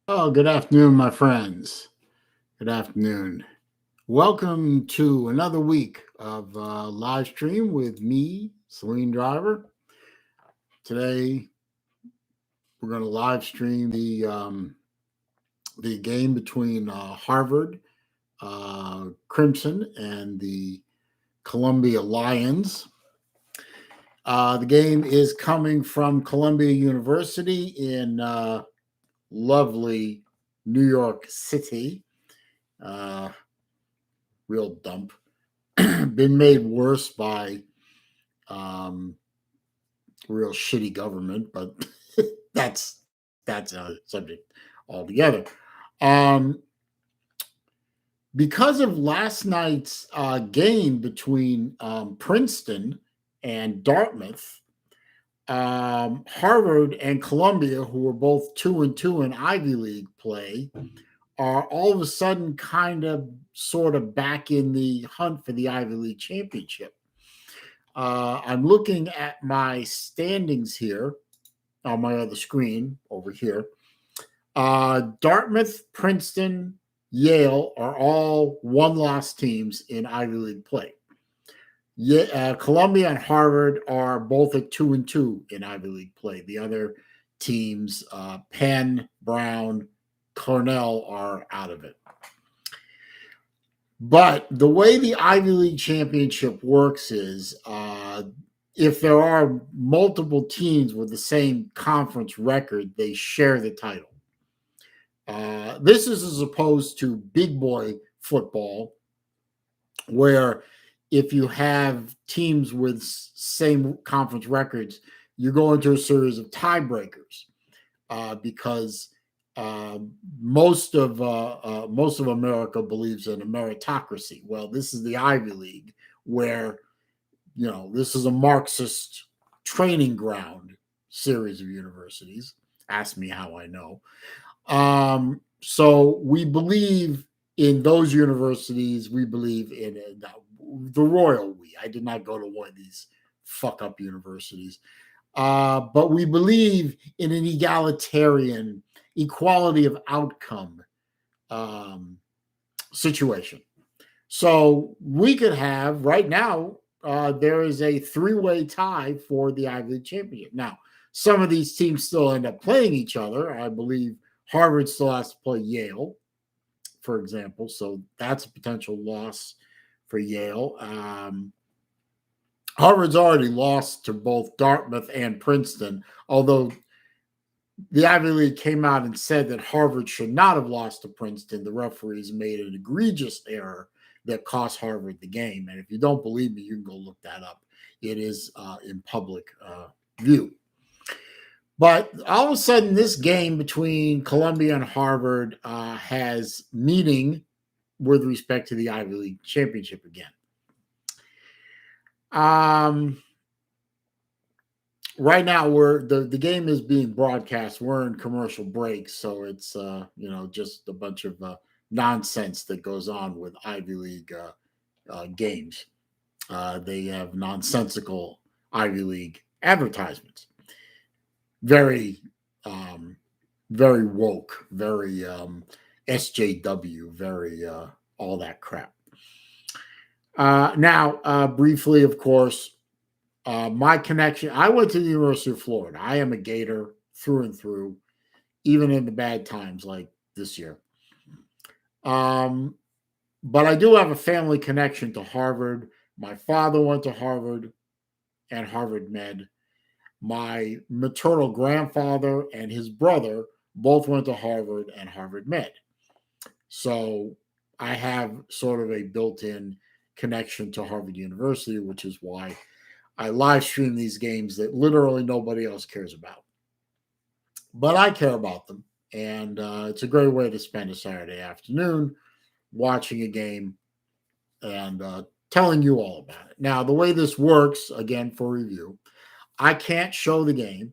Oh, good afternoon, my friends. Good afternoon. Welcome to another week of live stream with me, Celine Driver. Today, we're going to live stream the game between Harvard Crimson and the Columbia Lions. The game is coming from Columbia University in lovely New York City. Uh, Real dump. Been made worse by real shitty government, but that's a subject altogether. Um, because of last night's game between Princeton and Dartmouth, Harvard and Columbia, who were both 2-2 in Ivy League play, are all of a sudden kind of sort of back in the hunt for the Ivy League championship. I'm looking at my standings here on my other screen over here. Dartmouth, Princeton, Yale are all one-loss teams in Ivy League play. Columbia and Harvard are both at 2-2 in Ivy League play. The other teams, Penn, Brown, Cornell, are out of it. But the way the Ivy League championship works is if there are multiple teams with the same conference record, they share the title. This is as opposed to big boy football, where if you have teams with same conference records, you go into a series of tiebreakers because most of America believes in a meritocracy. Well, this is the Ivy League, where this is a Marxist training ground series of universities. Ask me how I know. So we believe in those universities. We believe in the royal we. I did not go to one of these fuck up universities. But we believe in an egalitarian equality of outcome situation. So we could have right now, there is a three-way tie for the Ivy League championship. Now, some of these teams still end up playing each other. I believe Harvard still has to play Yale, for example. So that's a potential loss for Yale. Harvard's already lost to both Dartmouth and Princeton, although the Ivy League came out and said that Harvard should not have lost to Princeton. The referees made an egregious error that cost Harvard the game. And if you don't believe me, you can go look that up. It is in public view. But all of a sudden, this game between Columbia and Harvard has meaning with respect to the Ivy League championship again. Right now, the game is being broadcast. We're in commercial breaks, so it's just a bunch of nonsense that goes on with Ivy League games. They have nonsensical Ivy League advertisements. Very, very woke, very SJW, very all that crap. Now, briefly, of course, my connection. I went to the University of Florida. I am a Gator through and through, even in the bad times like this year. But I do have a family connection to Harvard. My father went to Harvard and Harvard Med. My maternal grandfather and his brother both went to Harvard and Harvard Med. So I have sort of a built-in connection to Harvard University, which is why I live stream these games that literally nobody else cares about. But I care about them. And it's a great way to spend a Saturday afternoon watching a game and telling you all about it. Now, the way this works, again, for review, I can't show the game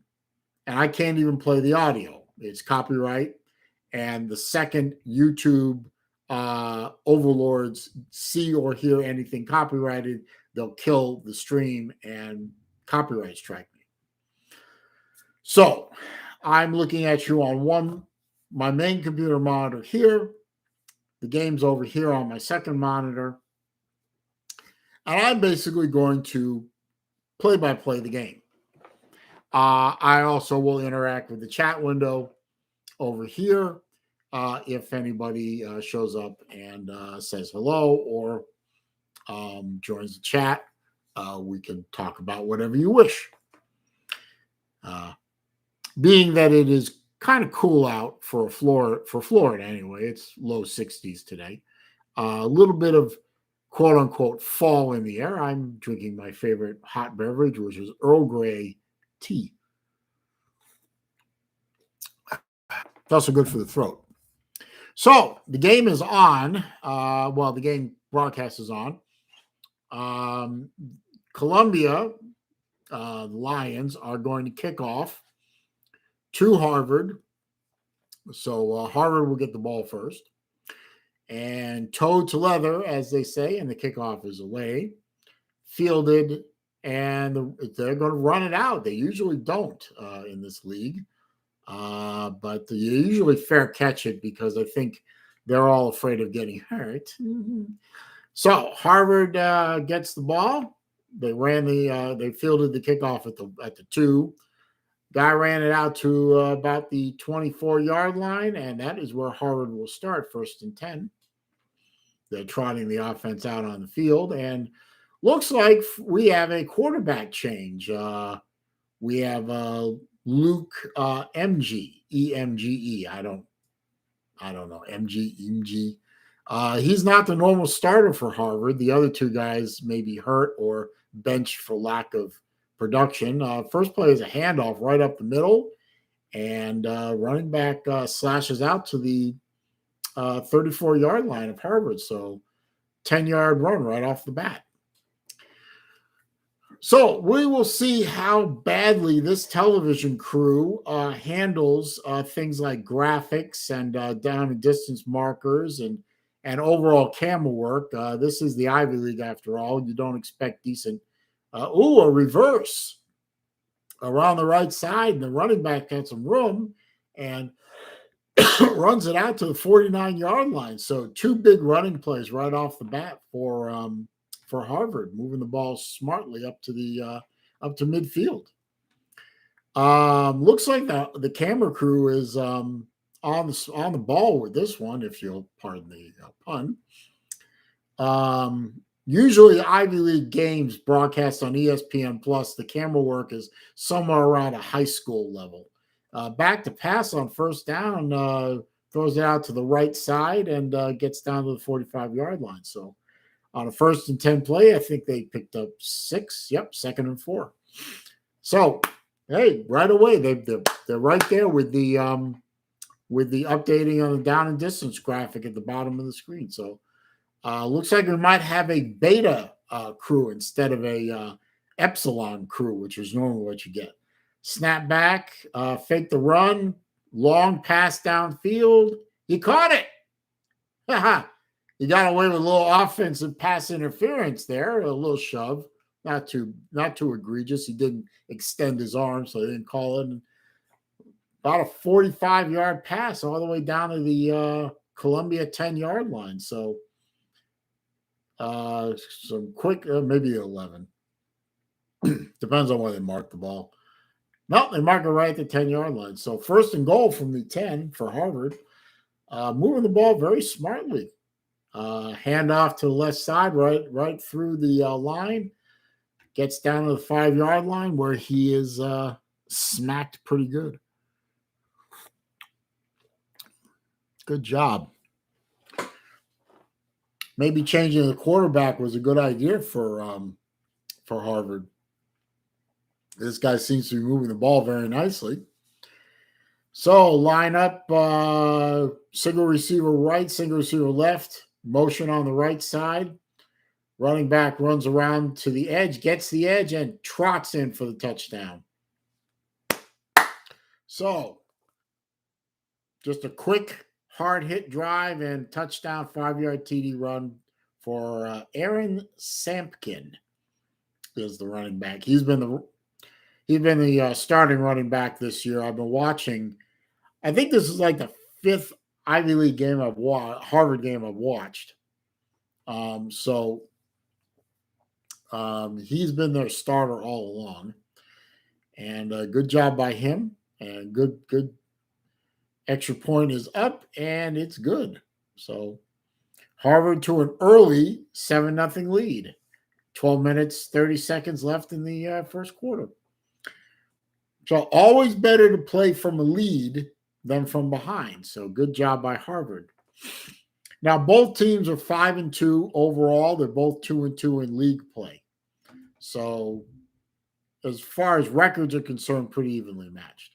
and I can't even play the audio. It's copyright. And the second YouTube overlords see or hear anything copyrighted, they'll kill the stream and copyright strike me. So I'm looking at you on one my main computer monitor here. The game's over here on my second monitor. And I'm basically going to play-by-play the game. I also will interact with the chat window over here. If anybody shows up and says hello or joins the chat, we can talk about whatever you wish. Being that it is kind of cool out for Florida anyway, it's low 60s today. A little bit of quote unquote fall in the air. I'm drinking my favorite hot beverage, which is Earl Grey tea. It's also good for the throat. So the game is on. The game broadcast is on. Columbia, the Lions, are going to kick off to Harvard. So Harvard will get the ball first. And toe to leather, as they say, and the kickoff is away, fielded, and they're going to run it out. They usually don't in this league, but they usually fair catch it because I think they're all afraid of getting hurt. So Harvard gets the ball. They fielded the kickoff at the 2. Guy ran it out to about the 24-yard line, and that is where Harvard will start, 1st and 10. They're trotting the offense out on the field, and looks like we have a quarterback change. We have Luke EMGE. I don't know, MG. He's not the normal starter for Harvard. The other 2 guys may be hurt or benched for lack of production. First play is a handoff right up the middle, and running back slashes out to the 34-yard line of Harvard. So 10-yard run right off the bat. So we will see how badly this television crew handles things like graphics and down and distance markers and overall camera work. This is the Ivy League after all. You don't expect decent. A reverse around the right side, and the running back had some room and runs it out to the 49-yard line. So 2 big running plays right off the bat for Harvard, moving the ball smartly up to midfield. Looks like the camera crew is on the ball with this one, if you'll pardon the pun. Usually Ivy League games broadcast on ESPN Plus, the camera work is somewhere around a high school level. Back to pass on first down, throws it out to the right side and gets down to the 45-yard line. So on a 1st and 10 play, I think they picked up 6. Yep, 2nd and 4. So, hey, right away they're right there with the updating on the down and distance graphic at the bottom of the screen. So looks like we might have a beta crew instead of a epsilon crew, which is normally what you get. Snap back, fake the run, long pass downfield. He caught it. He got away with a little offensive pass interference there, a little shove. Not too egregious. He didn't extend his arm, so they didn't call it. About a 45-yard pass all the way down to the Columbia 10-yard line. So some quick, maybe 11. Depends on where they mark the ball. No, they mark it right at the 10-yard line. So 1st and goal from the 10 for Harvard. Moving the ball very smartly. Handoff to the left side, right through the line. Gets down to the 5-yard line where he is smacked pretty good. Good job. Maybe changing the quarterback was a good idea for Harvard. This guy seems to be moving the ball very nicely. So line up, single receiver right, single receiver left, motion on the right side. Running back runs around to the edge, gets the edge, and trots in for the touchdown. So just a quick hard hit drive and touchdown, 5-yard TD run for Aaron Sampkin is the running back. He's been the starting running back this year. I've been watching. I think this is like the fifth Ivy League game Harvard game I've watched. He's been their starter all along, and good job by him. And good extra point is up, and it's good. So Harvard to an early 7-0 lead. 12 minutes, 30 seconds left in the first quarter. So always better to play from a lead than from behind. So good job by Harvard. Now, both teams are 5-2 overall. They're both 2-2 in league play. So as far as records are concerned, pretty evenly matched.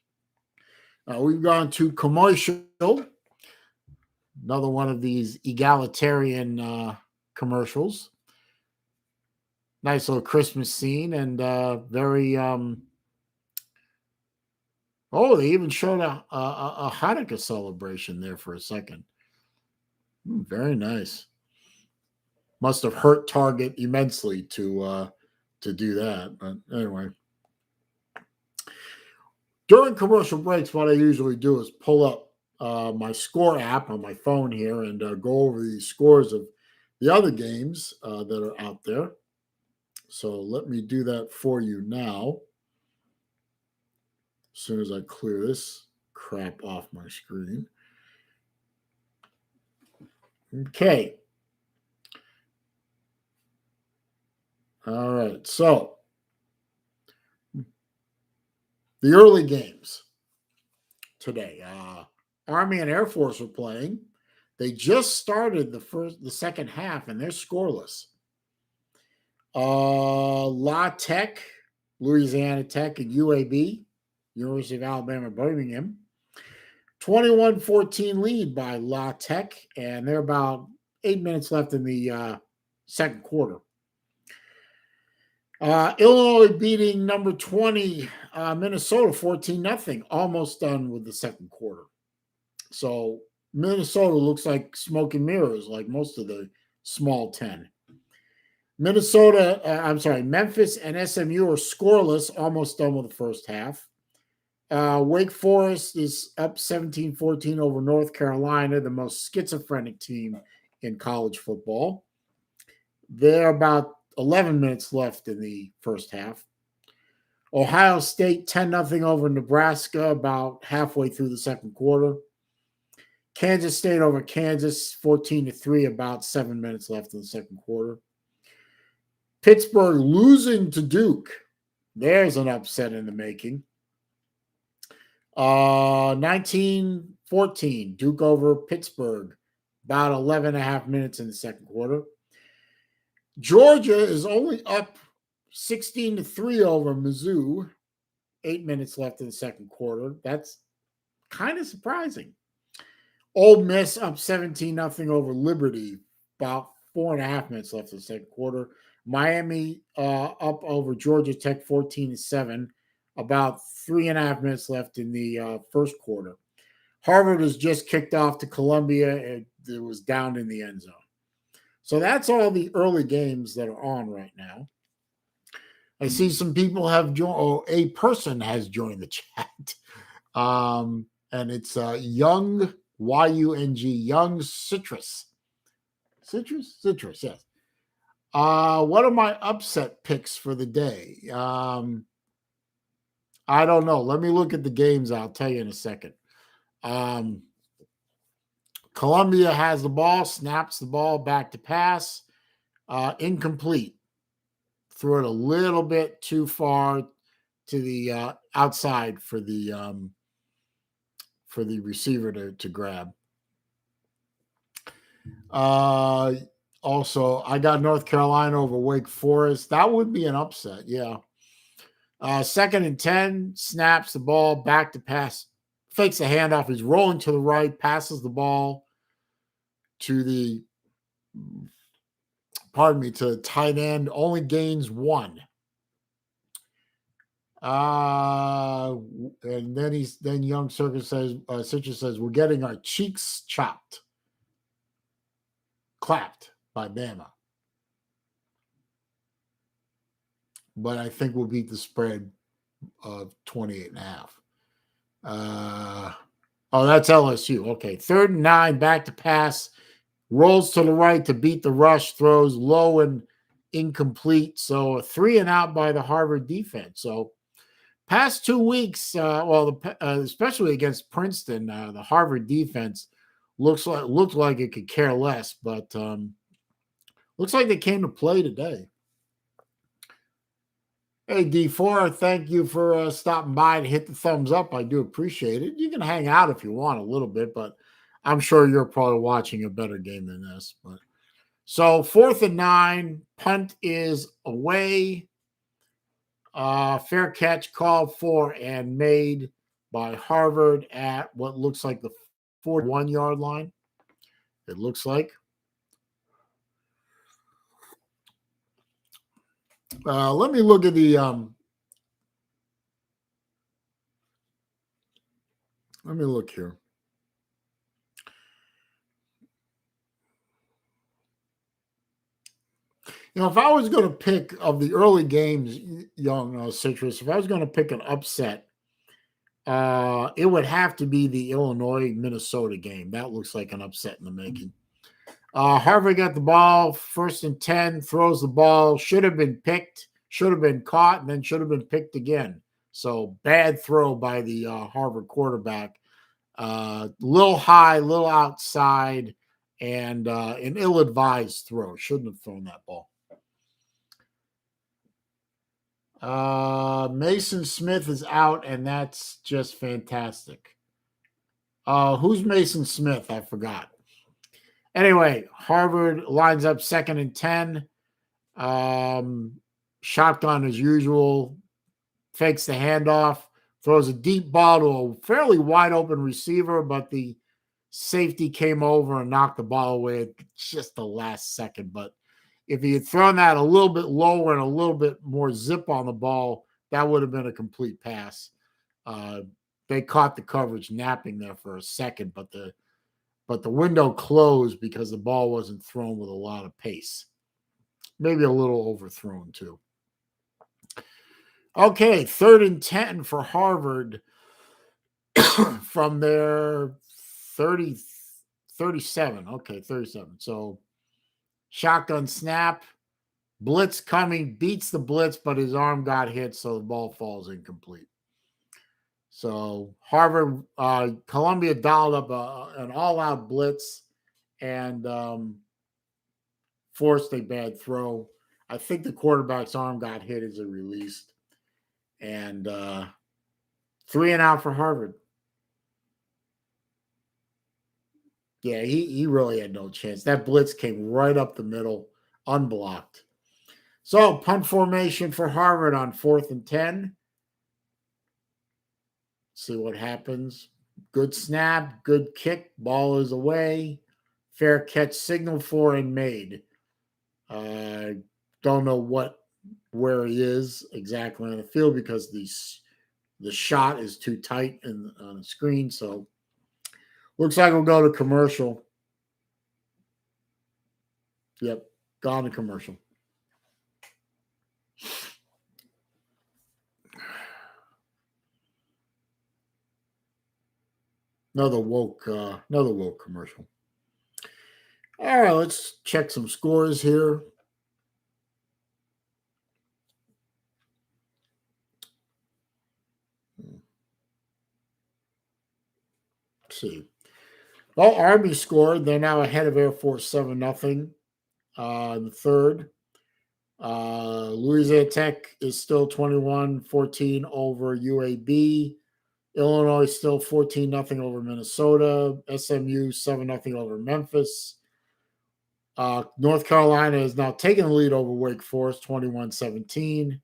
We've gone to commercial. Another one of these egalitarian commercials. Nice little Christmas scene and very they even showed a Hanukkah celebration there for a second. Very nice. Must have hurt Target immensely to do that. But anyway, during commercial breaks, what I usually do is pull up my score app on my phone here and go over the scores of the other games that are out there. So let me do that for you now. As soon as I clear this crap off my screen. Okay. All right. So the early games today. Army and Air Force were playing. They just started the second half, and they're scoreless. La Tech, Louisiana Tech, and UAB, University of Alabama, Birmingham. 21-14 lead by La Tech, and they're about 8 minutes left in the second quarter. Illinois beating number 20, Minnesota 14-0, almost done with the second quarter. So Minnesota looks like smoke and mirrors, like most of the small 10. Memphis and SMU are scoreless, almost done with the first half. Wake Forest is up 17-14 over North Carolina, the most schizophrenic team in college football. They're about 11 minutes left in the first half. Ohio State 10-0 over Nebraska about halfway through the second quarter. Kansas State over Kansas 14-3, about 7 minutes left in the second quarter. Pittsburgh losing to Duke. There's an upset in the making. 19-14, Duke over Pittsburgh, about 11.5 minutes in the second quarter. Georgia is only up 16-3 over Mizzou, 8 minutes left in the second quarter. That's kind of surprising. Ole Miss up 17-0 over Liberty, about 4.5 minutes left in the second quarter. Miami up over Georgia Tech 14-7, about 3.5 minutes left in the first quarter. Harvard has just kicked off to Columbia. It was down in the end zone. So that's all the early games that are on right now. I see some people have joined, or a person has joined the chat. And it's Young, Y-U-N-G, Young Citrus. Citrus, yes. What are my upset picks for the day? I don't know. Let me look at the games. I'll tell you in a second. Columbia has the ball, snaps the ball back to pass. Incomplete. Threw it a little bit too far to the outside for the receiver to grab. Also, I got North Carolina over Wake Forest. That would be an upset, yeah. 2nd and 10, snaps the ball back to pass, fakes the handoff. He's rolling to the right, passes the ball to the tight end, only gains 1. And then Young Circus says, Citrus says, we're getting our cheeks clapped by Bama. But I think we'll beat the spread of 28.5. Oh, that's LSU. Okay. 3rd and 9, back to pass. Rolls to the right to beat the rush, throws low and incomplete. So a 3 and out by the Harvard defense. So past 2 weeks, especially against Princeton, the Harvard defense looked like it could care less, but looks like they came to play today. Hey, D4, thank you for stopping by and hit the thumbs up. I do appreciate it. You can hang out if you want a little bit, but I'm sure you're probably watching a better game than this. But so 4th and 9, punt is away. Fair catch called for and made by Harvard at what looks like the 41-yard line. It looks like. Let me look at the let me look here. You know, if I was going to pick of the early games, young Citrus, if I was going to pick an upset, it would have to be the Illinois-Minnesota game. That looks like an upset in the making. Harvard got the ball, 1st and 10, throws the ball, should have been picked, should have been caught, and then should have been picked again. So bad throw by the Harvard quarterback. Little high, little outside, and an ill-advised throw. Shouldn't have thrown that ball. Mason Smith is out, and that's just fantastic. Who's Mason Smith? I forgot. Anyway, Harvard lines up 2nd and 10. Shotgun as usual. Fakes the handoff. Throws a deep ball to a fairly wide open receiver, but the safety came over and knocked the ball away at just the last second. But if he had thrown that a little bit lower and a little bit more zip on the ball, that would have been a complete pass. They caught the coverage napping there for a second, but the window closed because the ball wasn't thrown with a lot of pace. Maybe a little overthrown too. Okay, 3rd and 10 for Harvard from their 37. Okay, 37. So shotgun snap, blitz coming, beats the blitz, but his arm got hit, so the ball falls incomplete. So Harvard, Columbia dialed up an all-out blitz and forced a bad throw. I think the quarterback's arm got hit as it released. And 3 and out for Harvard. Yeah, he really had no chance. That blitz came right up the middle, unblocked. So punt formation for Harvard on 4th and 10. See what happens. Good snap, good kick. Ball is away. Fair catch signal for and made. Don't know where he is exactly on the field because the shot is too tight on the screen. So looks like we'll go to commercial. Yep, gone to commercial. Another woke commercial. All right, let's check some scores here. Let's see. Well, Army scored. They're now ahead of Air Force 7-0 in the 3rd. Louisiana Tech is still 21-14 over UAB. Illinois still 14-0 over Minnesota. SMU 7-0 over Memphis. North Carolina is now taking the lead over Wake Forest 21-17.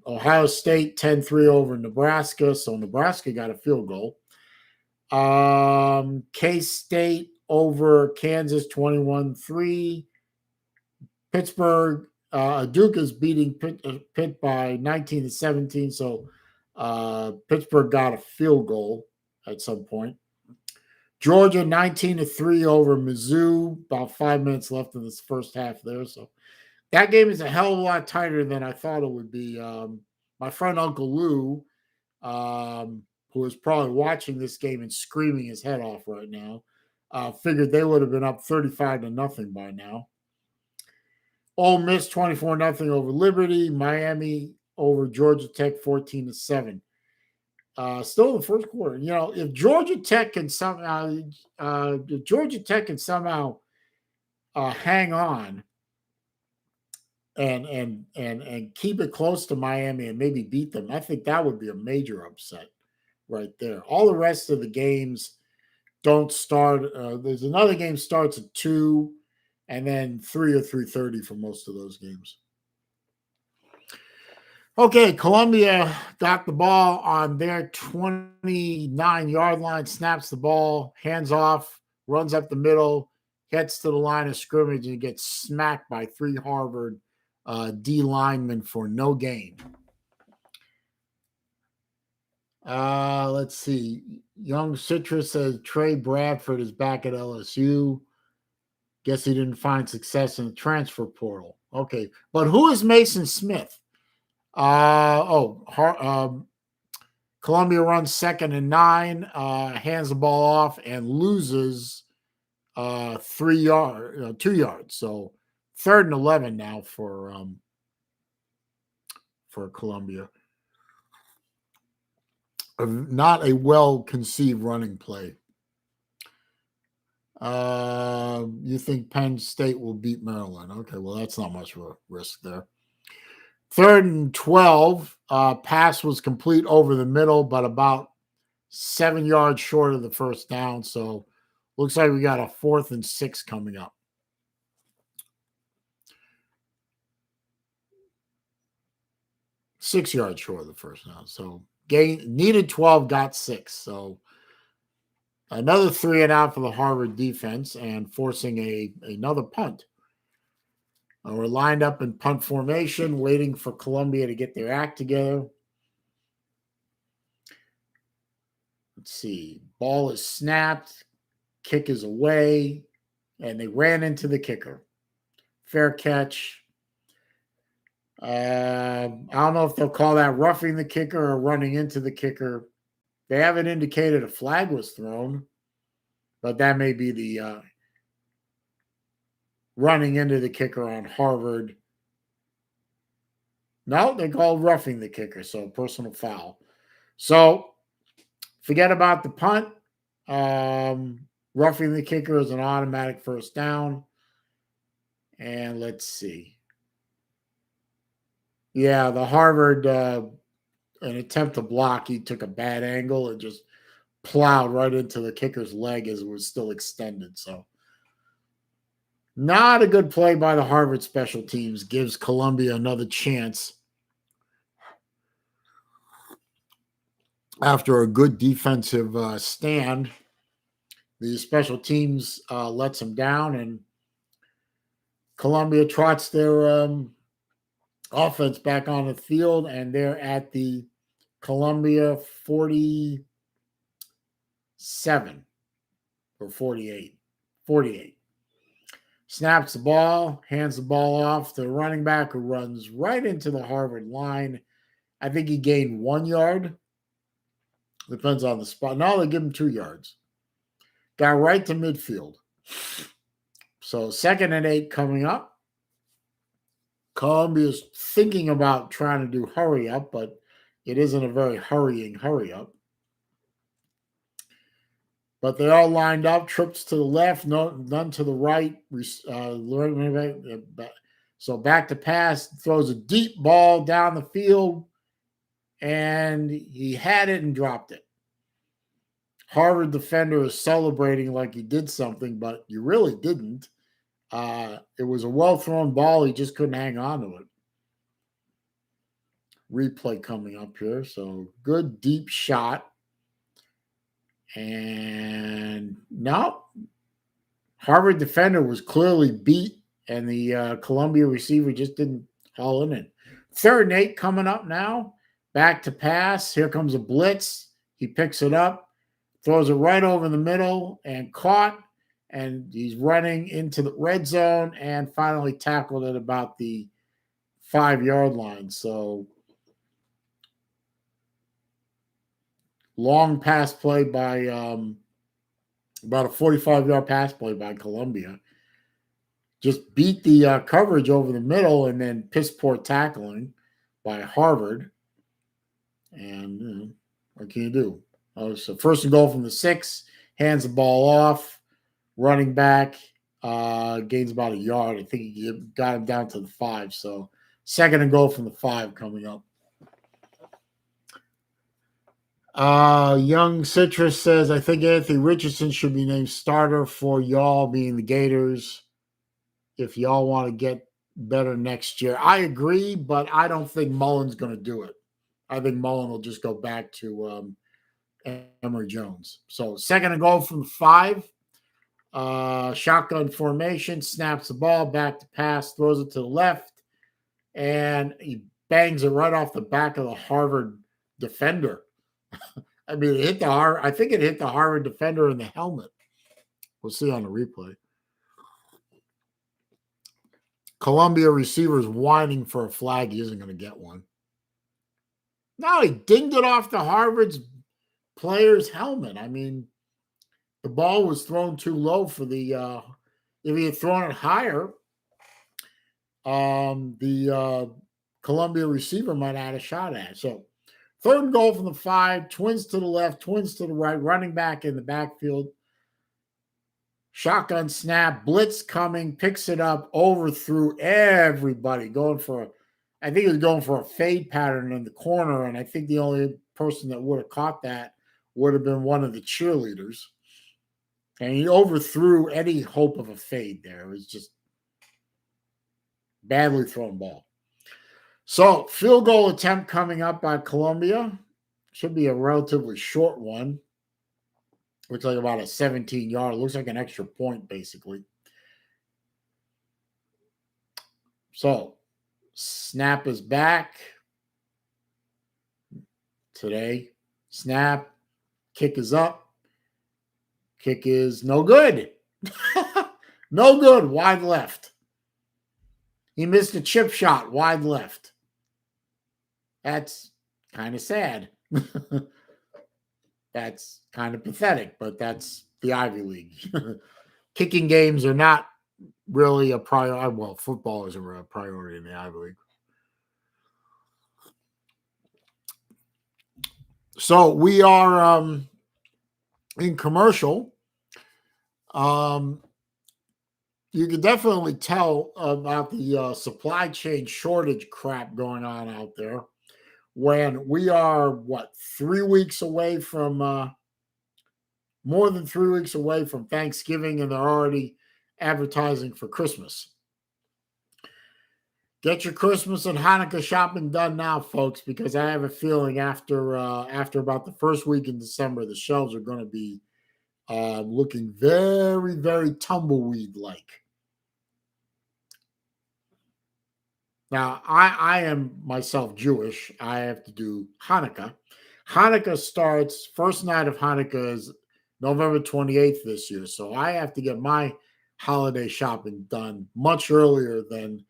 Ohio State 10-3 over Nebraska, so Nebraska got a field goal. K-State over Kansas 21-3. Pittsburgh, Duke is beating Pitt by 19-17, so Pittsburgh got a field goal at some point. Georgia 19-3 over Mizzou, about 5 minutes left in this first half there, so that game is a hell of a lot tighter than I thought it would be. My friend Uncle Lou who is probably watching this game and screaming his head off right now, figured they would have been up 35-0 by now. Ole Miss 24-0 over Liberty. Miami over Georgia Tech 14-7. Still in the first quarter. You know, if Georgia Tech can somehow, hang on and keep it close to Miami and maybe beat them, I think that would be a major upset right there. All the rest of the games don't start. There's another game starts at 2, and then 3 or 3:30 for most of those games. Okay, Columbia got the ball on their 29-yard line, snaps the ball, hands off, runs up the middle, gets to the line of scrimmage, and gets smacked by 3 Harvard D linemen for no gain. Let's see. Young Citrus says Trey Bradford is back at LSU. Guess he didn't find success in the transfer portal. Okay, but who is Mason Smith? Columbia runs 2nd and 9, hands the ball off and loses 2 yards. So 3rd and 11 now for Columbia. Not a well-conceived running play. You think Penn State will beat Maryland? Okay, well, that's not much of a risk there. 3rd and 12, pass was complete over the middle, but about 7 yards short of the first down. So looks like we got a 4th and 6 coming up. Six yards short of the first down. So needed 12, got 6. So another 3 and out for the Harvard defense and forcing another punt. We're lined up in punt formation, waiting for Columbia to get their act together. Let's see. Ball is snapped. Kick is away. And they ran into the kicker. Fair catch. I don't know if they'll call that roughing the kicker or running into the kicker. They haven't indicated a flag was thrown, but that may be the running into the kicker on Harvard. No, they called roughing the kicker, so personal foul. So forget about the punt. Roughing the kicker is an automatic first down. And let's see. Yeah, the Harvard, an attempt to block, he took a bad angle and just plowed right into the kicker's leg as it was still extended. So not a good play by the Harvard special teams. Gives Columbia another chance after a good defensive stand. The special teams lets them down, and Columbia trots their offense back on the field, and they're at the Columbia 47 or 48. 48. Snaps the ball, hands the ball off to the running back who runs right into the Harvard line. I think he gained 1 yard. Depends on the spot. No, they give him 2 yards. Got right to midfield. So 2nd and 8 coming up. Columbia's thinking about trying to do hurry up, but it isn't a very hurrying hurry up. But they all lined up, trips to the left, none to the right. So back to pass, throws a deep ball down the field, and he had it and dropped it. Harvard defender is celebrating like he did something, but you really didn't. It was a well-thrown ball. He just couldn't hang on to it. Replay coming up here. So good deep shot. And no, Harvard defender was clearly beat, and the Columbia receiver just didn't haul in it. 3rd and 8 coming up now. Back to pass. Here comes a blitz. He picks it up, throws it right over the middle, and caught. And he's running into the red zone and finally tackled at about the 5-yard line. So long pass play by about a 45-yard pass play by Columbia. Just beat the coverage over the middle, and then piss poor tackling by Harvard. And what can you do? So first and goal from the 6, hands the ball off, running back gains about a yard. I think he got him down to the 5. So second and goal from the 5 coming up. Young Citrus says, I think Anthony Richardson should be named starter for y'all, being the Gators, if y'all want to get better next year. I agree, but I don't think Mullen's going to do it. I think Mullen will just go back to Emory Jones. So second and goal from the 5. Shotgun formation, snaps the ball, back to pass, throws it to the left, and he bangs it right off the back of the Harvard defender. I mean, I think it hit the Harvard defender in the helmet. We'll see on the replay. Columbia receiver's whining for a flag. He isn't going to get one. No, he dinged it off the Harvard's player's helmet. I mean, the ball was thrown too low for the if he had thrown it higher, the Columbia receiver might have had a shot at it. So third and goal from the 5, twins to the left, twins to the right, running back in the backfield. Shotgun snap, blitz coming, picks it up, overthrew everybody, I think he was going for a fade pattern in the corner, and I think the only person that would have caught that would have been one of the cheerleaders. And he overthrew any hope of a fade there. It was just badly thrown ball. So field goal attempt coming up by Columbia. Should be a relatively short one. Looks like about a 17-yard. Looks like an extra point, basically. So snap is back today. Snap. Kick is up. Kick is no good. No good. Wide left. He missed a chip shot. Wide left. That's kind of sad. That's kind of pathetic, but that's the Ivy League. Kicking games are not really a priority. Well, football isn't a priority in the Ivy League. So we are in commercial. You can definitely tell about the supply chain shortage crap going on out there when we are, 3 weeks away from, more than 3 weeks away from Thanksgiving, and they're already advertising for Christmas. Get your Christmas and Hanukkah shopping done now, folks, because I have a feeling after about the first week in December, the shelves are going to be looking very, very tumbleweed-like. Now, I am myself Jewish. I have to do Hanukkah. Hanukkah starts, first night of Hanukkah is November 28th this year. So I have to get my holiday shopping done much earlier than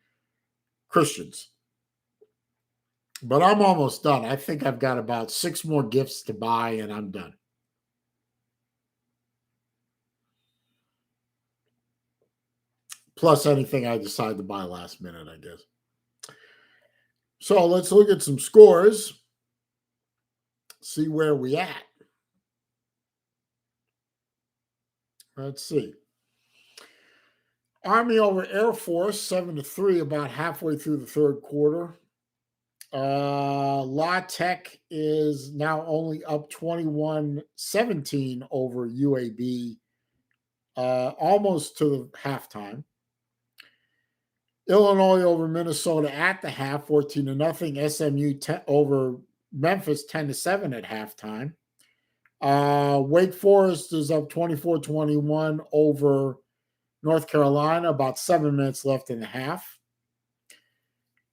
Christians. But I'm almost done. I think I've got about 6 more gifts to buy, and I'm done. Plus anything I decide to buy last minute, I guess. So let's look at some scores. See where we at. Let's see. Army over Air Force, 7-3, about halfway through the third quarter. La Tech is now only up 21-17 over UAB, almost to the halftime. Illinois over Minnesota at the half, 14-0. SMU over Memphis, 10-7 at halftime. Wake Forest is up 24-21 over North Carolina, about 7 minutes left in the half.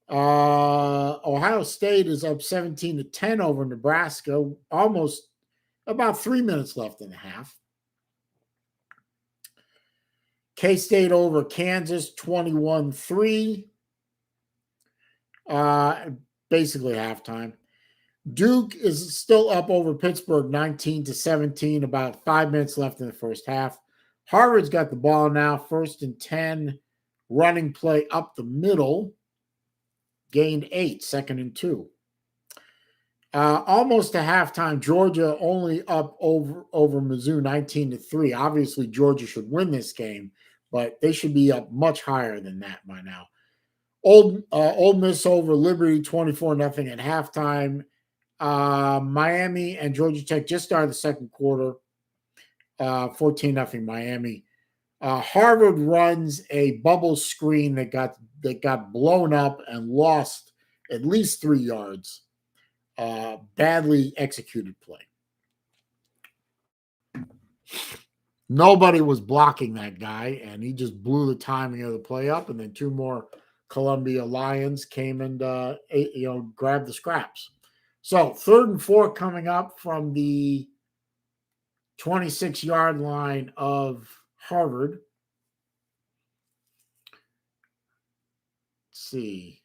Ohio State is up 17-10 over Nebraska, almost about 3 minutes left in the half. K-State over Kansas, 21-3, basically halftime. Duke is still up over Pittsburgh 19-17, about 5 minutes left in the first half. Harvard's got the ball now, 1st and 10, running play up the middle, gained 8, 2nd and 2. Almost to halftime, Georgia only up over Mizzou 19-3. Obviously, Georgia should win this game, but they should be up much higher than that by now. Ole Miss over Liberty 24-0 at halftime. Miami and Georgia Tech just started the second quarter, 14-0 Miami. Harvard runs a bubble screen that got blown up and lost at least 3 yards. Badly executed play. Nobody was blocking that guy, and he just blew the timing of the play up, and then 2 more Columbia Lions came and grabbed the scraps. So 3rd and 4 coming up from the 26-yard line of Harvard. Let's see.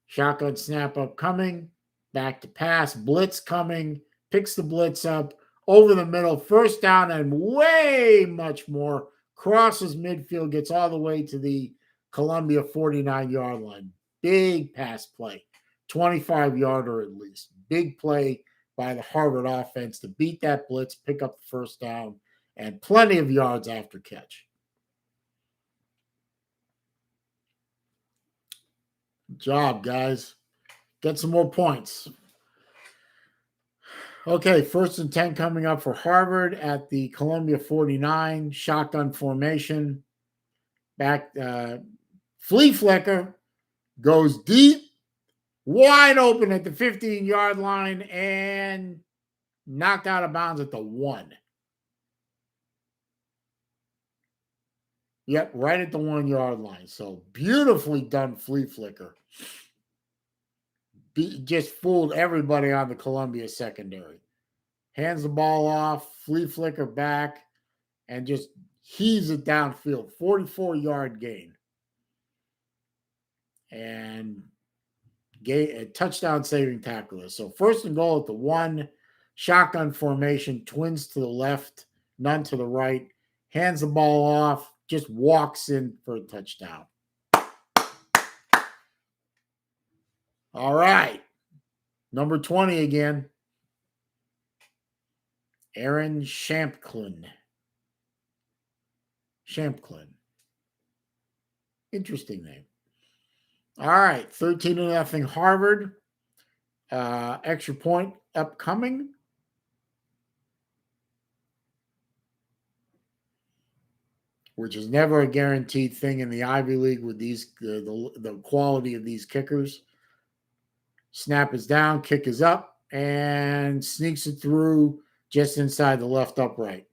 Shotgun snap upcoming. Back to pass. Blitz coming. Picks the blitz up. Over the middle. 1st down and way much more. Crosses midfield. Gets all the way to the Columbia 49-yard line. Big pass play. 25-yarder at least. Big play by the Harvard offense to beat that blitz, pick up the 1st down, and plenty of yards after catch. Good job, guys. Get some more points. Okay, 1st and 10 coming up for Harvard at the Columbia 49. Shotgun formation. Back, flea flicker goes deep. Wide open at the 15-yard line and knocked out of bounds at the 1. Yep, right at the 1-yard line. So beautifully done flea flicker. Just fooled everybody on the Columbia secondary. Hands the ball off, flea flicker back, and just heaves it downfield. 44-yard gain. And a touchdown saving tackle. So 1st and goal at the 1, shotgun formation, twins to the left, none to the right, hands the ball off, just walks in for a touchdown. All right. Number 20 again. Aaron Shampklin. Interesting name. All right, 13-0 Harvard. Extra point upcoming. Which is never a guaranteed thing in the Ivy League with these the quality of these kickers. Snap is down, kick is up, and sneaks it through just inside the left upright.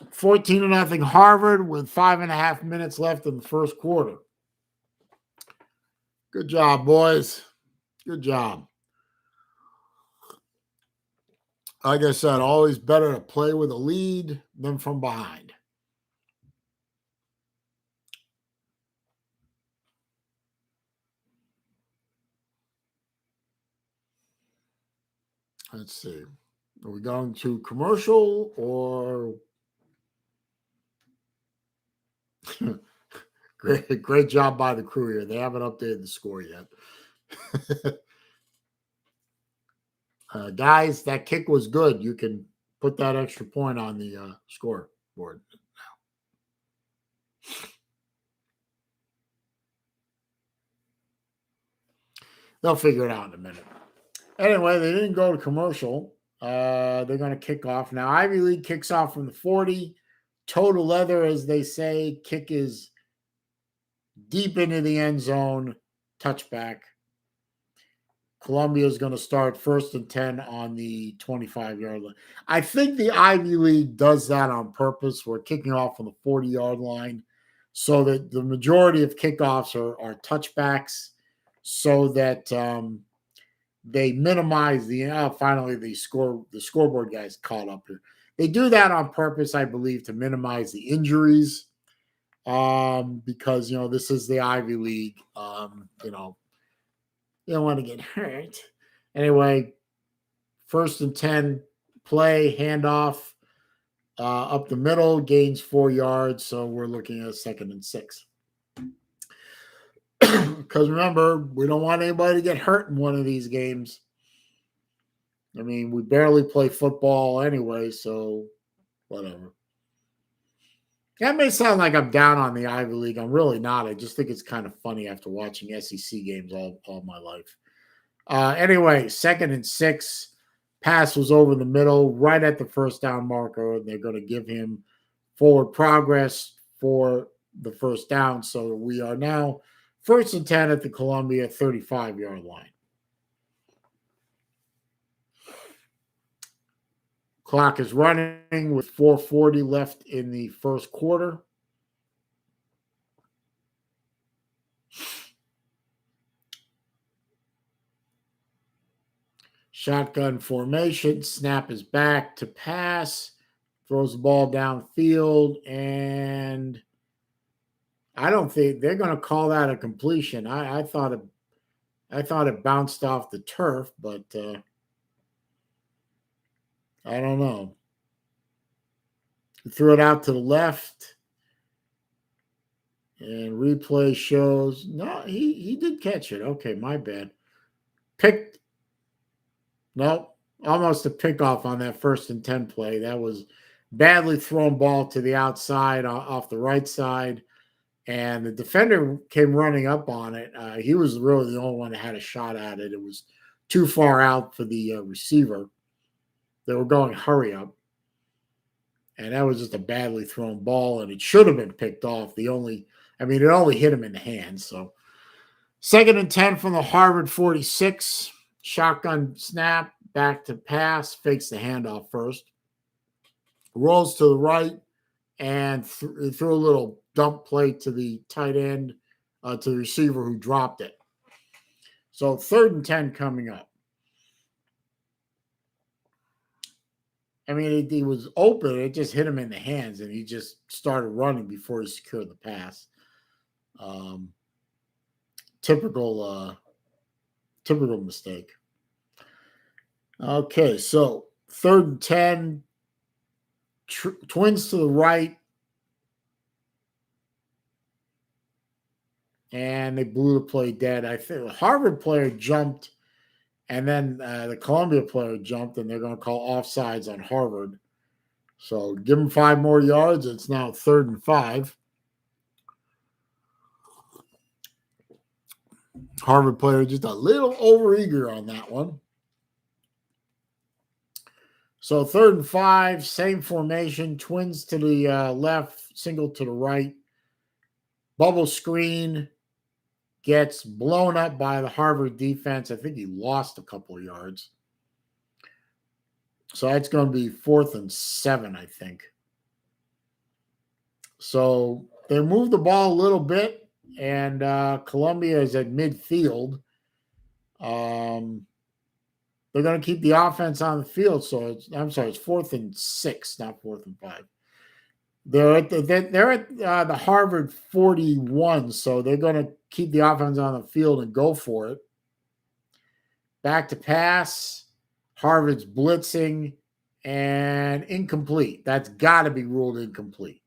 14-0 Harvard with 5.5 minutes left in the first quarter. Good job, boys. Good job. Like I said, always better to play with a lead than from behind. Let's see. Are we going to commercial or... Great job by the crew here. They haven't updated the score yet. Guys, that kick was good. You can put that extra point on the scoreboard now. They'll figure it out in a minute. Anyway, they didn't go to commercial. They're going to kick off. Now, Ivy League kicks off from the 40. Total leather, as they say. Kick is deep into the end zone. Touchback. Columbia is going to start 1st and 10 on the 25-yard line. I think the Ivy League does that on purpose. We're kicking off on the 40-yard line so that the majority of kickoffs are touchbacks so that they minimize finally the scoreboard guys caught up here. They do that on purpose, I believe, to minimize the injuries because, this is the Ivy League. You don't want to get hurt. Anyway, 1st and 10 play, handoff up the middle, gains 4 yards. So we're looking at 2nd and 6. Because remember, we don't want anybody to get hurt in one of these games. I mean, we barely play football anyway, so whatever. That may sound like I'm down on the Ivy League. I'm really not. I just think it's kind of funny after watching SEC games all my life. Anyway, 2nd and 6. Pass was over the middle, right at the 1st down marker, and they're going to give him forward progress for the 1st down. So we are now 1st and 10 at the Columbia 35-yard line. Clock is running with 4:40 left in the 1st quarter. Shotgun formation. Snap is back to pass. Throws the ball downfield, and I don't think they're going to call that a completion. I thought it bounced off the turf, but I don't know. He threw it out to the left, and replay shows no, he did catch it. Okay, my bad. Picked. No, almost a pickoff on that 1st and 10 play. That was badly thrown ball to the outside off the right side. And the defender came running up on it. He was really the only one that had a shot at it. It was too far out for the receiver. They were going hurry up. And that was just a badly thrown ball, and it should have been picked off. It only hit him in the hand. So 2nd and 10 from the Harvard 46. Shotgun snap, back to pass, fakes the handoff first. Rolls to the right, and threw a little dump play to the tight end, to the receiver who dropped it. So 3rd and 10 coming up. I mean, he was open. It just hit him in the hands, and he just started running before he secured the pass. Typical mistake. Okay, so 3rd and 10, Twins to the right, and they blew the play dead. I think the Harvard player jumped, and then the Columbia player jumped, and they're going to call offsides on Harvard. So give them 5 more yards. It's now 3rd and 5. Harvard player just a little overeager on that one. So 3rd and 5, same formation, Twins to the left, single to the right. Bubble screen, gets blown up by the Harvard defense. I think he lost a couple of yards. So that's going to be 4th and 7, I think. So they moved the ball a little bit, and Columbia is at midfield. They're going to keep the offense on the field. So it's 4th and 6, not 4th and 5. They're at the Harvard 41, so they're going to keep the offense on the field and go for it. Back to pass. Harvard's blitzing, and incomplete. That's got to be ruled incomplete.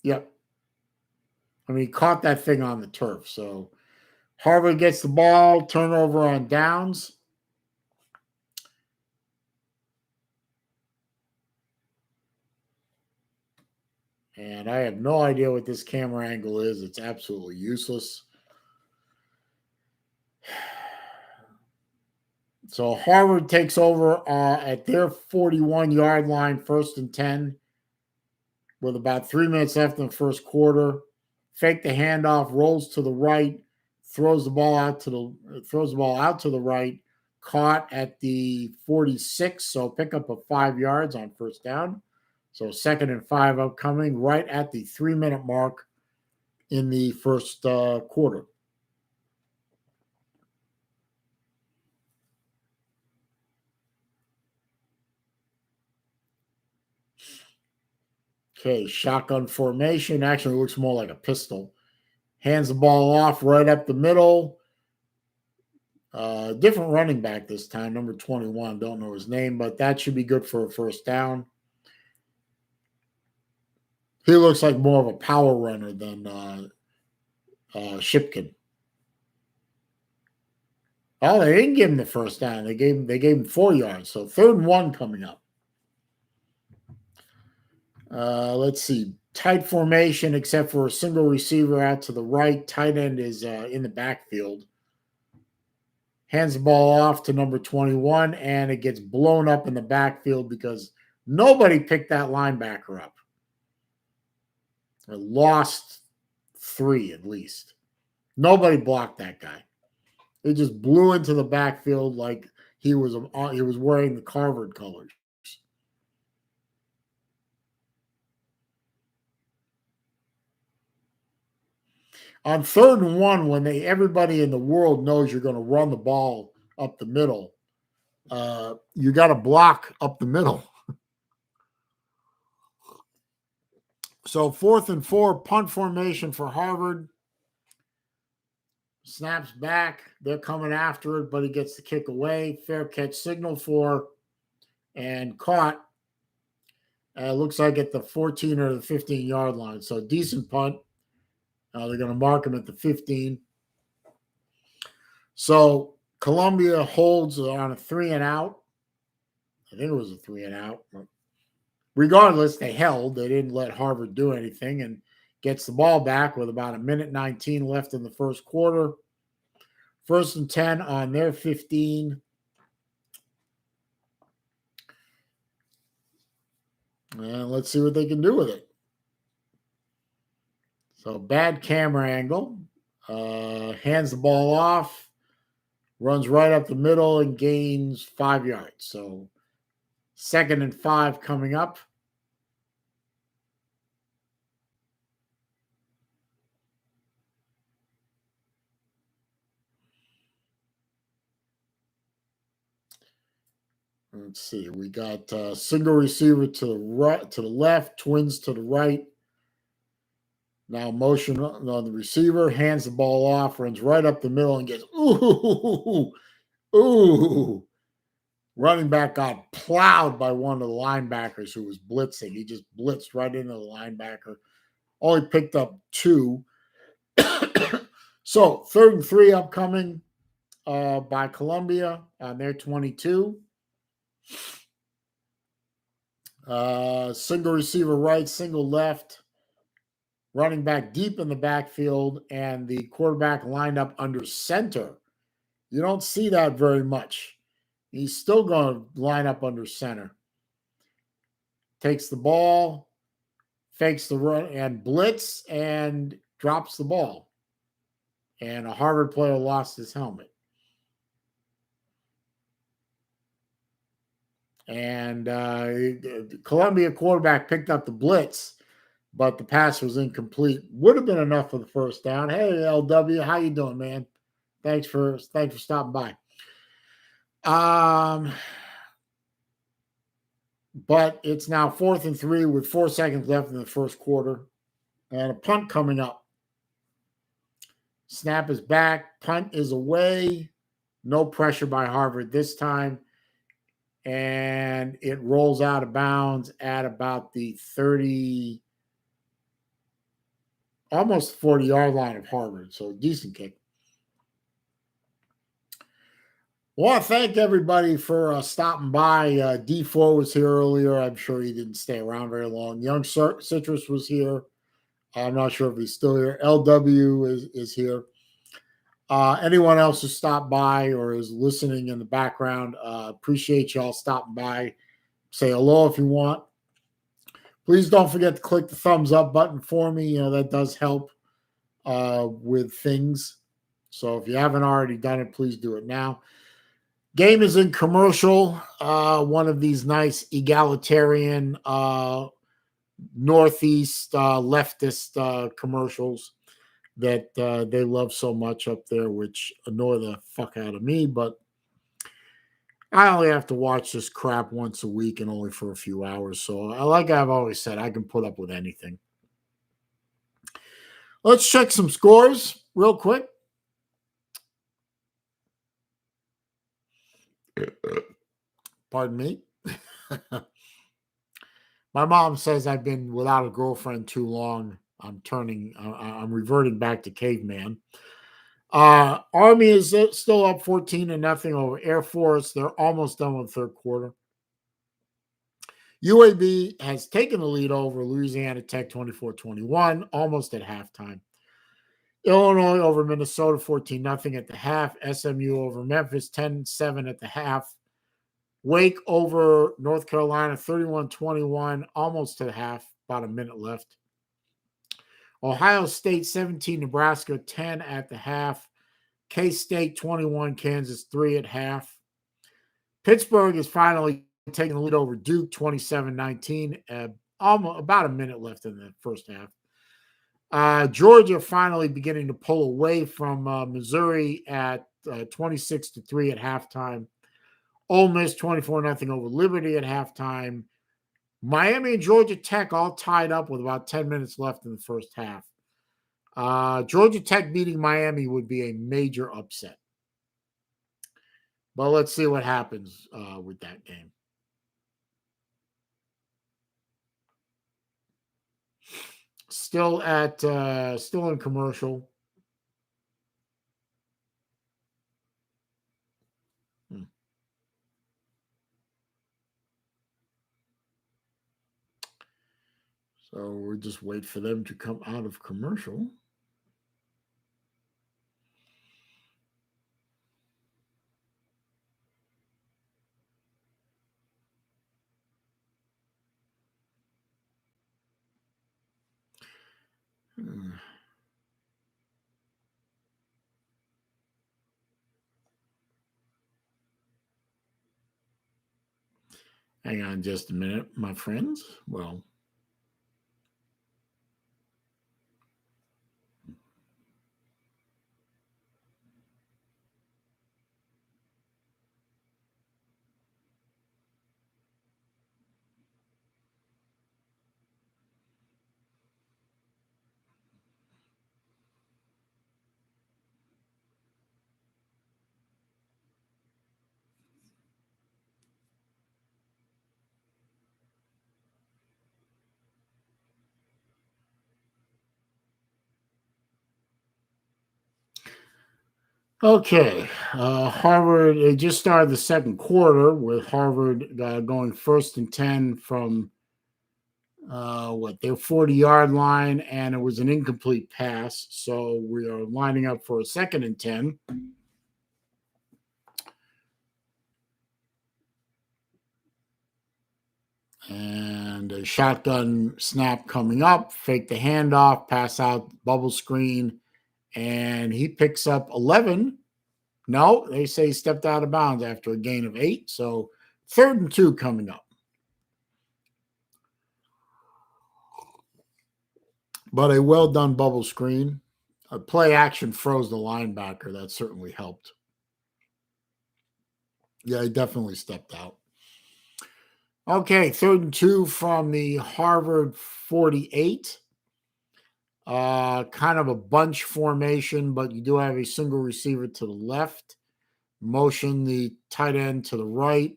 Yep. I mean, he caught that thing on the turf. So Harvard gets the ball, turnover on downs. And I have no idea what this camera angle is. It's absolutely useless. So Harvard takes over at their 41-yard line, 1st and 10, with about 3 minutes left in the 1st quarter. Fake the handoff, rolls to the right, throws the ball out to the right, caught at the 46. So pick up of 5 yards on 1st down. So 2nd and 5 upcoming, right at the 3-minute mark in the 1st quarter. Okay, shotgun formation. Actually looks more like a pistol. Hands the ball off right up the middle. Different running back this time, number 21. Don't know his name, but that should be good for a first down. He looks like more of a power runner than Shipkin. Oh, they didn't give him the first down. They gave him 4 yards. So 3rd and 1 coming up. Let's see. Tight formation, except for a single receiver out to the right. Tight end is in the backfield. Hands the ball off to number 21, and it gets blown up in the backfield because nobody picked that linebacker up. Or lost 3 at least. Nobody blocked that guy. It just blew into the backfield like he was wearing the Harvard colors. On 3rd and 1, when everybody in the world knows you're going to run the ball up the middle, you got to block up the middle. So 4th and 4, punt formation for Harvard. Snaps back. They're coming after it, but he gets the kick away. Fair catch signal for and caught. Looks like at the 14 or the 15-yard line. So decent punt. They're going to mark him at the 15. So Columbia holds on a 3 and out. I think it was a 3 and out. Regardless, they held. They didn't let Harvard do anything and gets the ball back with about 1:19 left in the first quarter. 1st and 10 on their 15. And let's see what they can do with it. So bad camera angle. Hands the ball off. Runs right up the middle and gains 5 yards. So 2nd and 5 coming up. Let's see. We got single receiver to the right, to the left, twins to the right. Now motion on the receiver, hands the ball off, runs right up the middle and gets ooh. Running back got plowed by one of the linebackers who was blitzing. He just blitzed right into the linebacker. Only picked up 2. So 3rd and 3 upcoming by Columbia on their 22. Single receiver right, single left. Running back deep in the backfield, and the quarterback lined up under center. You don't see that very much. He's still going to line up under center. Takes the ball, fakes the run, and blitz, and drops the ball. And a Harvard player lost his helmet. And the Columbia quarterback picked up the blitz, but the pass was incomplete. Would have been enough for the first down. Hey, LW, how you doing, man? Thanks for stopping by. But it's now 4th and 3 with 4 seconds left in the first quarter, and a punt coming up. Snap is back. Punt is away. No pressure by Harvard this time. And it rolls out of bounds at about the 30, almost 40-yard line of Harvard. So decent kick. I want to thank everybody for stopping by. D4 was here earlier. I'm sure he didn't stay around very long. Young Citrus was here. I'm not sure if he's still here. LW is here. Anyone else who stopped by or is listening in the background, appreciate y'all stopping by. Say hello if you want. Please don't forget to click the thumbs up button for me. You know, that does help with things. So if you haven't already done it, please do it now. Game is in commercial. One of these nice egalitarian Northeast leftist commercials that they love so much up there, which annoy the fuck out of me. But I only have to watch this crap once a week and only for a few hours. So like I've always said, I can put up with anything. Let's check some scores real quick. Pardon me. My mom says I've been without a girlfriend too long. I'm reverting back to caveman. Army is still up 14-0 over Air Force. They're almost done with the third quarter. UAB has taken the lead over Louisiana Tech 24-21, almost at halftime. Illinois over Minnesota 14-0 at the half. SMU over Memphis 10-7 at the half. Wake over North Carolina 31-21, almost to the half, about a minute left. Ohio State 17, Nebraska 10 at the half. K-State 21, Kansas 3 at half. Pittsburgh is finally taking the lead over Duke 27-19, almost about a minute left in the first half. Georgia finally beginning to pull away from Missouri at 26-3 at halftime. Ole Miss 24-0 over Liberty at halftime. Miami and Georgia Tech all tied up with about 10 minutes left in the first half. Georgia Tech beating Miami would be a major upset. But let's see what happens with that game. Still in commercial. So we'll just wait for them to come out of commercial. Hang on just a minute, my friends. Well, okay. Harvard, they just started the second quarter with Harvard going 1st and 10 from their 40-yard line, and it was an incomplete pass. So we are lining up for a 2nd and 10. And a shotgun snap coming up, fake the handoff, pass out, bubble screen, and he picks up 11. No, they say he stepped out of bounds after a gain of 8. So 3rd and 2 coming up. But a well-done bubble screen. A play action froze the linebacker. That certainly helped. Yeah, he definitely stepped out. Okay, 3rd and 2 from the Harvard 48. Kind of a bunch formation, but you do have a single receiver to the left. Motion the tight end to the right.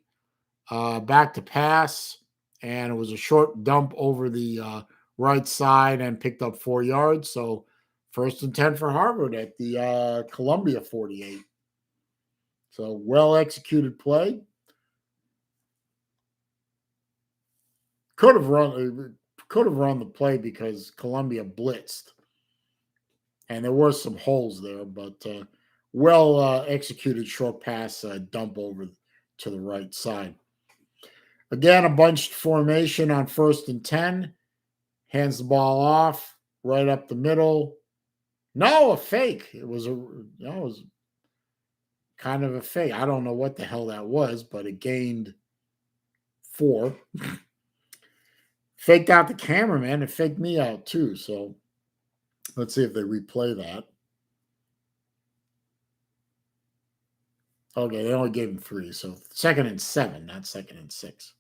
Back to pass. And it was a short dump over the right side and picked up 4 yards. So 1st and 10 for Harvard at the Columbia 48. So well-executed play. Could have run the play because Columbia blitzed. And there were some holes there, but executed short pass dump over to the right side. Again, a bunched formation on 1st and 10. Hands the ball off, right up the middle. No, a fake. It was kind of a fake. I don't know what the hell that was, but it gained 4. Faked out the cameraman and faked me out too. So let's see if they replay that. Okay, they only gave him 3. So 2nd and 7, not 2nd and 6.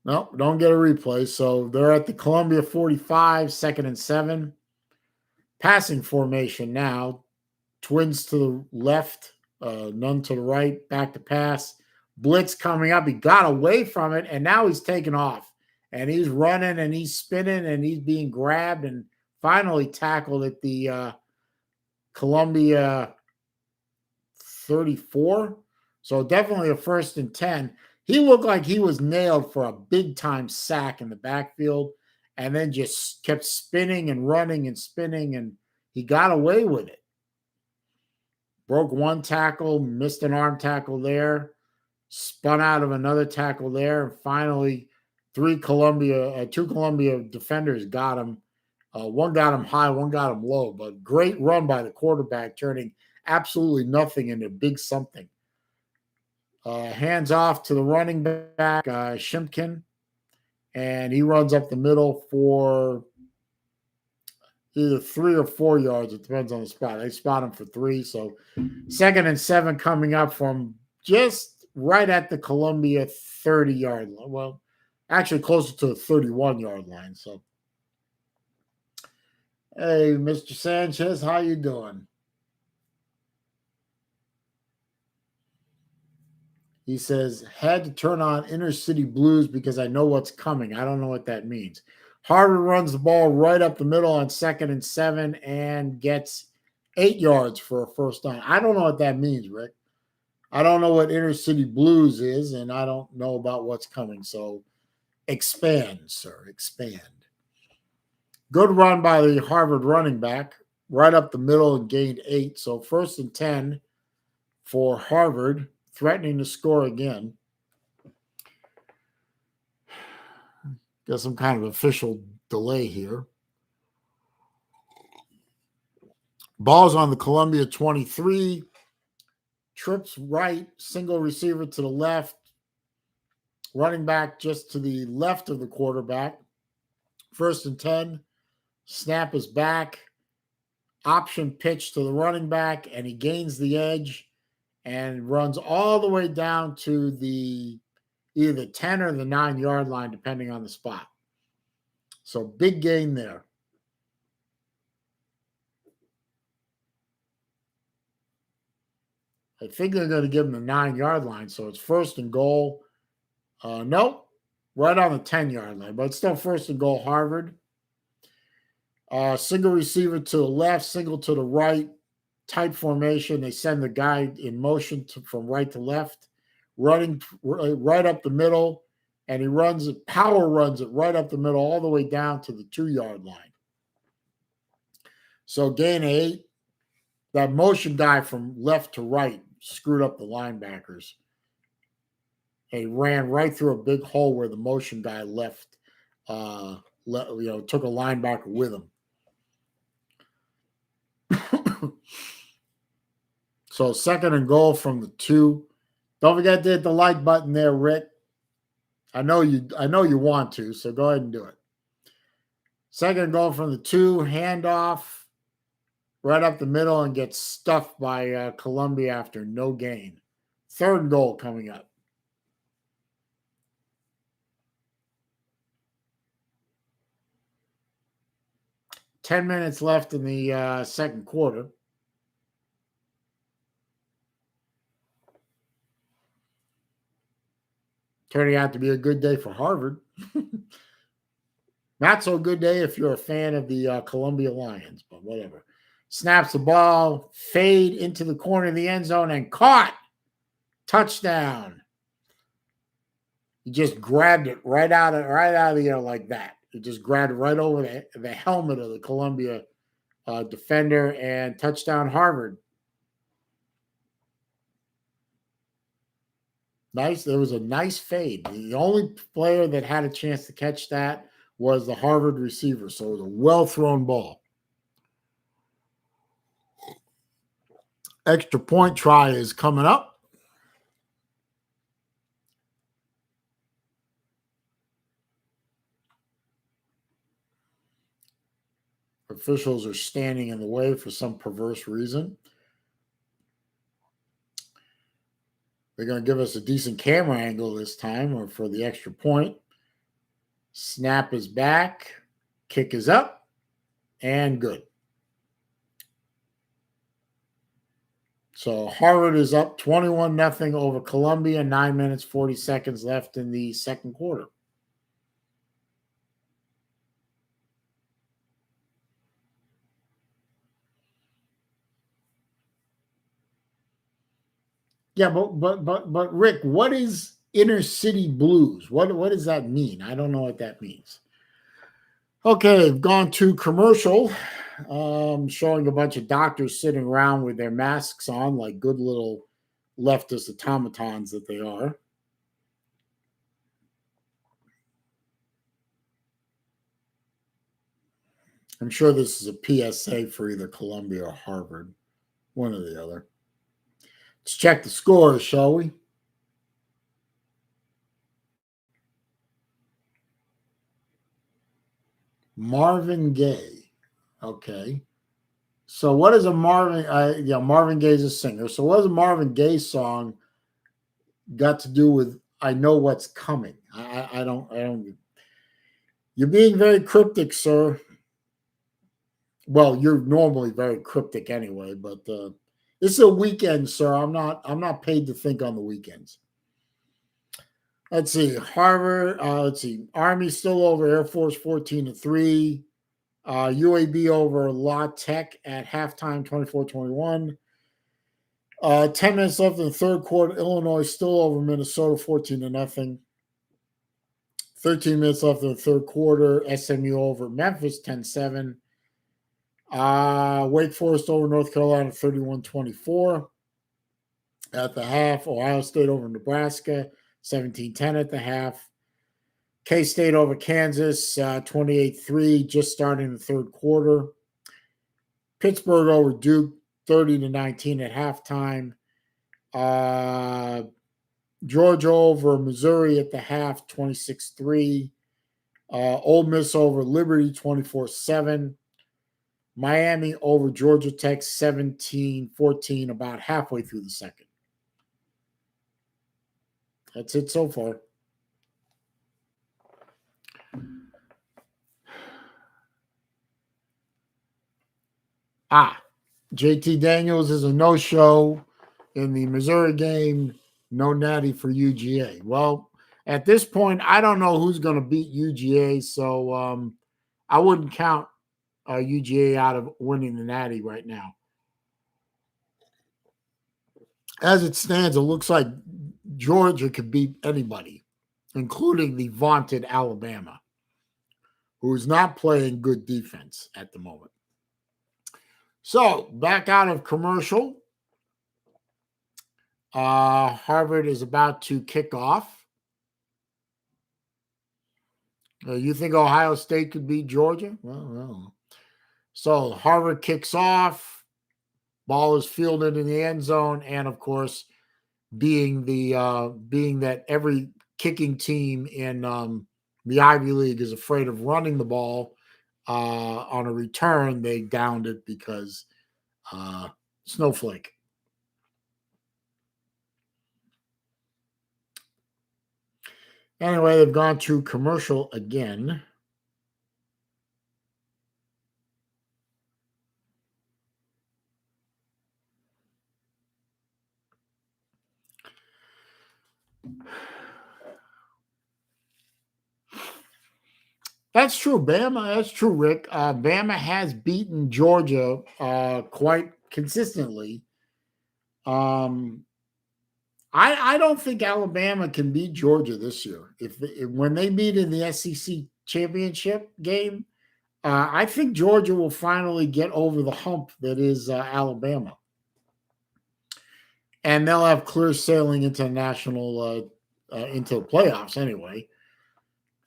No, don't get a replay. So they're at the Columbia 45, 2nd and 7. Passing formation now. Twins to the left none to the right, back to pass. Blitz coming up. He got away from it, and now he's taking off. And he's running, and he's spinning, and he's being grabbed, and finally tackled at the Columbia 34. So definitely a 1st and 10. He looked like he was nailed for a big-time sack in the backfield, and then just kept spinning and running and spinning, and he got away with it. Broke one tackle, missed an arm tackle there, spun out of another tackle there, and finally two Columbia defenders got him. One got him high, one got him low, but great run by the quarterback, turning absolutely nothing into big something. Hands off to the running back, Shimkin, and he runs up the middle for either 3 or 4 yards. It depends on the spot. They spot him for 3. So 2nd and 7 coming up from just right at the Columbia 30-yard line. Well, actually closer to the 31-yard line. So, hey, Mr. Sanchez, how you doing? He says, had to turn on Inner City Blues because I know what's coming. I don't know what that means. Harvard runs the ball right up the middle on 2nd and 7 and gets 8 yards for a first down. I don't know what that means, Rick. I don't know what Inner City Blues is, and I don't know about what's coming. So expand, sir, expand. Good run by the Harvard running back, right up the middle and gained 8. So 1st and 10 for Harvard, threatening to score again. Got some kind of official delay here. Ball's on the Columbia 23. Trips right, single receiver to the left. Running back just to the left of the quarterback. 1st and 10. Snap is back. Option pitch to the running back, and he gains the edge and runs all the way down to the either the 10 or the 9-yard line, depending on the spot. So big gain there. I think they're going to give him the 9-yard line, so it's 1st and goal. Nope, right on the 10-yard line, but it's still 1st and goal, Harvard. Single receiver to the left, single to the right, tight formation. They send the guy in motion from right to left, running right up the middle, and he power runs it right up the middle all the way down to the 2-yard line. So gain 8. That motion guy from left to right screwed up the linebackers. He ran right through a big hole where the motion guy left, took a linebacker with him. So 2nd and goal from the 2. Don't forget to hit the like button there, Rick. I know you want to, so go ahead and do it. 2nd and goal from the 2, handoff right up the middle and gets stuffed by Columbia after no gain. 3rd and goal coming up. Ten minutes left in the second quarter. Turning out to be a good day for Harvard. Not so good day if you're a fan of the Columbia Lions, but whatever. Snaps the ball, fade into the corner of the end zone, and caught. Touchdown. He just grabbed it right out of the air like that. He just grabbed it right over the helmet of the Columbia defender, and touchdown Harvard. Nice. There was a nice fade. The only player that had a chance to catch that was the Harvard receiver. So it was a well-thrown ball. Extra point try is coming up. Officials are standing in the way for some perverse reason. They're going to give us a decent camera angle this time, or for the extra point. Snap is back. Kick is up. And good. So Harvard is up 21-0 over Columbia. 9 minutes, 40 seconds left in the second quarter. Yeah, but Rick, what is inner city blues? What does that mean? I don't know what that means. Okay, I've gone to commercial, showing a bunch of doctors sitting around with their masks on, like good little leftist automatons that they are. I'm sure this is a PSA for either Columbia or Harvard, one or the other. Let's check the scores, shall we? Marvin Gaye. Okay. So what is a Marvin? Marvin Gaye is a singer. So what does a Marvin Gaye song got to do with "I Know What's Coming"? I don't. You're being very cryptic, sir. Well, you're normally very cryptic anyway, but this is a weekend, sir. I'm not paid to think on the weekends. Let's see. Harvard. Let's see. Army still over Air Force 14-3. UAB over La Tech at halftime 24-21. 10 minutes left in the third quarter. Illinois still over Minnesota 14-0. 13 minutes left in the third quarter. SMU over Memphis 10-7. Wake Forest over North Carolina 31-24. At the half, Ohio State over Nebraska 17-10 at the half. K-State over Kansas 28-3, just starting the third quarter. Pittsburgh over Duke 30-19 at halftime. Georgia over Missouri at the half 26-3. Ole Miss over Liberty 24-7. Miami over Georgia Tech 17-14, about halfway through the second. That's it so far. JT Daniels is a no-show in the Missouri game. No natty for UGA. Well, at this point, I don't know who's going to beat UGA, so I wouldn't count UGA out of winning the natty right now. As it stands, it looks like Georgia could beat anybody, including the vaunted Alabama, who is not playing good defense at the moment. So, back out of commercial. Harvard is about to kick off. You think Ohio State could beat Georgia? Well. So, Harvard kicks off. Ball is fielded in the end zone, and of course, being that every kicking team in the Ivy League is afraid of running the ball on a return, they downed it because snowflake. Anyway, they've gone to commercial again. That's true, Bama. That's true, Rick. Bama has beaten Georgia quite consistently. I don't think Alabama can beat Georgia this year. If when they meet in the SEC championship game, I think Georgia will finally get over the hump that is Alabama, and they'll have clear sailing into national into the playoffs anyway.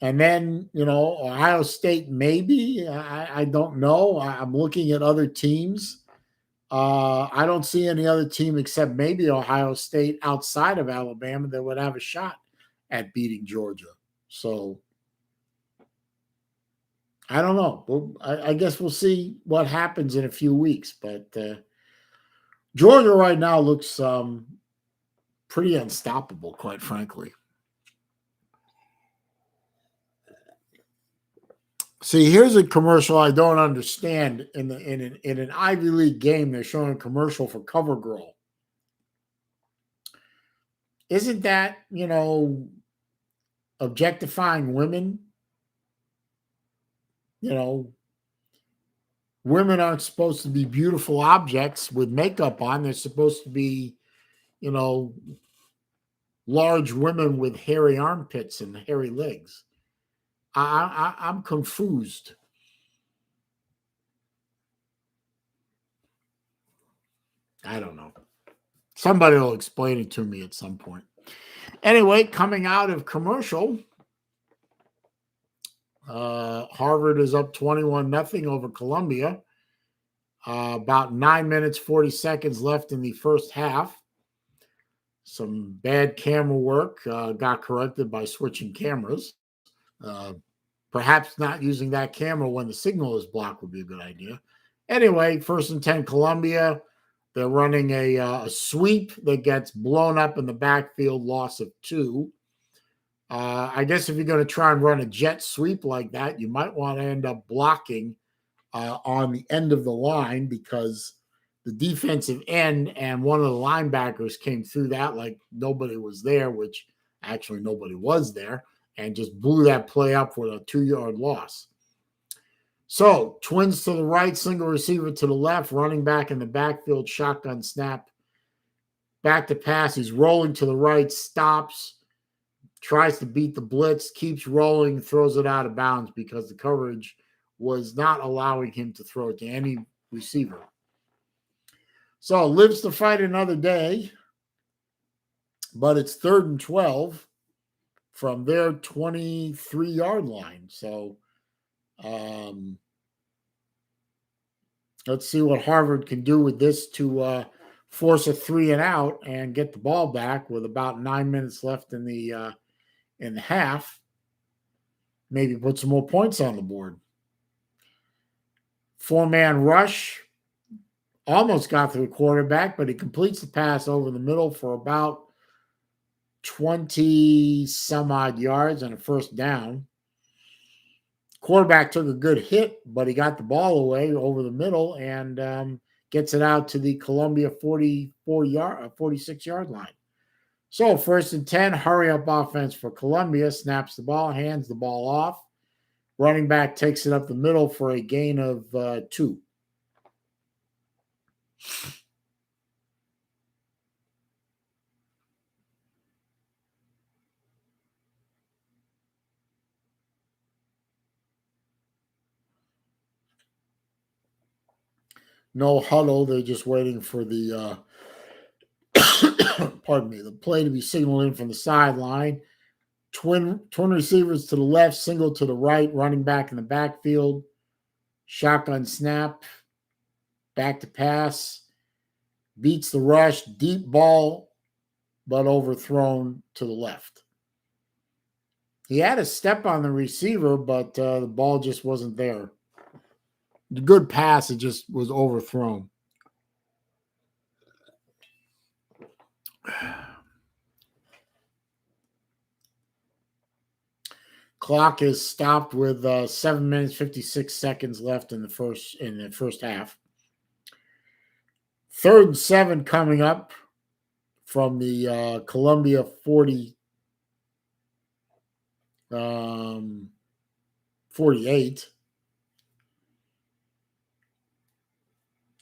And then, Ohio State, maybe. I don't know. I'm looking at other teams. I don't see any other team except maybe Ohio State outside of Alabama that would have a shot at beating Georgia. So I don't know. I guess we'll see what happens in a few weeks. But Georgia right now looks pretty unstoppable, quite frankly. See, here's a commercial I don't understand. In an Ivy League game, they're showing a commercial for CoverGirl. Isn't that, objectifying women? You know, women aren't supposed to be beautiful objects with makeup on. They're supposed to be, you know, large women with hairy armpits and hairy legs. I'm confused. I don't know. Somebody will explain it to me at some point. Anyway, coming out of commercial, Harvard is up 21-0 over Columbia. About 9 minutes, 40 seconds left in the first half. Some bad camera work got corrected by switching cameras. Perhaps not using that camera when the signal is blocked would be a good idea. Anyway, 1st and 10 Columbia. They're running a sweep that gets blown up in the backfield, loss of 2. I guess if you're going to try and run a jet sweep like that, you might want to end up blocking on the end of the line, because the defensive end and one of the linebackers came through that like nobody was there, which actually nobody was there, and just blew that play up with a 2-yard loss. So, twins to the right, single receiver to the left, running back in the backfield, shotgun snap, back to pass. He's rolling to the right, stops, tries to beat the blitz, keeps rolling, throws it out of bounds because the coverage was not allowing him to throw it to any receiver. So, lives to fight another day, but it's 3rd and 12 from their 23-yard line. So, let's see what Harvard can do with this to force a 3 and out and get the ball back with about 9 minutes left in the half. Maybe put some more points on the board. 4-man rush. Almost got to the quarterback, but he completes the pass over the middle for about 20 some odd yards and a first down. Quarterback took a good hit, but he got the ball away over the middle and gets it out to the Columbia 46-yard line. So 1st and 10, hurry up offense for Columbia, snaps the ball, hands the ball off. Running back takes it up the middle for a gain of 2. No huddle. They're just waiting for the pardon me, the play to be signaled in from the sideline. Twin receivers to the left, single to the right, running back in the backfield. Shotgun snap, back to pass, beats the rush, deep ball, but overthrown to the left. He had a step on the receiver, but the ball just wasn't there. The good pass, it just was overthrown. Clock is stopped with 7 minutes 56 seconds left in the first half. 3rd and 7 coming up from the Columbia 48.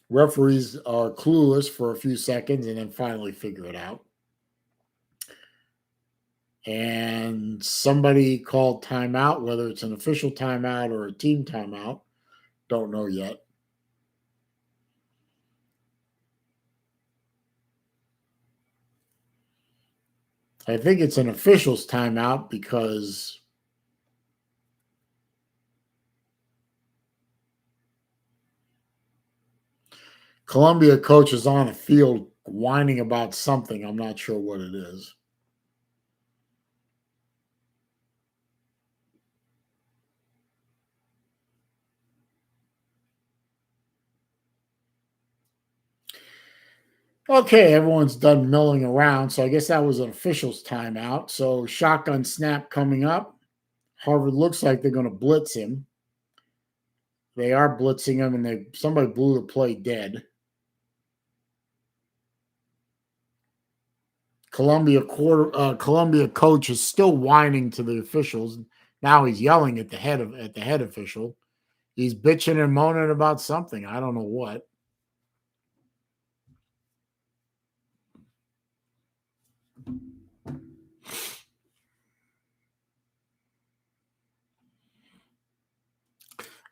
Referees are clueless for a few seconds and then finally figure it out. And somebody called timeout, whether it's an official timeout or a team timeout. Don't know yet. I think it's an official's timeout because Columbia coach is on the field whining about something. I'm not sure what it is. Okay, everyone's done milling around, so I guess that was an official's timeout. So shotgun snap coming up. Harvard looks like they're going to blitz him. They are blitzing him, and somebody blew the play dead. Columbia coach is still whining to the officials. Now he's yelling at the head official. He's bitching and moaning about something. I don't know what.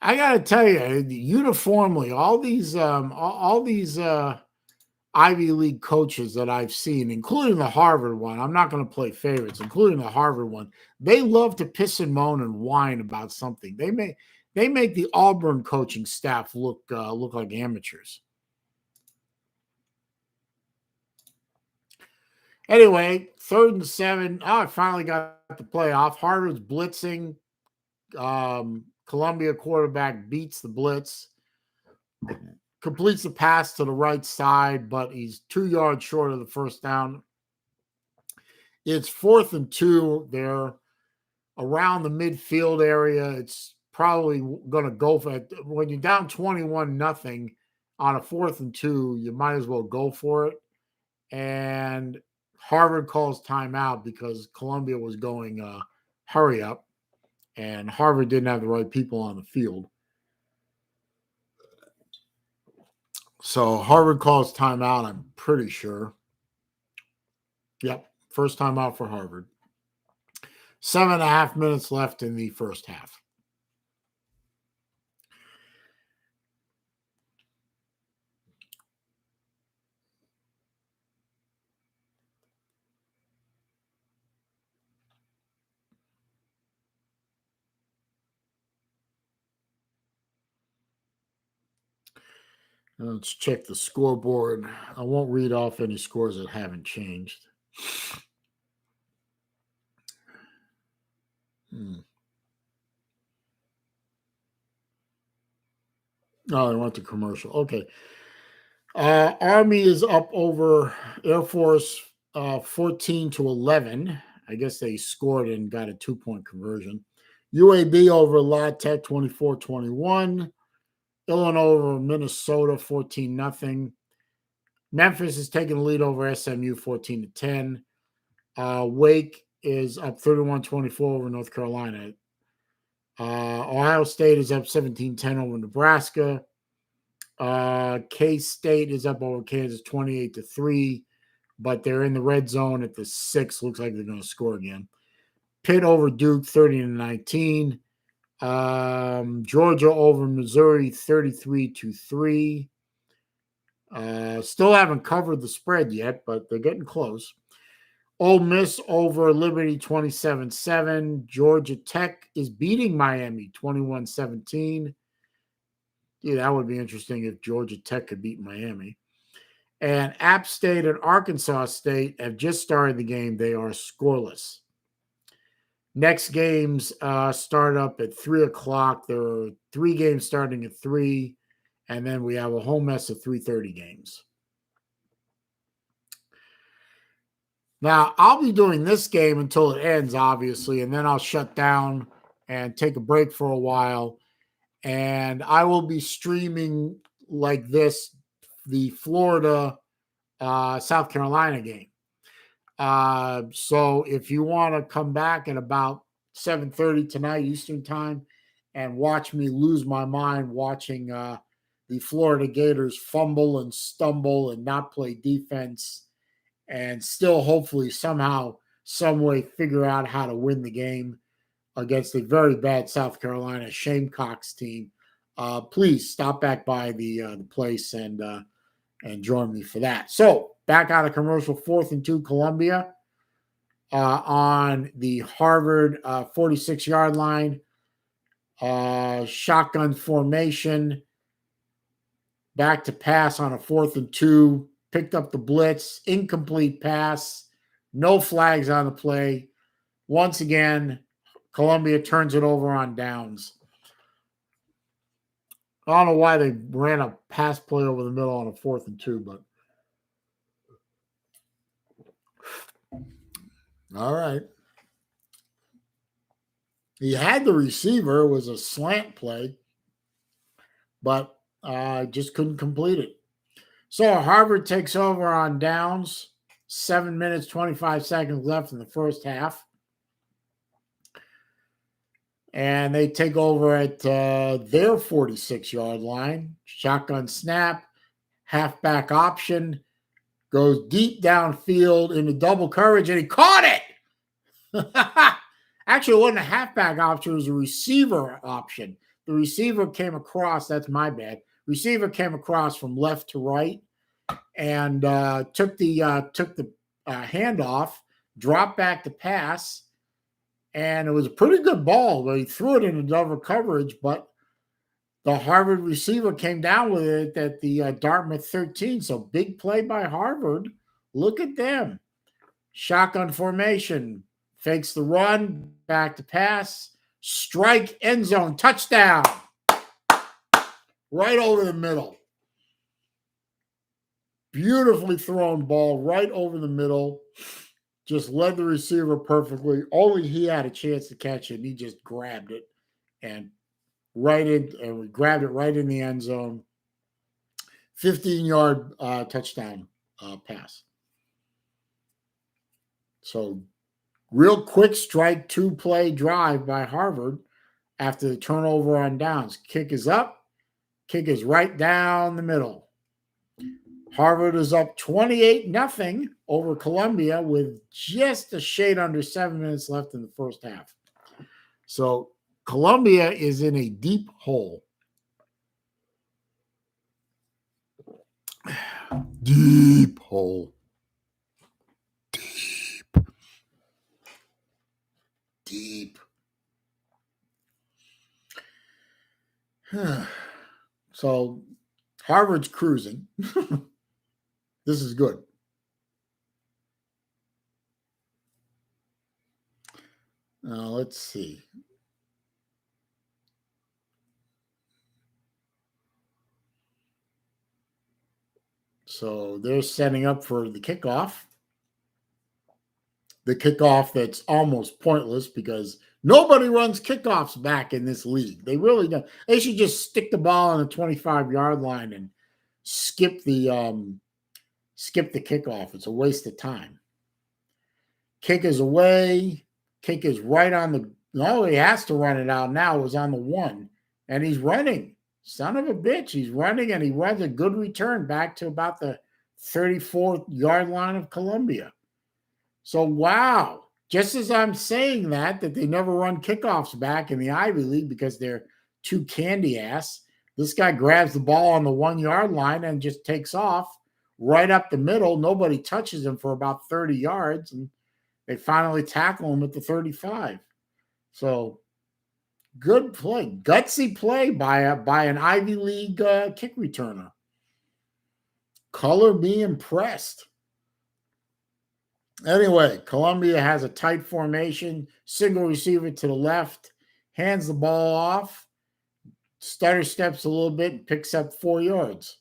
I got to tell you, uniformly, all these Ivy League coaches that I've seen, including the Harvard one, I'm not going to play favorites, including the Harvard one, they love to piss and moan and whine about something. They make the Auburn coaching staff look like amateurs. Anyway, 3rd and 7. Oh, I finally got the playoff. Harvard's blitzing. Columbia quarterback beats the blitz, completes the pass to the right side, but he's 2 yards short of the first down. It's 4th and 2. They're around the midfield area. It's probably going to go for it. When you're down 21-0 on a 4th and 2, you might as well go for it. And Harvard calls timeout because Columbia was going hurry up, and Harvard didn't have the right people on the field. So Harvard calls timeout, I'm pretty sure. Yep, first timeout for Harvard. 7.5 minutes left in the first half. Let's check the scoreboard. I won't read off any scores that haven't changed. Oh, I went to commercial. Okay. Army is up over Air Force 14-11. I guess they scored and got a 2-point conversion. UAB over La Tech 24-21. Illinois over Minnesota 14-0. Memphis is taking the lead over SMU 14-10. Wake is up 31-24 over North Carolina. Ohio State is up 17-10 over Nebraska. K-State is up over Kansas 28-3, but they're in the red zone at the 6. Looks like they're going to score again. Pitt over Duke 30-19. Georgia over Missouri 33-3. Still haven't covered the spread yet, but they're getting close. Ole Miss over Liberty 27-7. Georgia Tech is beating Miami 21-17. Yeah, that would be interesting if Georgia Tech could beat Miami. And App State and Arkansas State have just started the game. They are scoreless. Next games start up at 3 o'clock. There are 3 games starting at 3, and then we have a home mess of 3:30 games. Now, I'll be doing this game until it ends, obviously, and then I'll shut down and take a break for a while. And I will be streaming like this, the Florida South Carolina game. So if you want to come back at about 7:30 tonight Eastern time and watch me lose my mind watching the Florida Gators fumble and stumble and not play defense and still hopefully somehow, some way figure out how to win the game against a very bad South Carolina Shamecocks team, please stop back by the place and join me for that. So back out of commercial, 4th and 2 Columbia on the Harvard 46-yard line. Shotgun formation. Back to pass on a 4th and 2. Picked up the blitz. Incomplete pass. No flags on the play. Once again, Columbia turns it over on downs. I don't know why they ran a pass play over the middle on a 4th and 2, but all right. He had the receiver. It was a slant play, but just couldn't complete it. So Harvard takes over on downs, 7 minutes, 25 seconds left in the first half. And they take over at their 46-yard line. Shotgun snap, halfback option, goes deep downfield into double coverage, and he caught it. Actually, it wasn't a halfback option, it was a receiver option. The receiver came across, that's my bad. Receiver came across from left to right and took the handoff, dropped back to pass, and it was a pretty good ball. He threw it into double coverage, but the Harvard receiver came down with it at the Dartmouth 13. So big play by Harvard. Look at them. Shotgun formation. Fakes the run. Back to pass. Strike. End zone. Touchdown. Right over the middle. Beautifully thrown ball right over the middle. Just led the receiver perfectly. Only he had a chance to catch it, and he just grabbed it and we grabbed it right in the end zone. 15-yard touchdown pass. So real quick strike 2-play drive by Harvard after the turnover on downs. Kick is up. Kick is right down the middle. Harvard is up 28-0 over Columbia with just a shade under 7 minutes left in the first half. So Columbia is in a deep hole. Deep hole. Deep. So Harvard's cruising. This is good. Now let's see. So they're setting up for the kickoff. The kickoff that's almost pointless because nobody runs kickoffs back in this league. They really don't. They should just stick the ball on the 25-yard line and skip the kickoff. It's a waste of time. Kick is away. Kick is right on the. No, he has to run it out now. It was on the 1, and he's running. Son of a bitch. He's running, and he runs a good return back to about the 34-yard line of Columbia. So, wow. Just as I'm saying that they never run kickoffs back in the Ivy League because they're too candy ass, this guy grabs the ball on the 1-yard line and just takes off right up the middle. Nobody touches him for about 30 yards, and they finally tackle him at the 35. So, good play. Gutsy play by an Ivy League kick returner. Color me impressed. Anyway, Columbia has a tight formation, single receiver to the left, hands the ball off, stutter steps a little bit, and picks up 4 yards.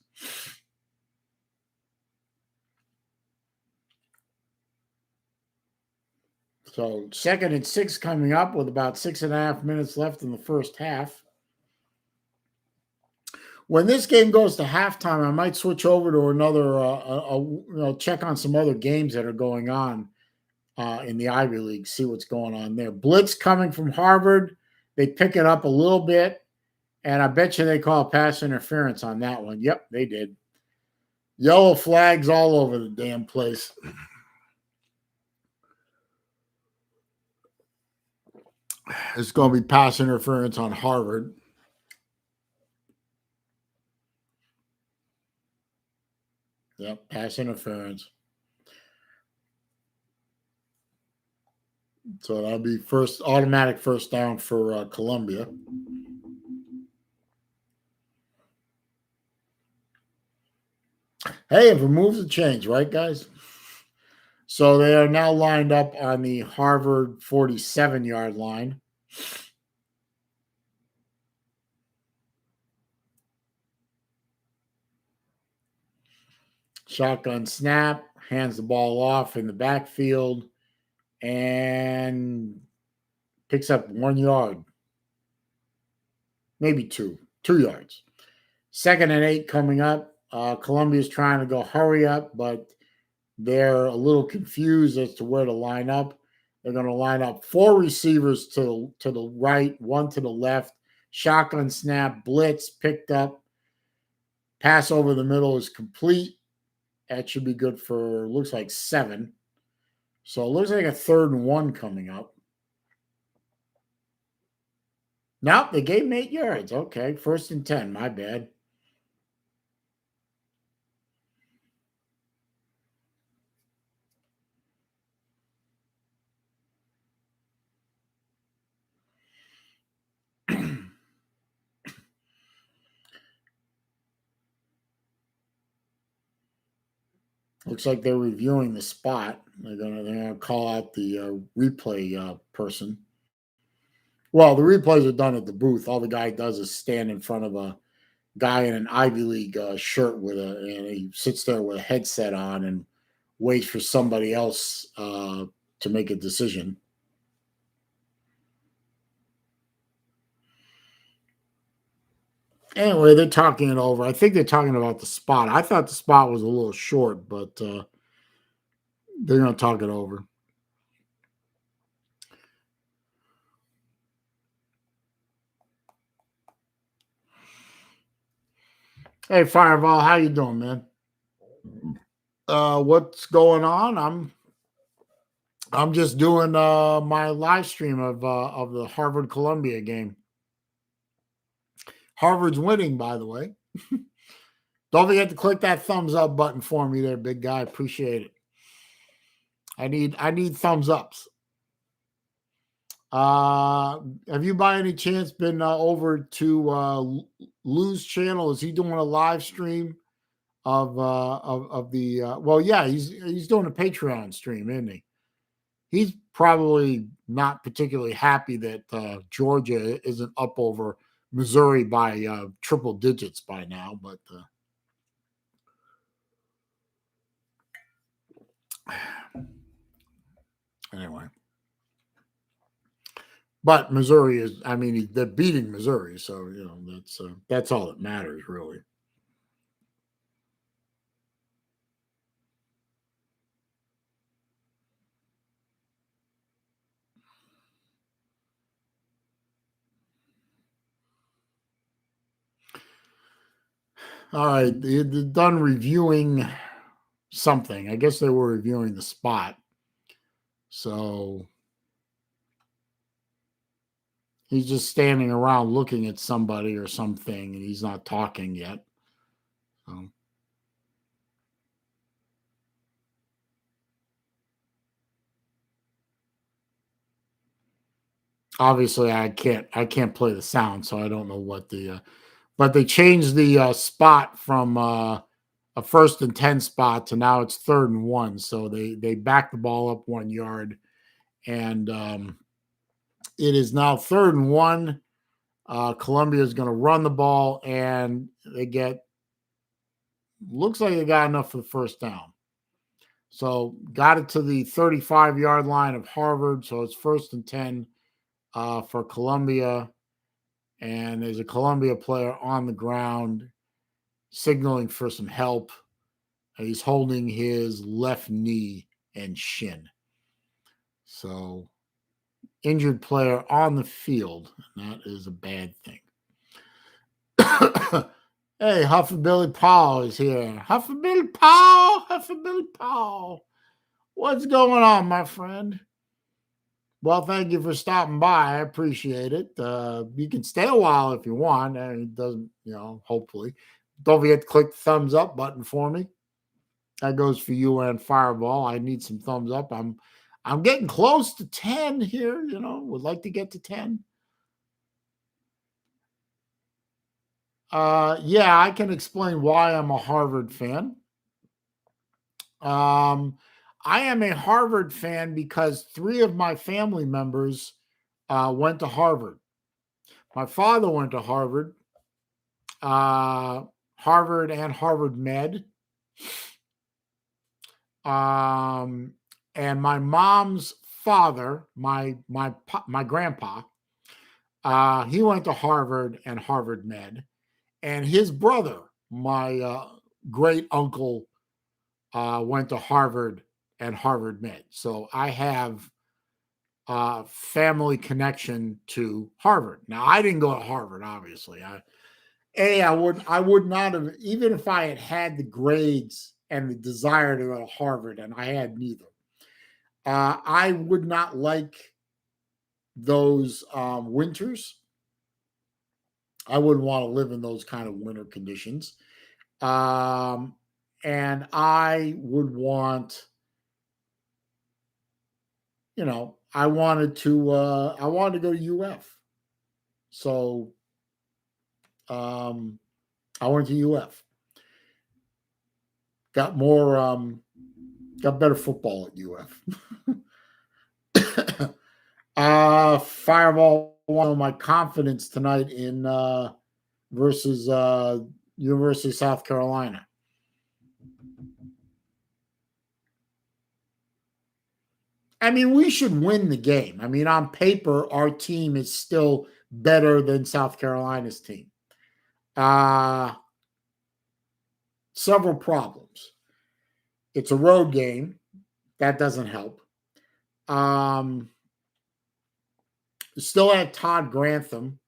So 2nd and 6 coming up with about 6.5 minutes left in the first half. When this game goes to halftime, I might switch over to another, check on some other games that are going on in the Ivy League, see what's going on there. Blitz coming from Harvard. They pick it up a little bit, and I bet you they call pass interference on that one. Yep, they did. Yellow flags all over the damn place. It's going to be pass interference on Harvard. Yep, pass interference. So that'll be automatic first down for Columbia. Hey, it removes the change, right, guys? So they are now lined up on the Harvard 47-yard line. Shotgun snap, hands the ball off in the backfield, and picks up 1 yard. Maybe 2 yards. 2nd and 8 coming up. Columbia's trying to go hurry up, but They're a little confused as to where to line up. They're going to line up 4 receivers to the right, 1 to the left. Shotgun snap, blitz picked up. Pass over the middle is complete. That should be good for, looks like 7. So it looks like a 3rd and 1 coming up. Nope, they gave him 8 yards. Okay, 1st and 10. My bad. Looks like they're reviewing the spot. They're gonna call out the replay person. Well, the replays are done at the booth. All the guy does is stand in front of a guy in an Ivy League shirt and he sits there with a headset on and waits for somebody else to make a decision. Anyway, they're talking it over. I think they're talking about the spot. I thought the spot was a little short, but they're going to talk it over. Hey, Fireball, how you doing, man? What's going on? I'm just doing my live stream of the Harvard Columbia game. Harvard's winning, by the way. Don't forget to click that thumbs up button for me there, big guy. Appreciate it. I need thumbs ups. Have you by any chance been over to Lou's channel? Is he doing a live stream of the well, yeah, he's doing a Patreon stream, isn't he? He's probably not particularly happy that Georgia isn't up over Missouri by triple digits by now, but anyway. But Missouri is, I mean, they're beating Missouri, so you know that's all that matters, really. All right, they're done reviewing something. I guess they were reviewing the spot. So he's just standing around looking at somebody or something, and he's not talking yet. Obviously, I can't play the sound, so I don't know what the. But they changed the spot from a 1st and 10 spot to now it's 3rd and 1. So they back the ball up 1 yard, and it is now 3rd and 1. Columbia is going to run the ball, and they looks like they got enough for the 1st down. So got it to the 35-yard line of Harvard. So it's 1st and 10 for Columbia. And there's a Columbia player on the ground signaling for some help. He's holding his left knee and shin. So injured player on the field. That is a bad thing. Hey, Huffabilly Paul is here. Huffabilly Paul. What's going on, my friend? Well, thank you for stopping by. I appreciate it. You can stay a while if you want. And it doesn't, hopefully. Don't forget to click the thumbs up button for me. That goes for you and Fireball. I need some thumbs up. I'm getting close to 10 here, would like to get to 10. Yeah, I can explain why I'm a Harvard fan. I am a Harvard fan because 3 of my family members went to Harvard. My father went to Harvard, Harvard and Harvard Med. And my mom's father, my grandpa, he went to Harvard and Harvard Med. And his brother, my great uncle went to Harvard and Harvard Med. So I have family connection to Harvard. Now I didn't go to Harvard, obviously. I would not have, even if I had had the grades and the desire to go to Harvard, and I had neither. I would not like those winters. I wouldn't want to live in those kind of winter conditions. And I would want, I wanted to go to UF. So I went to UF. Got better football at UF. Fireball won my confidence tonight in versus University of South Carolina. I mean, we should win the game. I mean, on paper, our team is still better than South Carolina's team. Several problems. It's a road game. That doesn't help. Still had Todd Grantham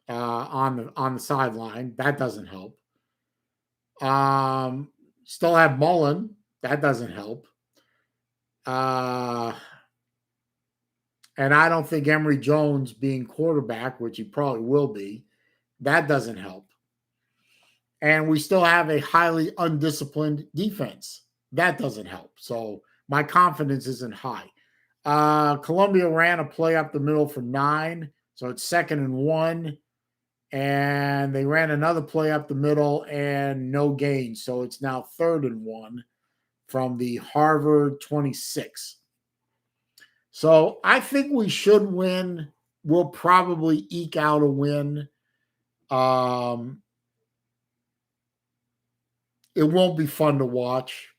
on the sideline. That doesn't help. Still have Mullen. That doesn't help. And I don't think Emory Jones being quarterback, which he probably will be, that doesn't help. And we still have a highly undisciplined defense. That doesn't help. So my confidence isn't high. Columbia ran a play up the middle for 9. So it's 2nd and 1. And they ran another play up the middle and no gain. So it's now 3rd and 1 from the Harvard 26. So I think we should win. We'll probably eke out a win. It won't be fun to watch,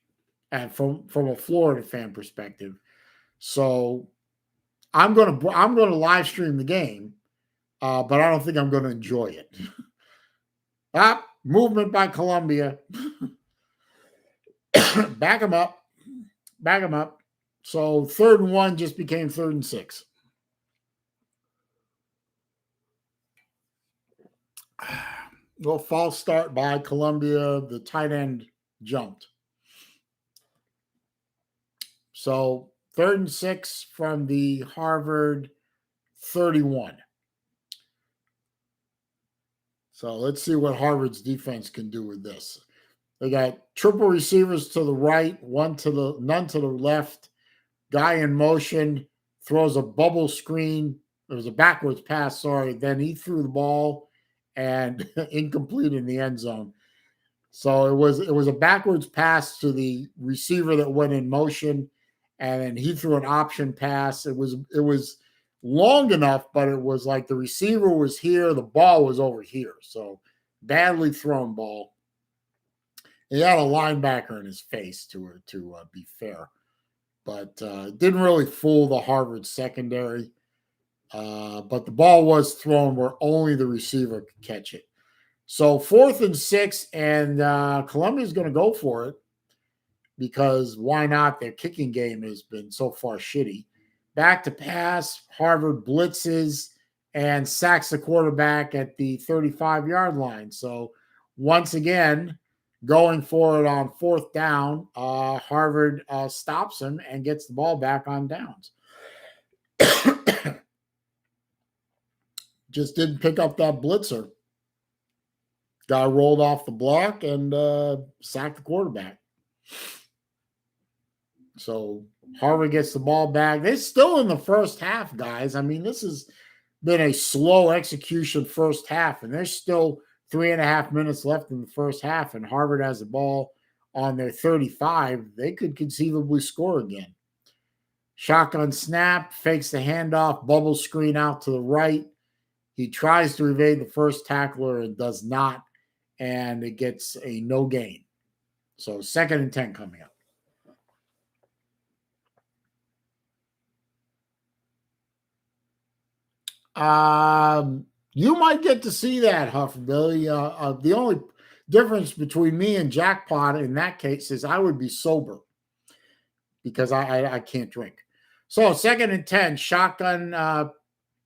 and from a Florida fan perspective. So I'm gonna live stream the game, but I don't think I'm gonna enjoy it. Movement by Columbia. Back them up. So 3rd and 1 just became 3rd and 6. Well, false start by Columbia. The tight end jumped. So 3rd and 6 from the Harvard 31. So let's see what Harvard's defense can do with this. They got triple receivers to the right, none to the left. Guy in motion, throws a bubble screen. There was a backwards pass, sorry. Then he threw the ball and incomplete in the end zone. So it was a backwards pass to the receiver that went in motion, and then he threw an option pass. It was long enough, but it was like the receiver was here, the ball was over here. So badly thrown ball. He had a linebacker in his face to be fair, but didn't really fool the Harvard secondary. But the ball was thrown where only the receiver could catch it. So 4th and 6, and Columbia's going to go for it because why not? Their kicking game has been so far shitty. Back to pass, Harvard blitzes and sacks the quarterback at the 35-yard line. So once again, going for it on 4th down, Harvard stops him and gets the ball back on downs. Just didn't pick up that blitzer. Guy rolled off the block and sacked the quarterback. So Harvard gets the ball back. They're still in the first half, guys. I mean, this has been a slow execution first half, and there's still 3.5 minutes left in the first half, and Harvard has the ball on their 35. They could conceivably score again. Shotgun snap, fakes the handoff, bubble screen out to the right. He tries to evade the first tackler and does not, and it gets a no gain. So 2nd and 10 coming up. You might get to see that, Huff Billy. The difference between me and jackpot in that case is I would be sober because I can't drink. So 2nd and 10, shotgun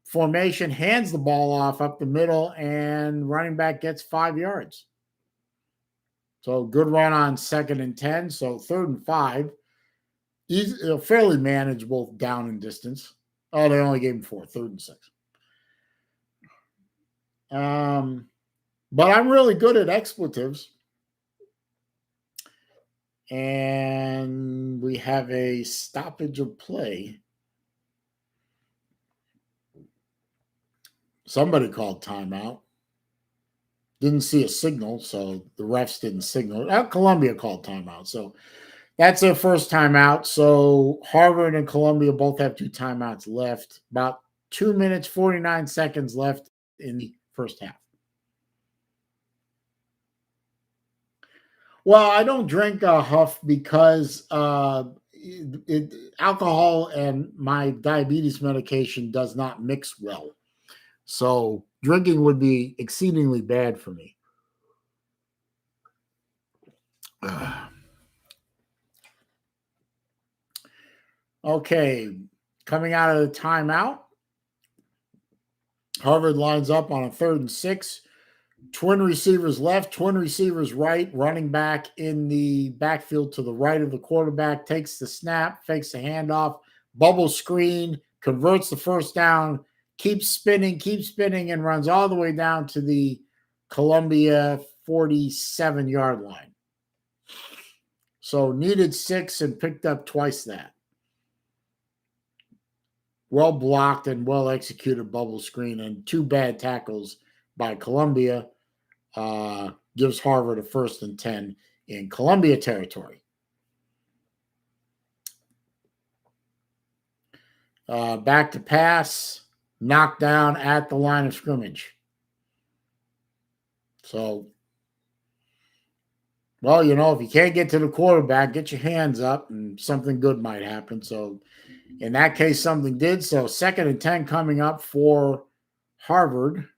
formation, hands the ball off up the middle, and running back gets 5 yards. So good run on 2nd and 10. So 3rd and 5. Fairly manageable down and distance. Oh, they only gave him 4, 3rd and 6. But I'm really good at expletives. And we have a stoppage of play. Somebody called timeout. Didn't see a signal, so the refs didn't signal. Columbia called timeout. So that's their first timeout. So Harvard and Columbia both have 2 timeouts left. About 2 minutes, 49 seconds left in the first half. Well, I don't drink Huff because alcohol and my diabetes medication does not mix well. So drinking would be exceedingly bad for me. Okay, coming out of the timeout, Harvard lines up on a 3rd and 6. Twin receivers left, twin receivers right, running back in the backfield to the right of the quarterback, takes the snap, fakes the handoff, bubble screen, converts the first down, keeps spinning, and runs all the way down to the Columbia 47-yard line. So needed 6 and picked up twice that. Well blocked and well executed bubble screen, and 2 bad tackles by Columbia. Gives Harvard a 1st and 10 in Columbia territory. Back to pass, knocked down at the line of scrimmage. So, well, if you can't get to the quarterback, get your hands up and something good might happen. So, in that case, something did. So, 2nd and 10 coming up for Harvard.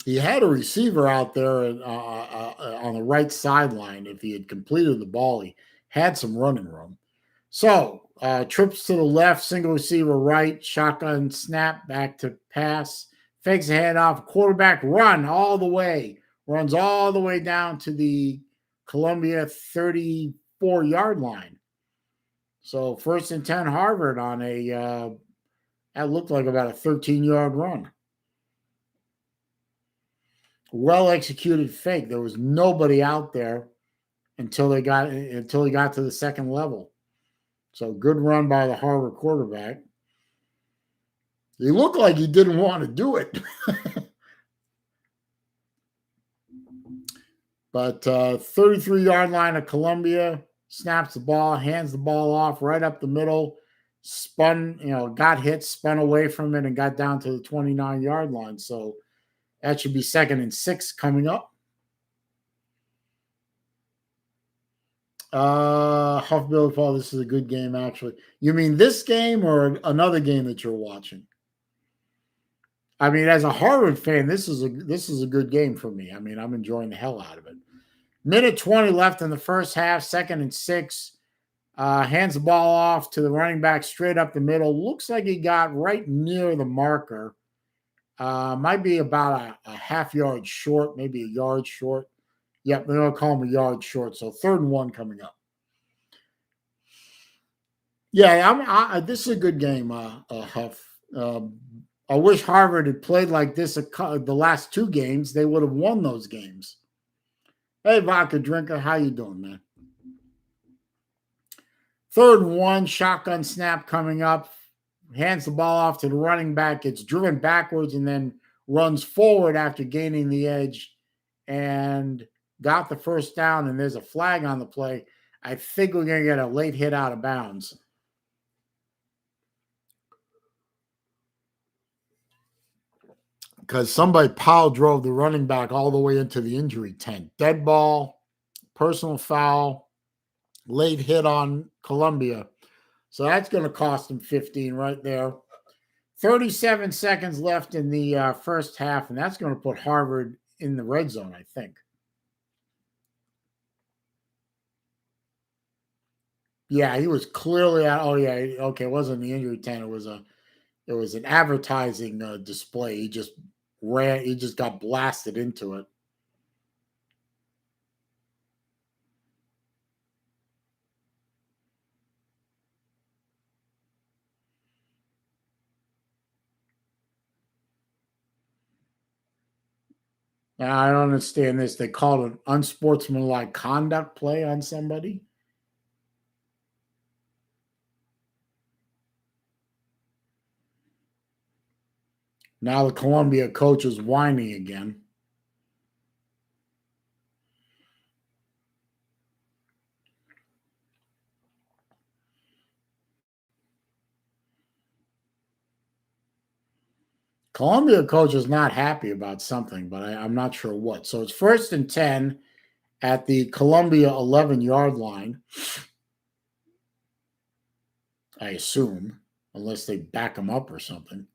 He had a receiver out there on the right sideline. If he had completed the ball, he had some running room. So trips to the left, single receiver right, shotgun snap, back to pass, fakes a handoff, quarterback run all the way, runs all the way down to the Columbia 34-yard line. So 1st and 10 Harvard on that looked like about a 13-yard run. Well executed fake. There was nobody out there until he got to the 2nd level. So good run by the Harvard quarterback. He looked like he didn't want to do it. But 33-yard line of Columbia, snaps the ball, hands the ball off right up the middle, spun, got hit, spun away from it, and got down to the 29-yard line. So that should be 2nd and 6 coming up. Huff Billy Paul, this is a good game, actually. You mean this game or another game that you're watching? I mean, as a Harvard fan, this is a good game for me. I mean, I'm enjoying the hell out of it. Minute 20 left in the first half, 2nd and 6. Hands the ball off to the running back straight up the middle. Looks like he got right near the marker. Might be about a half yard short, maybe a yard short. Yep, they're going to call him a yard short. So 3rd and 1 coming up. Yeah, this is a good game, Huff. I wish Harvard had played like this the last 2 games. They would have won those games. Hey, vodka drinker, how you doing, man? 3rd and 1, shotgun snap coming up. Hands the ball off to the running back. It's driven backwards and then runs forward after gaining the edge and got the first down. And there's a flag on the play. I think we're going to get a late hit out of bounds. Because somebody power drove the running back all the way into the injury tent. Dead ball, personal foul, late hit on Columbia. So that's going to cost them 15 right there. 37 seconds left in the first half, and that's going to put Harvard in the red zone, I think. Yeah, he was clearly out. Oh, yeah. Okay, it wasn't the injury tent. It was an advertising display. He just ran. He just got blasted into it. Now, I don't understand this. They called it unsportsmanlike conduct play on somebody. Now the Columbia coach is whining again. Columbia coach is not happy about something, but I'm not sure what. So it's 1st and 10 at the Columbia 11-yard line, I assume, unless they back them up or something.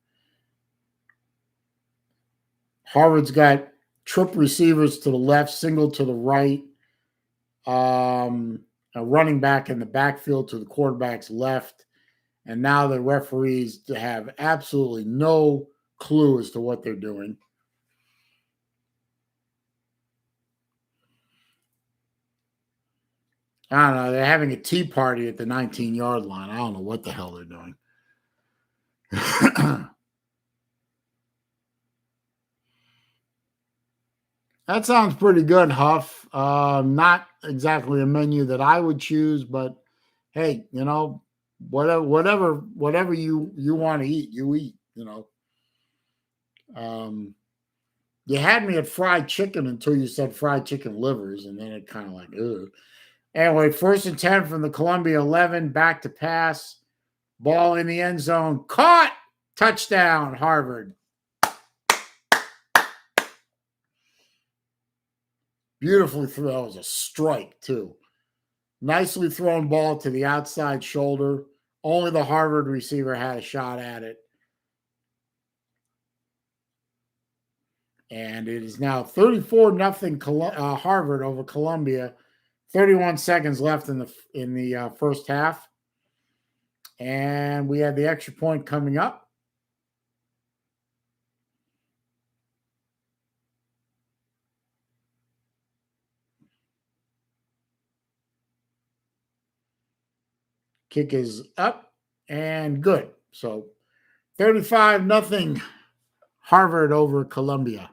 Harvard's got trip receivers to the left, single to the right, a running back in the backfield to the quarterback's left. And now the referees have absolutely no clue as to what they're doing. I don't know. They're having a tea party at the 19-yard line. I don't know what the hell they're doing. That sounds pretty good, Huff. Not exactly a menu that I would choose, but hey, whatever you want to eat, you eat. You had me at fried chicken until you said fried chicken livers, and then it kind of like, ugh. Anyway, 1st and 10 from the Columbia 11, back to pass, ball in the end zone, caught, touchdown, Harvard. Beautifully thrown. That was a strike, too. Nicely thrown ball to the outside shoulder. Only the Harvard receiver had a shot at it. And it is now 34-0 Harvard over Columbia. 31 seconds left in the first half. And we have the extra point coming up. Kick is up and good. So 35-0 Harvard over Columbia.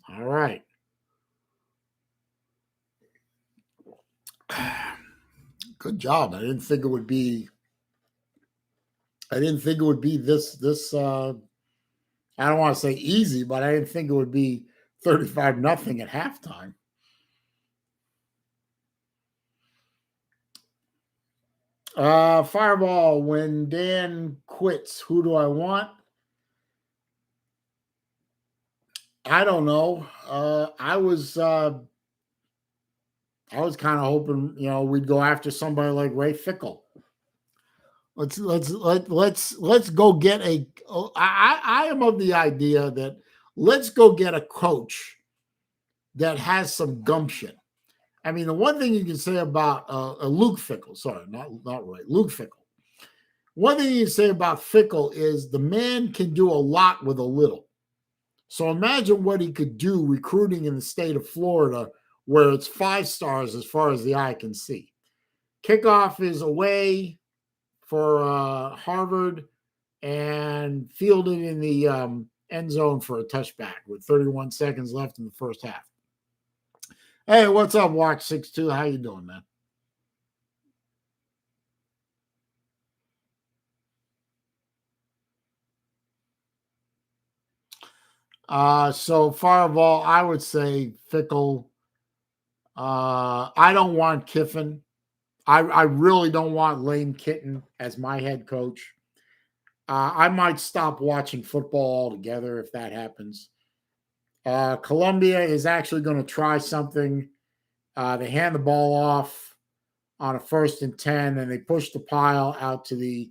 All right. Good job. I didn't think it would be this I don't want to say easy, but I didn't think it would be 35-0 at halftime. Fireball, when Dan quits, who do I want? I don't know. I was kind of hoping, we'd go after somebody like Ray Fickle. Let's go get I am of the idea that let's go get a coach that has some gumption. I mean, the one thing you can say about Luke Fickle, sorry, not Ray, Luke Fickle. One thing you can say about Fickle is the man can do a lot with a little. So imagine what he could do recruiting in the state of Florida, where it's 5 stars as far as the eye can see. Kickoff is away for Harvard and fielded in the end zone for a touchback with 31 seconds left in the first half. Hey, what's up, Watch 62? How you doing, man? So Fireball, I would say Fickle. I don't want Kiffin. I really don't want Lane Kiffin as my head coach. I might stop watching football altogether if that happens. Columbia is actually going to try something. They hand the ball off on a 1st and 10, and they push the pile out to the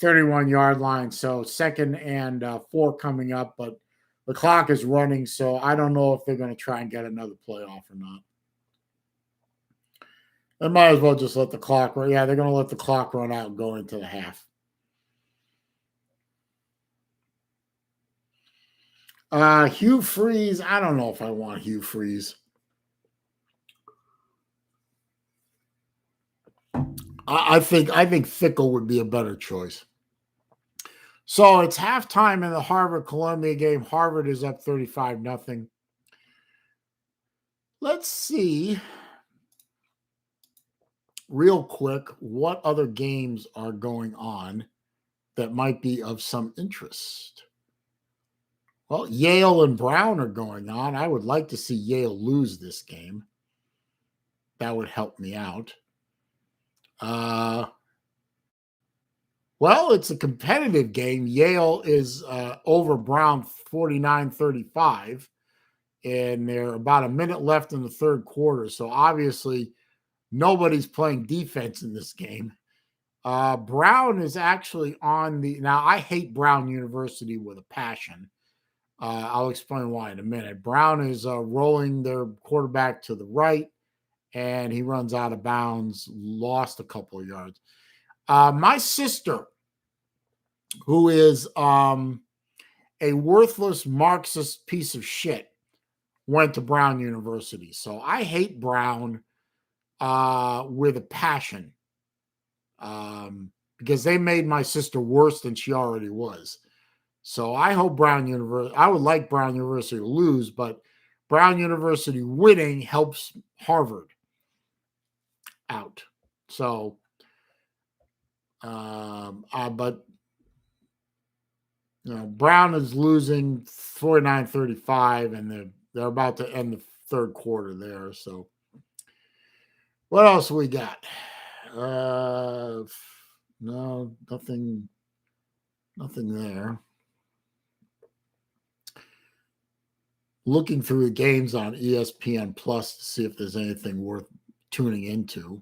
31-yard line. So 2nd and 4 coming up, but the clock is running. So I don't know if they're going to try and get another playoff or not. They might as well just let the clock run. Yeah, they're going to let the clock run out and go into the half. Hugh Freeze. I don't know if I want Hugh Freeze. I think Fickle would be a better choice. So it's halftime in the Harvard-Columbia game. Harvard is up 35-0. Let's see real quick what other games are going on that might be of some interest. Well, Yale and Brown are going on. I would like to see Yale lose this game. That would help me out. Well, it's a competitive game. Yale is over Brown 49-35, and they're about a minute left in the third quarter. So obviously, nobody's playing defense in this game. Brown is actually on the – now, I hate Brown University with a passion. I'll explain why in a minute. Brown is rolling their quarterback to the right, and he runs out of bounds, lost a couple of yards. My sister, who is a worthless Marxist piece of shit, went to Brown University. So I hate Brown with a passion because they made my sister worse than she already was. So I hope Brown University, I would like Brown University to lose, but Brown University winning helps Harvard out. So, but, you know, Brown is losing 49-35, and they're about to end the third quarter there. So, what else we got? No, nothing there. Looking through the games on ESPN Plus to see if there's anything worth tuning into.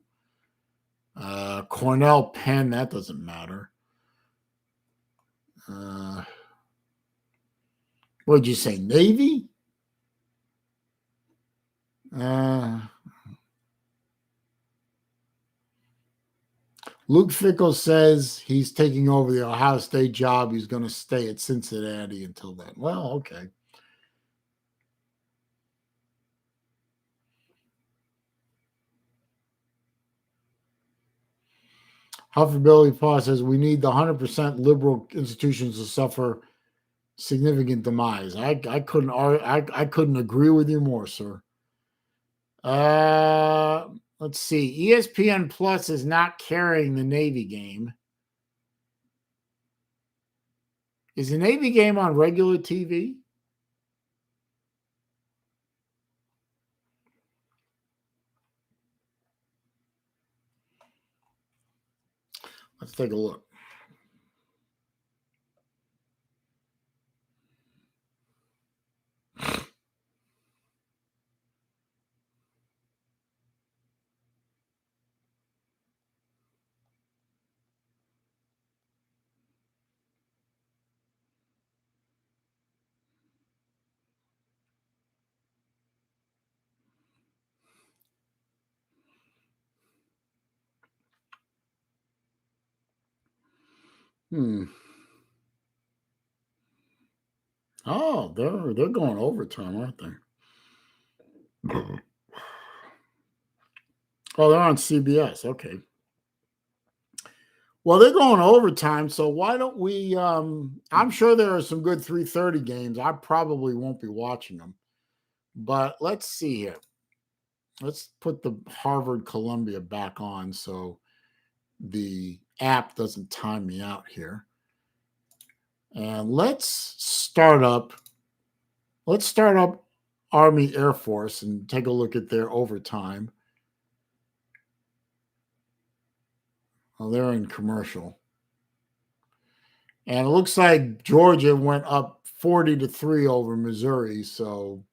Cornell Penn, that doesn't matter. What did you say, Navy? Luke Fickle says he's taking over the Ohio State job. He's going to stay at Cincinnati until then. Well, okay. Hufflebilly Paw says we need the 100% liberal institutions to suffer significant demise. I couldn't agree with you more, sir. Let's see. ESPN Plus is not carrying the Navy game. Is the Navy game on regular TV? Let's take a look. Oh, they're going overtime, aren't they? Oh, they're on CBS. Okay. Well, they're going overtime, so why don't we I'm sure there are some good 3:30 games. I probably won't be watching them. But let's see here. Let's put the Harvard Columbia back on so the app doesn't time me out here. And let's start up Army Air Force and take a look at their overtime. Well, they're in commercial. And it looks like Georgia went up 40-3 over Missouri. So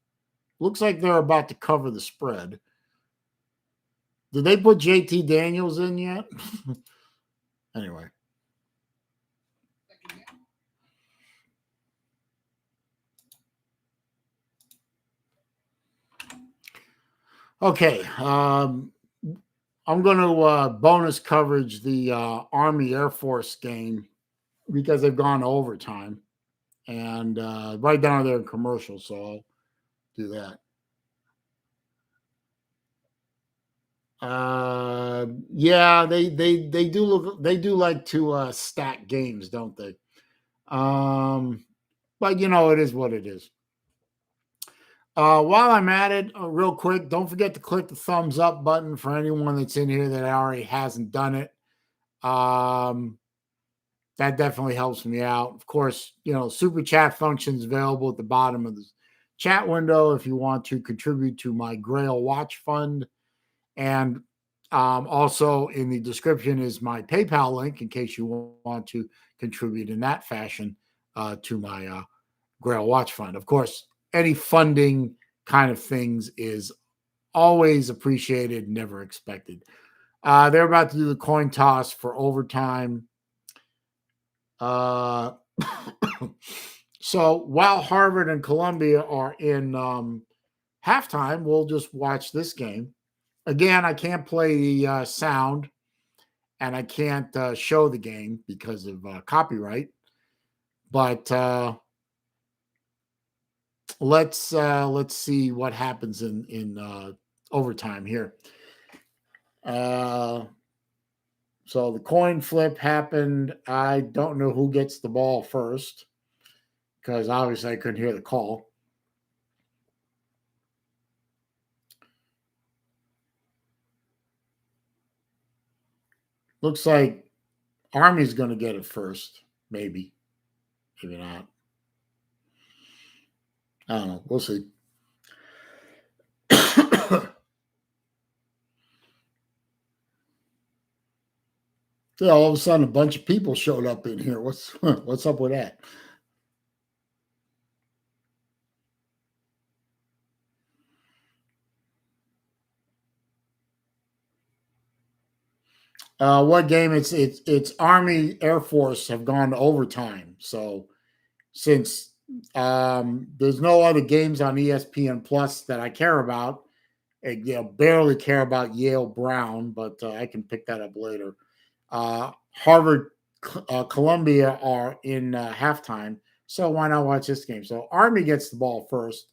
looks like they're about to cover the spread. Did they put JT Daniels in yet? Anyway. Okay. I'm going to bonus coverage the Army Air Force game because they've gone to overtime and right down there in commercial. So I'll do that. Yeah, they do like to stack games, don't they? But it is what it is. While I'm at it, real quick, don't forget to click the thumbs up button for anyone that's in here that already hasn't done it. That definitely helps me out. Of course, super chat functions available at the bottom of the chat window if you want to contribute to my Grail Watch Fund. And also in the description is my PayPal link in case you want to contribute in that fashion to my Grail Watch Fund. Of course, any funding kind of things is always appreciated, never expected. They're about to do the coin toss for overtime. So while Harvard and Columbia are in halftime, we'll just watch this game. Again, I can't play the sound and I can't show the game because of copyright. But let's see what happens in overtime here. So the coin flip happened. I don't know who gets the ball first because obviously I couldn't hear the call. Looks like Army's going to get it first. Maybe not. I don't know. We'll see. So all of a sudden, a bunch of people showed up in here. What's up with that? What game? It's Army Air Force have gone to overtime. So since there's no other games on ESPN Plus that I care about, I barely care about Yale Brown, but I can pick that up later. Harvard, Columbia are in halftime, so why not watch this game? So Army gets the ball first.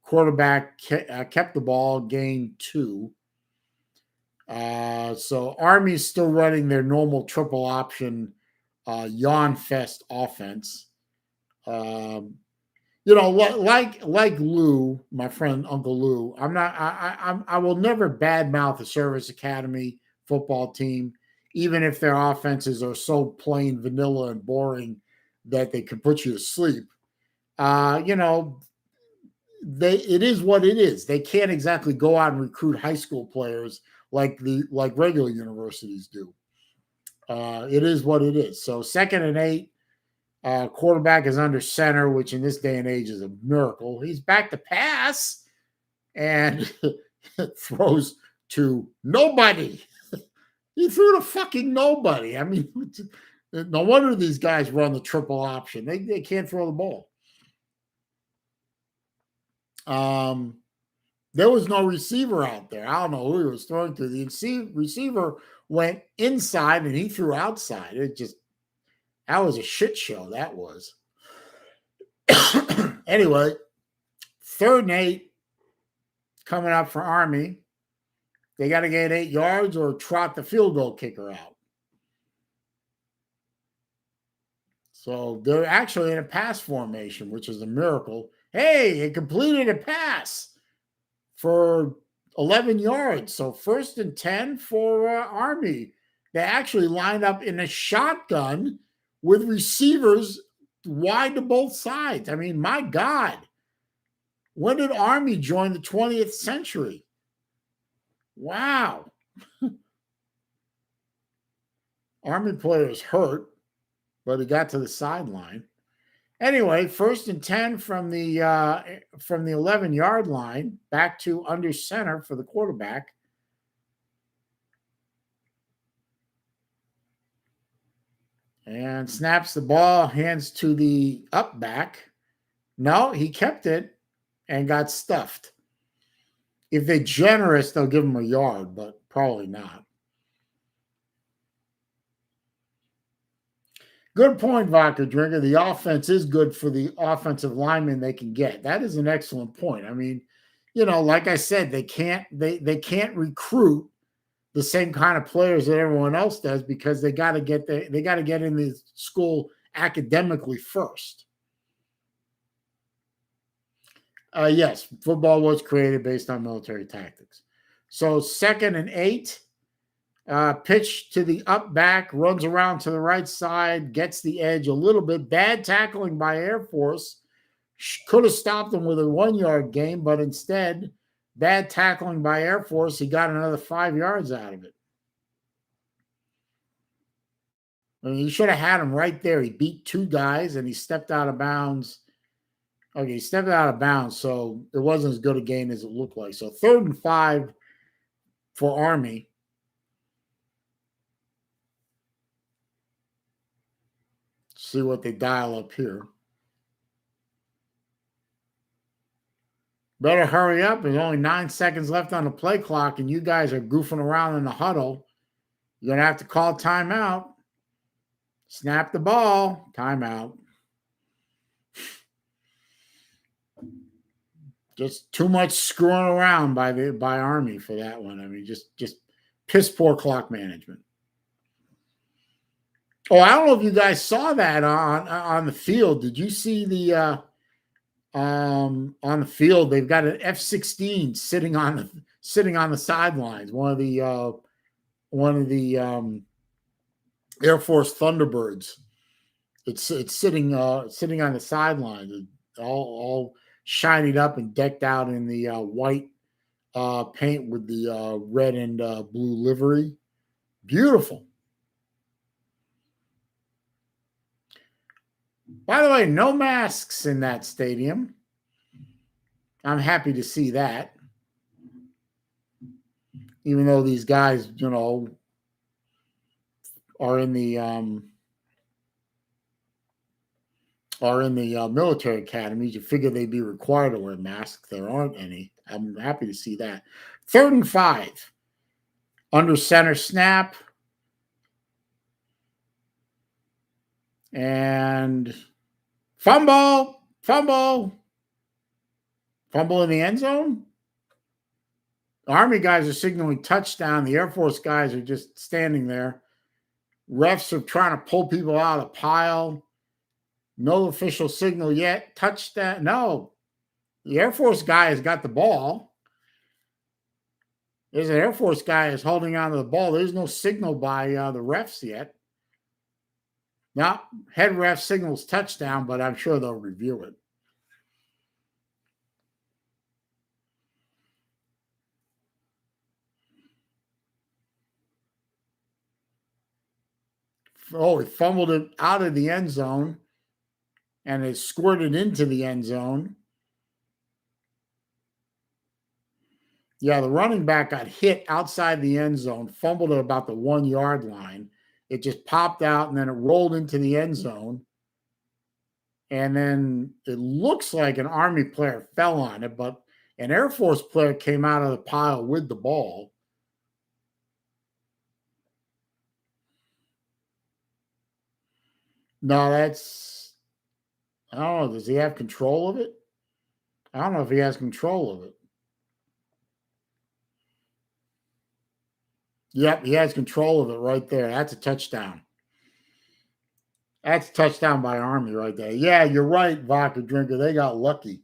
Quarterback kept the ball, gained 2. So Army's still running their normal triple option yawn fest offense. Like Lou, my friend Uncle Lou. I will never badmouth the Service Academy football team, even if their offenses are so plain vanilla and boring that they can put you to sleep. It is what it is. They can't exactly go out and recruit high school players like regular universities do. It is what it is. So 2nd and 8, quarterback is under center, which in this day and age is a miracle. He's back to pass and throws to nobody. He threw to fucking nobody. I mean, no wonder these guys run the triple option. They can't throw the ball. There was no receiver out there. I don't know who he was throwing to. The receiver went inside and he threw outside. That was a shit show. That was. Anyway, 3rd and 8 coming up for Army. They got to get 8 yards or trot the field goal kicker out. So they're actually in a pass formation, which is a miracle. Hey, it completed a pass for 11 yards. So 1st and 10 for Army. They actually lined up in a shotgun with receivers wide to both sides. I mean, my God. When did Army join the 20th century? Wow. Army players hurt, but he got to the sideline. Anyway, 1st and 10 from the 11-yard line, back to under center for the quarterback. And snaps the ball, hands to the up back. No, he kept it and got stuffed. If they're generous, they'll give him a yard, but probably not. Good point, Vodka Drinker. The offense is good for the offensive linemen they can get. That is an excellent point. I mean, like I said, they can't recruit the same kind of players that everyone else does because they got to get in the school academically first. Yes, football was created based on military tactics. So 2nd and 8. Pitch to the up back, runs around to the right side, gets the edge a little bit. Bad tackling by Air Force. Could have stopped him with a 1-yard gain, but instead, bad tackling by Air Force. He got another 5 yards out of it. I mean, he should have had him right there. He beat 2 guys and he stepped out of bounds. Okay, he stepped out of bounds, so it wasn't as good a gain as it looked like. So 3rd and 5 for Army. See what they dial up here. Better hurry up. There's only 9 seconds left on the play clock, and you guys are goofing around in the huddle. You're going to have to call timeout. Snap the ball. Timeout. Just too much screwing around by Army for that one. I mean, just piss poor clock management. Oh, I don't know if you guys saw that on the field. Did you see the on the field? They've got an F-16 sitting on the sidelines. One of the Air Force Thunderbirds. It's sitting on the sidelines, all shinied up and decked out in the white paint with the red and blue livery. Beautiful. By the way, no masks in that stadium. I'm happy to see that. Even though these guys, are in the military academies, you figure they'd be required to wear masks. There aren't any. I'm happy to see that. 3rd and 5. Under center snap. And fumble in the end zone. The Army guys are signaling touchdown. The Air Force guys are just standing there. Refs are trying to pull people out of the pile. No official signal yet. Touchdown. No. The Air Force guy has got the ball. There's an Air Force guy is holding on to the ball. There's no signal by the refs yet. Now, head ref signals touchdown, but I'm sure they'll review it. Oh, he fumbled it out of the end zone, and it squirted into the end zone. Yeah, the running back got hit outside the end zone, fumbled at about the 1-yard line. It just popped out, and then it rolled into the end zone. And then it looks like an Army player fell on it, but an Air Force player came out of the pile with the ball. No, I don't know. Does he have control of it? I don't know if he has control of it. Yep, he has control of it right there. That's a touchdown. That's a touchdown by Army right there. Yeah, you're right, Vodka Drinker. They got lucky.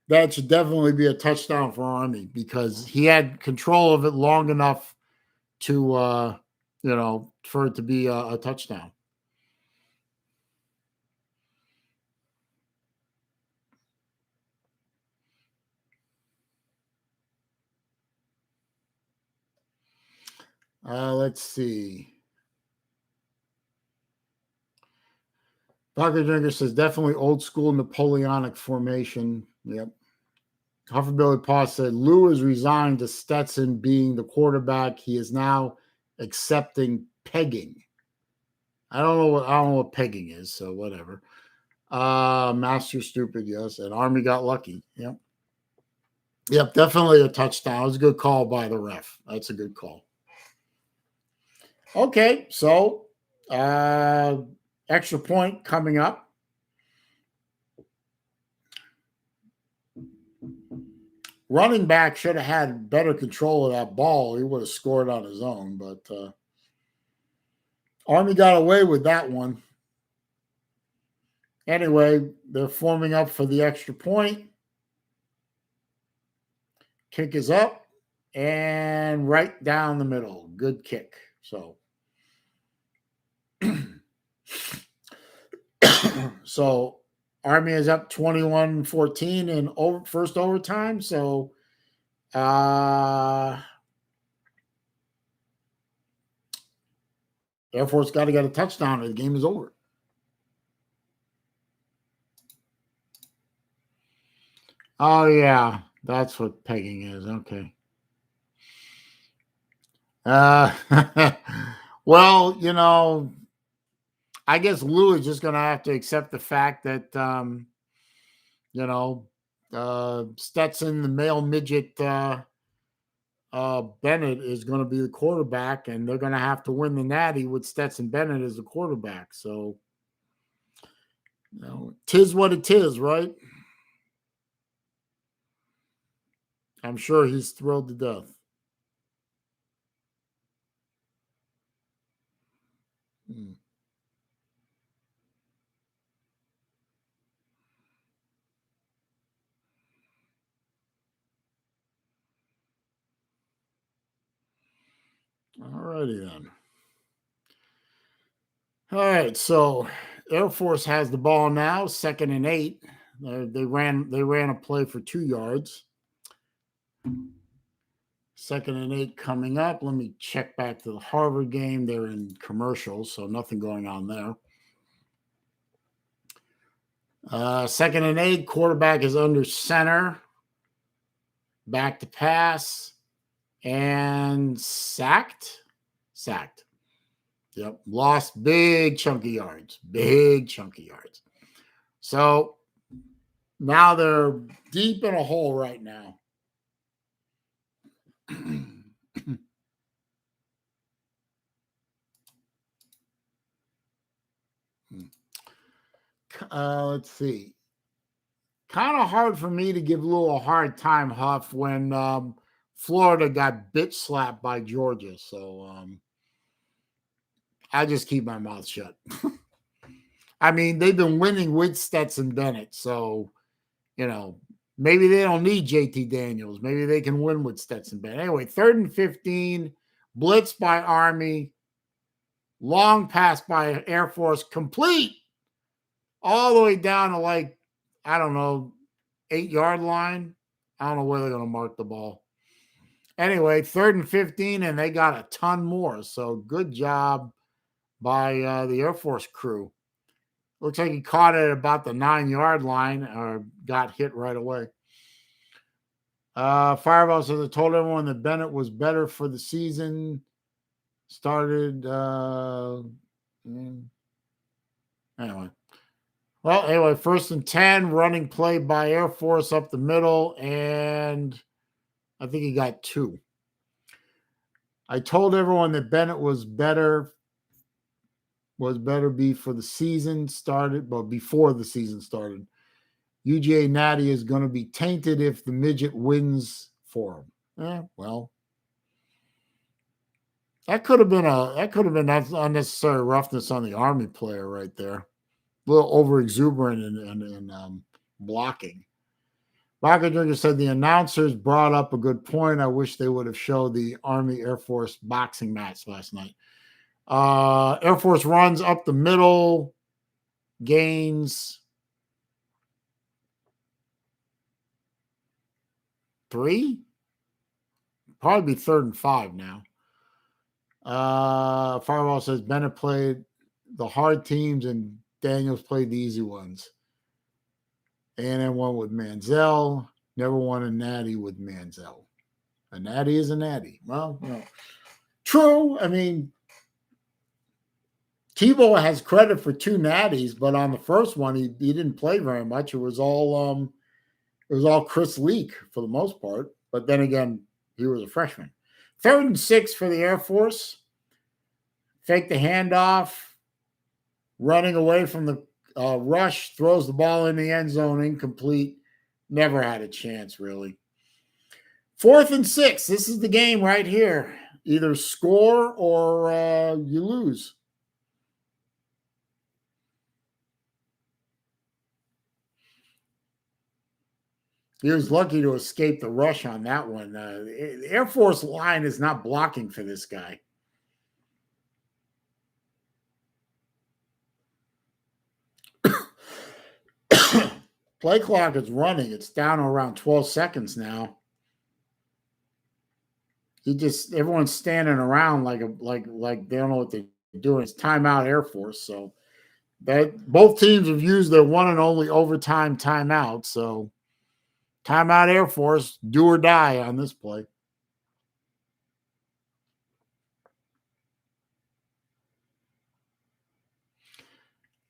That should definitely be a touchdown for Army because he had control of it long enough to, for it to be a touchdown. Let's see. Vodka Drinker says definitely old school Napoleonic formation. Yep. Hufferbilly Paw said Lou is resigned to Stetson being the quarterback. He is now accepting pegging. I don't know what pegging is, so whatever. Master Stupid, yes. And Army got lucky. Yep. Yep, definitely a touchdown. It was a good call by the ref. That's a good call. Okay, so extra point coming up. Running back should have had better control of that ball. He would have scored on his own, but Army got away with that one. Anyway, they're forming up for the extra point. Kick is up and right down the middle. Good kick. So, so Army is up 21-14 in first overtime. So, Air Force got to get a touchdown or the game is over. Oh, yeah. That's what pegging is. Okay. Well, I guess Lou is just going to have to accept the fact that, Stetson, the male midget, Bennett is going to be the quarterback, and they're going to have to win the Natty with Stetson Bennett as the quarterback. So, tis what it is, right? I'm sure he's thrilled to death. All righty then. All right, so Air Force has the ball now, 2nd and 8. They ran a play for 2 yards. 2nd and 8 coming up. Let me check back to the Harvard game. They're in commercials, so nothing going on there. 2nd and 8, quarterback is under center. Back to pass and sacked. Yep, lost big chunky yards. So now they're deep in a hole right now. Let's see. Kind of hard for me to give Lou a hard time, Huff, when Florida got bitch slapped by Georgia. So I just keep my mouth shut. I mean, they've been winning with Stetson Bennett. So, maybe they don't need JT Daniels. Maybe they can win with Stetson Bennett. Anyway, 3rd and 15, blitz by Army, long pass by Air Force, complete all the way down to 8-yard line. I don't know where they're going to mark the ball. Anyway, 3rd and 15, and they got a ton more. So good job by the Air Force crew. Looks like he caught it at about the 9-yard line or got hit right away. Fireball says, I told everyone that Bennett was better for the season. Started. Anyway. Well, 1st and 10, running play by Air Force up the middle, and I think he got 2. I told everyone that Bennett was better before the season started. UGA Natty is going to be tainted if the midget wins for him. Well, that could have been unnecessary roughness on the Army player right there. A little over exuberant in blocking. Vodka Drinker said the announcers brought up a good point. I wish they would have showed the Army Air Force boxing match last night. Air Force runs up the middle, gains 3. Probably be 3rd and 5 now. Fireball says Bennett played the hard teams and Daniels played the easy ones. A&M won with Manziel. Never won a natty with Manziel. A natty is a natty. Well, true. I mean, Tebow has credit for 2 natties, but on the first one, he didn't play very much. It was all It was all Chris Leak for the most part. But then again, he was a freshman. 3rd and 6 for the Air Force. Fake the handoff. Running away from the rush. Throws the ball in the end zone. Incomplete. Never had a chance, really. 4th and 6. This is the game right here. Either score or you lose. He was lucky to escape the rush on that one. The Air Force line is not blocking for this guy. Play clock is running. It's down around 12 seconds now. Everyone's standing around like they don't know what they're doing. It's timeout Air Force. So that both teams have used their one and only overtime timeout. So timeout Air Force, do or die on this play.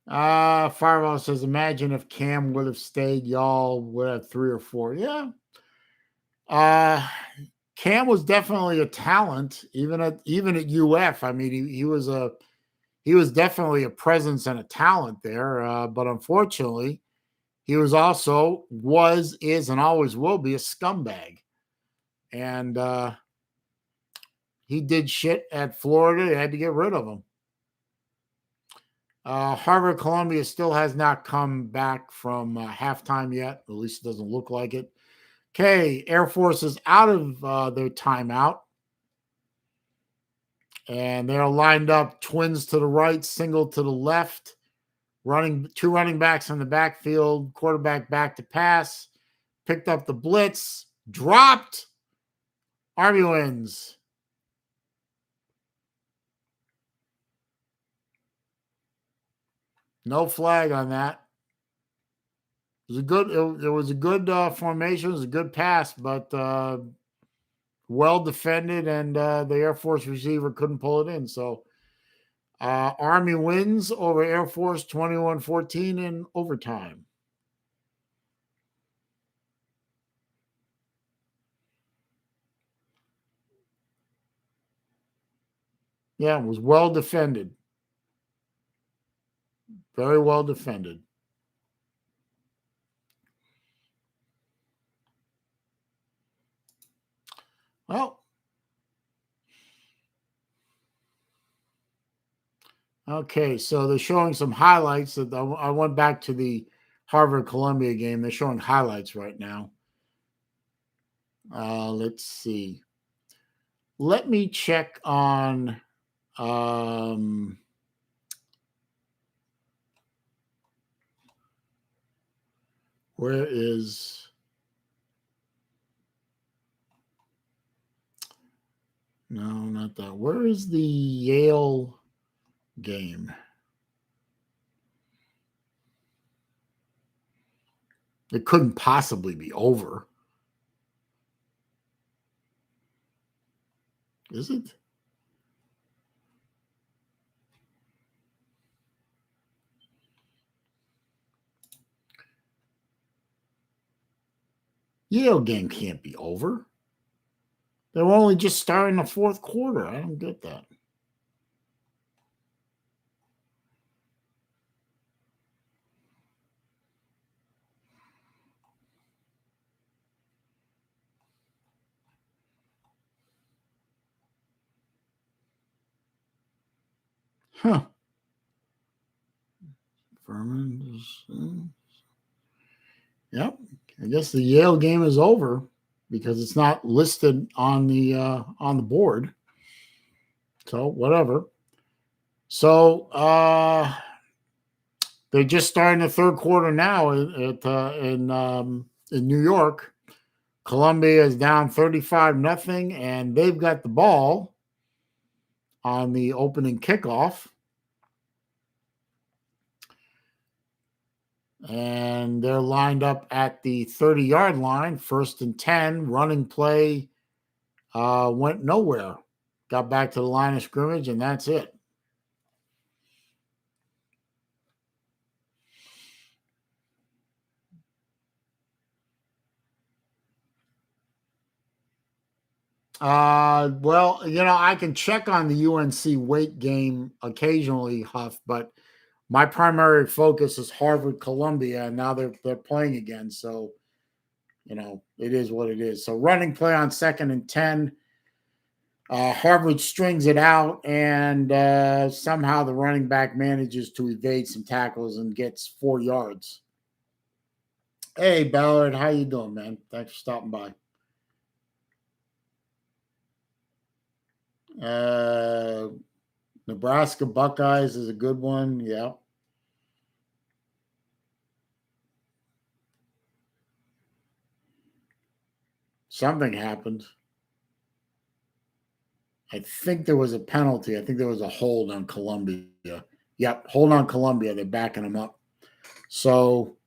Fireball says, imagine if Cam would have stayed, y'all would have 3 or 4. Yeah. Cam was definitely a talent, even at UF. I mean, he was definitely a presence and a talent there. But unfortunately, he was, is, and always will be a scumbag. And he did shit at Florida. They had to get rid of him. Harvard Columbia still has not come back from halftime yet. At least it doesn't look like it. Okay, Air Force is out of their timeout. And they're lined up, twins to the right, single to the left. Two running backs in the backfield, quarterback back to pass. Picked up the blitz, dropped. Army wins. No flag on that. It was a good formation. It was a good pass, but well defended, and the Air Force receiver couldn't pull it in. So Army wins over Air Force 21-14 in overtime. Yeah, it was well defended. Very well defended. Well, okay, so they're showing some highlights. I went back to the Harvard Columbia game. They're showing highlights right now. Let's see. Let me check on where is no, not that. Where is the Yale game? It couldn't possibly be over. Is it? Yale game can't be over. They were only just starting the 4th quarter. I don't get that. Huh. Furman. Yep. I guess the Yale game is over because it's not listed on the board. So whatever. So they're just starting the 3rd quarter now in New York. Columbia is down 35-0, and they've got the ball on the opening kickoff. And they're lined up at the 30-yard line, 1st and 10. Running play went nowhere. Got back to the line of scrimmage, and that's it. Well, I can check on the UNC weight game occasionally, Huff, but my primary focus is Harvard, Columbia, and now they're playing again. So, it is what it is. So running play on 2nd and 10. Harvard strings it out, and somehow the running back manages to evade some tackles and gets 4 yards. Hey, Ballard, how you doing, man? Thanks for stopping by. Uh, Nebraska Buckeyes is a good one. Yeah. Something happened. I think there was a penalty. I think there was a hold on Columbia. Yep, hold on Columbia. They're backing them up. So,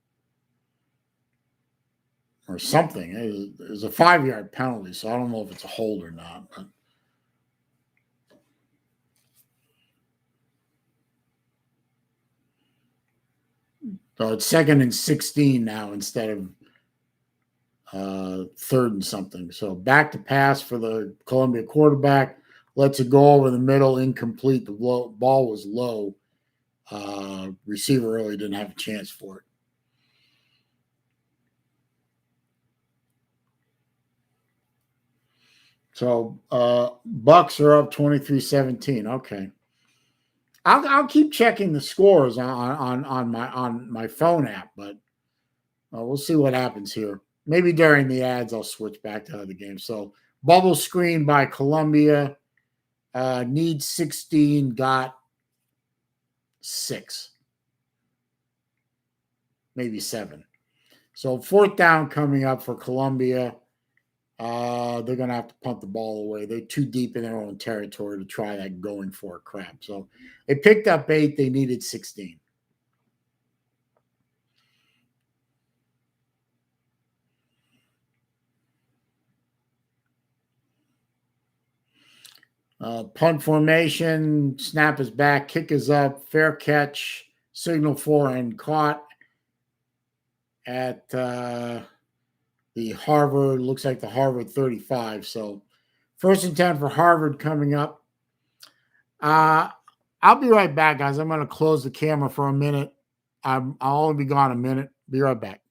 or something. It was a 5 yard penalty. So I don't know if it's a hold or not. But so it's 2nd and 16 now instead of 3rd and something. So back to pass for the Columbia quarterback. Lets it go over the middle, incomplete. The ball was low. Receiver really didn't have a chance for it. So Bucks are up 23-17. Okay. I'll keep checking the scores on my phone app, but we'll see what happens here. Maybe during the ads, I'll switch back to other games. So bubble screen by Columbia. Need 16, got 6, maybe 7. So 4th down coming up for Columbia. They're going to have to punt the ball away. They're too deep in their own territory to try that going for it crap. So they picked up 8. They needed 16. Punt formation, snap is back, kick is up, fair catch, signal for and caught at the Harvard, looks like the Harvard 35. So 1st and 10 for Harvard coming up. I'll be right back, guys. I'm going to close the camera for a minute. I'll only be gone a minute. Be right back.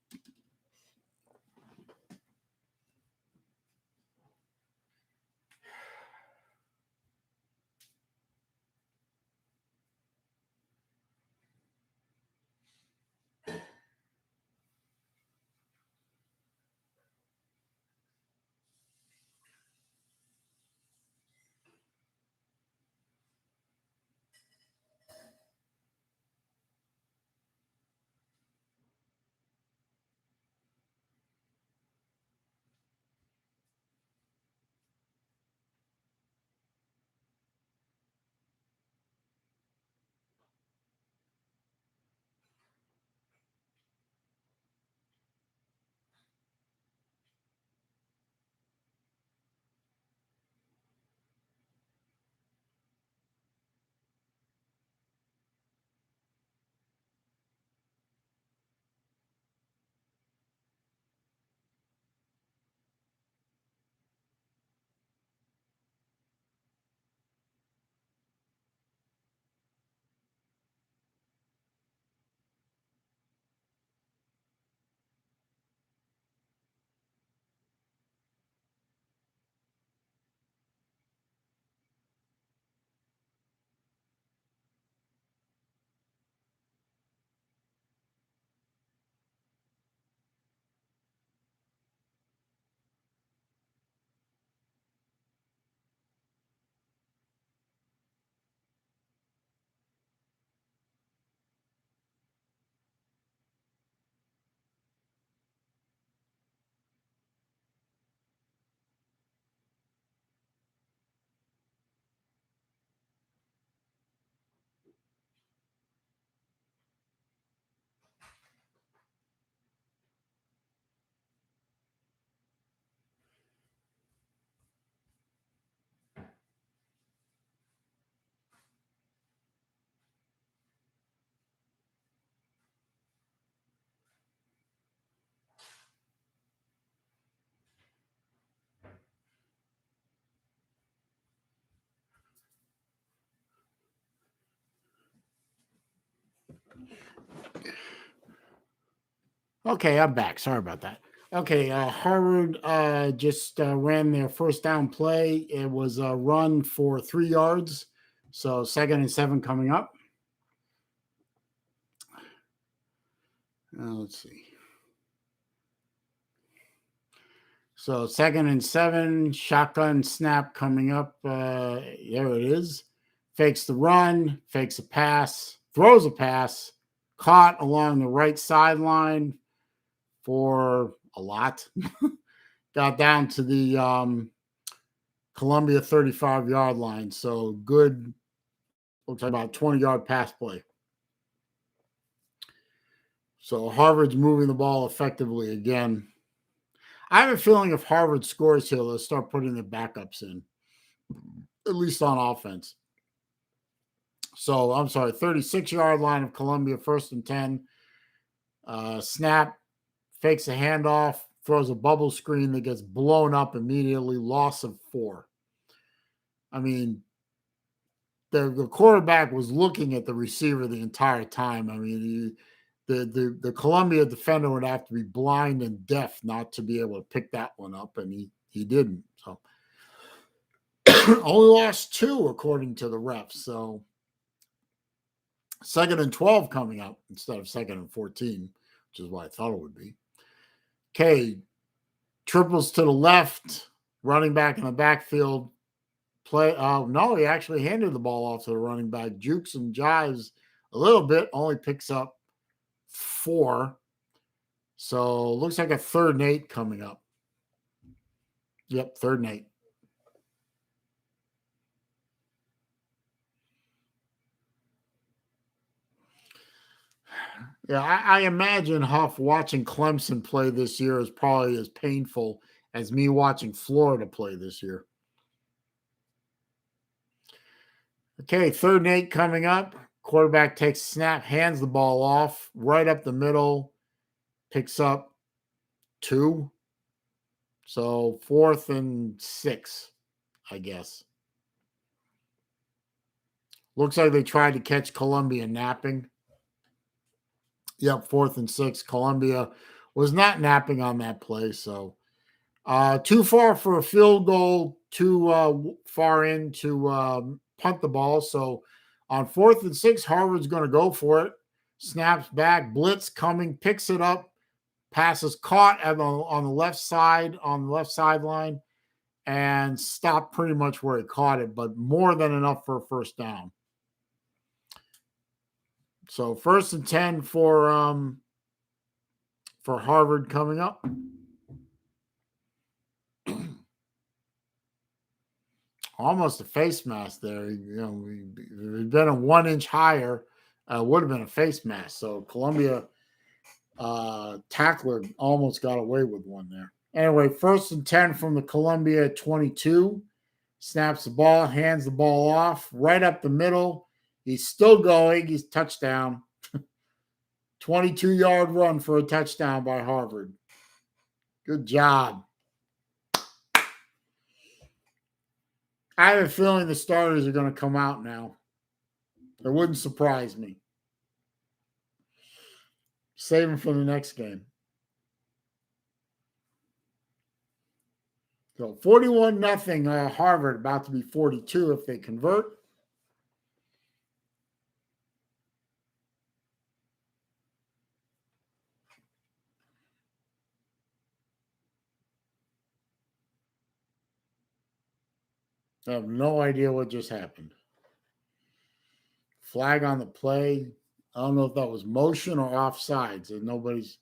Okay, I'm back. Sorry about that. Okay, Harvard just ran their first down play. It was a run for 3 yards. So 2nd and 7 coming up. Let's see. So 2nd and 7, shotgun snap coming up. There it is. Fakes the run, fakes a pass, throws a pass, caught along the right sideline for a lot. Got down to the Columbia 35-yard line. So good, looks like about 20-yard pass play. So Harvard's moving the ball effectively again. I have a feeling if Harvard scores here, they'll start putting the backups in, at least on offense. So I'm sorry, 36-yard line of Columbia, 1st and 10. Snap, fakes a handoff, throws a bubble screen that gets blown up immediately, loss of 4. I mean, the quarterback was looking at the receiver the entire time. I mean, the Columbia defender would have to be blind and deaf not to be able to pick that one up, and he didn't. So only lost 2 according to the refs. So 2nd and 12 coming up instead of 2nd and 14, which is what I thought it would be. Okay, triples to the left, running back in the backfield. No, he actually handed the ball off to the running back. Jukes and jives a little bit, only picks up 4. So looks like a 3rd and 8 coming up. Yep, 3rd and 8. Yeah, I imagine Huff watching Clemson play this year is probably as painful as me watching Florida play this year. Okay, 3rd and 8 coming up. Quarterback takes a snap, hands the ball off right up the middle, picks up 2. So 4th and 6, I guess. Looks like they tried to catch Columbia napping. Yep, 4th and 6. Columbia was not napping on that play. So too far for a field goal, too far in to punt the ball. So on 4th and 6, Harvard's going to go for it. Snaps back, blitz coming, picks it up, passes caught on the left side, on the left sideline, and stopped pretty much where he caught it, but more than enough for a 1st down. So 1st and 10 for Harvard coming up. Almost a face mask there. You know, if it had been a 1 inch higher, would have been a face mask. So Columbia tackler almost got away with one there. Anyway, 1st and 10 from the Columbia 22. Snaps the ball, hands the ball off, right up the middle. He's still going. He's touchdown. 22-yard run for a touchdown by Harvard. Good job. I have a feeling the starters are going to come out now. It wouldn't surprise me. Save them for the next game. So 41-0 Harvard, about to be 42 if they convert. I have no idea what just happened. Flag on the play. I don't know if that was motion or offsides. And nobody's.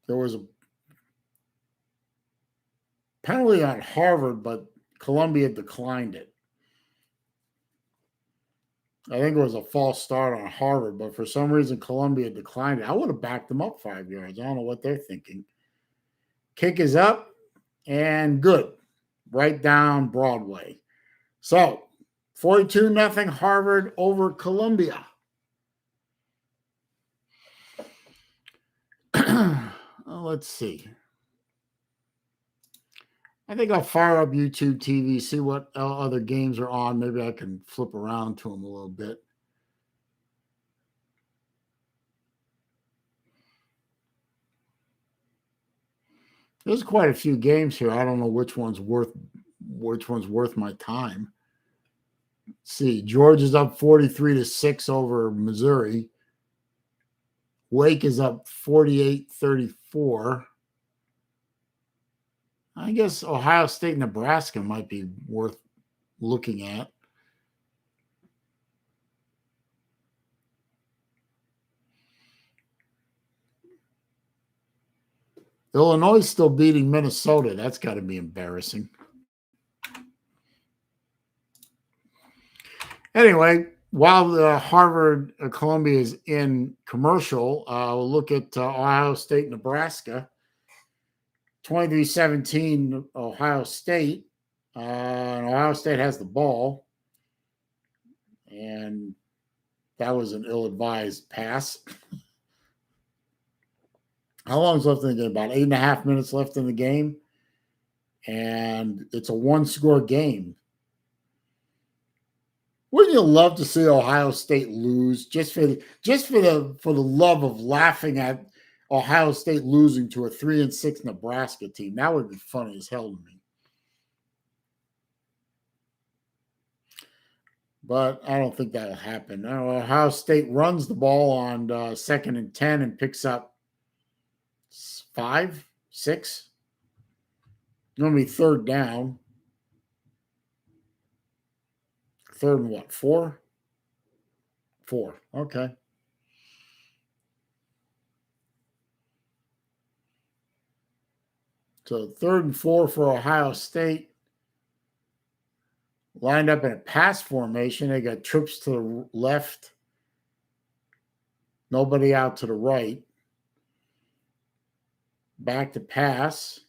There was a penalty on Harvard, but Columbia declined it. I think it was a false start on Harvard, but for some reason Columbia declined it. I would have backed them up 5 yards. I don't know what they're thinking. Kick is up and good. Right down Broadway. So 42-0 Harvard over Columbia. Let's see. I think I'll fire up YouTube TV, see what other games are on. Maybe I can flip around to them a little bit. There's quite a few games here. I don't know which one's worth my time. Let's see, Georgia's up 43-6 over Missouri. Wake is up 48-34. I guess Ohio State, Nebraska might be worth looking at. Illinois is still beating Minnesota. That's got to be embarrassing. Anyway, while the Harvard Columbia is in commercial, we'll look at Ohio State, Nebraska. 23-17 Ohio State. And Ohio State has the ball. And that was an ill-advised pass. How long is left in the game? About 8.5 minutes left in the game. And it's a one-score game. Wouldn't you love to see Ohio State lose just for the love of laughing at Ohio State losing to a 3-6 Nebraska team? That would be funny as hell to me. But I don't think that'll happen. Now, Ohio State runs the ball on 2nd and 10 and picks up 5, 6. It's going to be 3rd down. 3rd and what? 4? 4. Okay. So 3rd and 4 for Ohio State. Lined up in a pass formation. They got trips to the left. Nobody out to the right. Back to pass.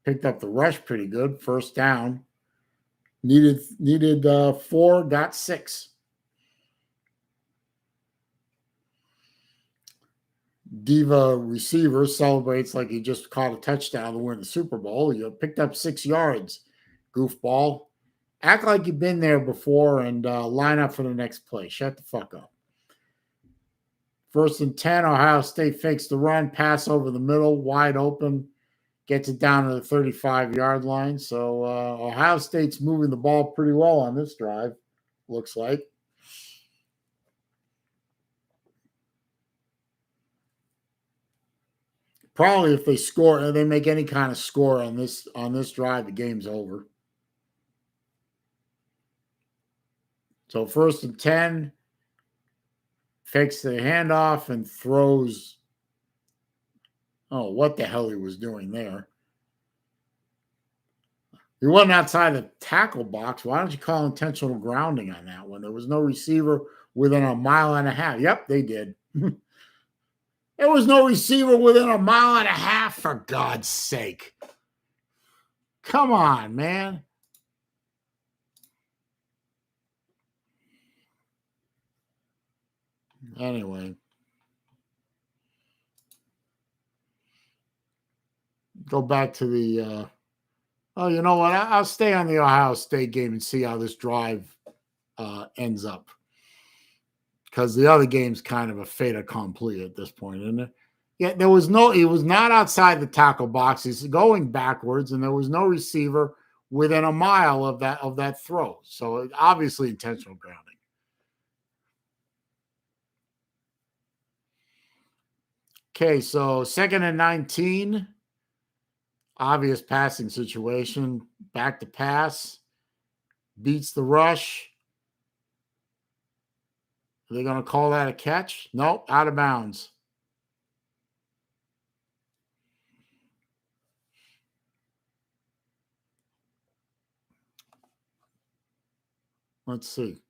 Picked up the rush pretty good. 1st down. Needed 4, got 6. Diva receiver celebrates like he just caught a touchdown to win the Super Bowl. You picked up 6 yards, goofball. Act like you've been there before and line up for the next play. Shut the fuck up. 1st and 10, Ohio State fakes the run, pass over the middle, wide open, gets it down to the 35-yard line. So Ohio State's moving the ball pretty well on this drive, looks like. Probably if they score, they make any kind of score on this drive, the game's over. So 1st and 10, fakes the handoff and throws. Oh, what the hell he was doing there. He wasn't outside the tackle box. Why don't you call intentional grounding on that one? There was no receiver within 1.5 miles. Yep, they did. There was no receiver within 1.5 miles, for God's sake. Come on, man. Anyway. Go back to the oh, you know what? I'll stay on the Ohio State game and see how this drive ends up. Because the other game's kind of a fait accompli at this point, isn't it? Yeah, he was not outside the tackle box. He's going backwards, and there was no receiver within 1 mile of that throw. So obviously intentional grounding. Okay, so 2nd and 19. Obvious passing situation. Back to pass. Beats the rush. Are they going to call that a catch? Nope, out of bounds. Let's see.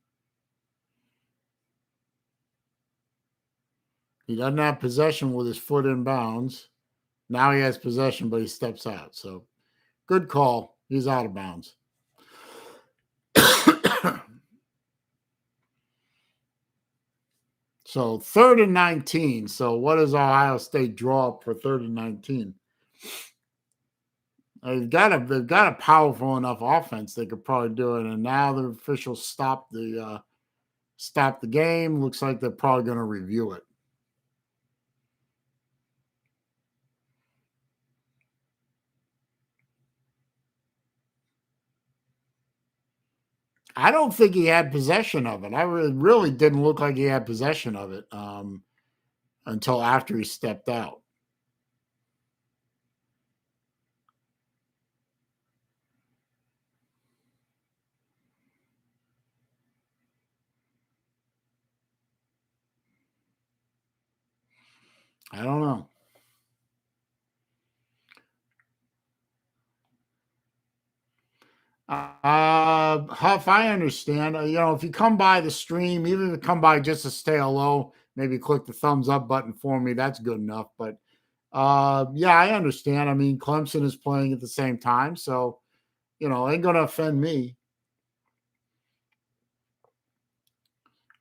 He doesn't have possession with his foot in bounds. Now he has possession, but he steps out. So good call. He's out of bounds. So 3rd and 19. So what does Ohio State draw up for 3rd and 19? They've got a powerful enough offense they could probably do it. And now the officials stopped the game. Looks like they're probably going to review it. I don't think he had possession of it. I really didn't look like he had possession of it until after he stepped out. I don't know. Huff, I understand. If you come by the stream, even if you come by just to say hello, maybe click the thumbs up button for me. That's good enough. But yeah, I understand. I mean, Clemson is playing at the same time, so ain't gonna offend me.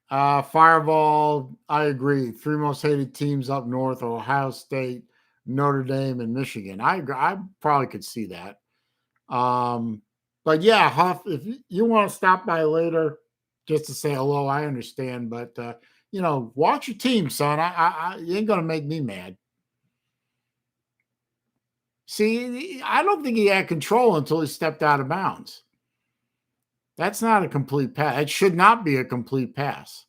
Fireball, I agree. Three most hated teams up north are Ohio State, Notre Dame, and Michigan. I probably could see that. But yeah, Huff, if you want to stop by later just to say hello, I understand. But watch your team, son. You ain't gonna make me mad. See, I don't think he had control until he stepped out of bounds. That's not a complete pass. It should not be a complete pass.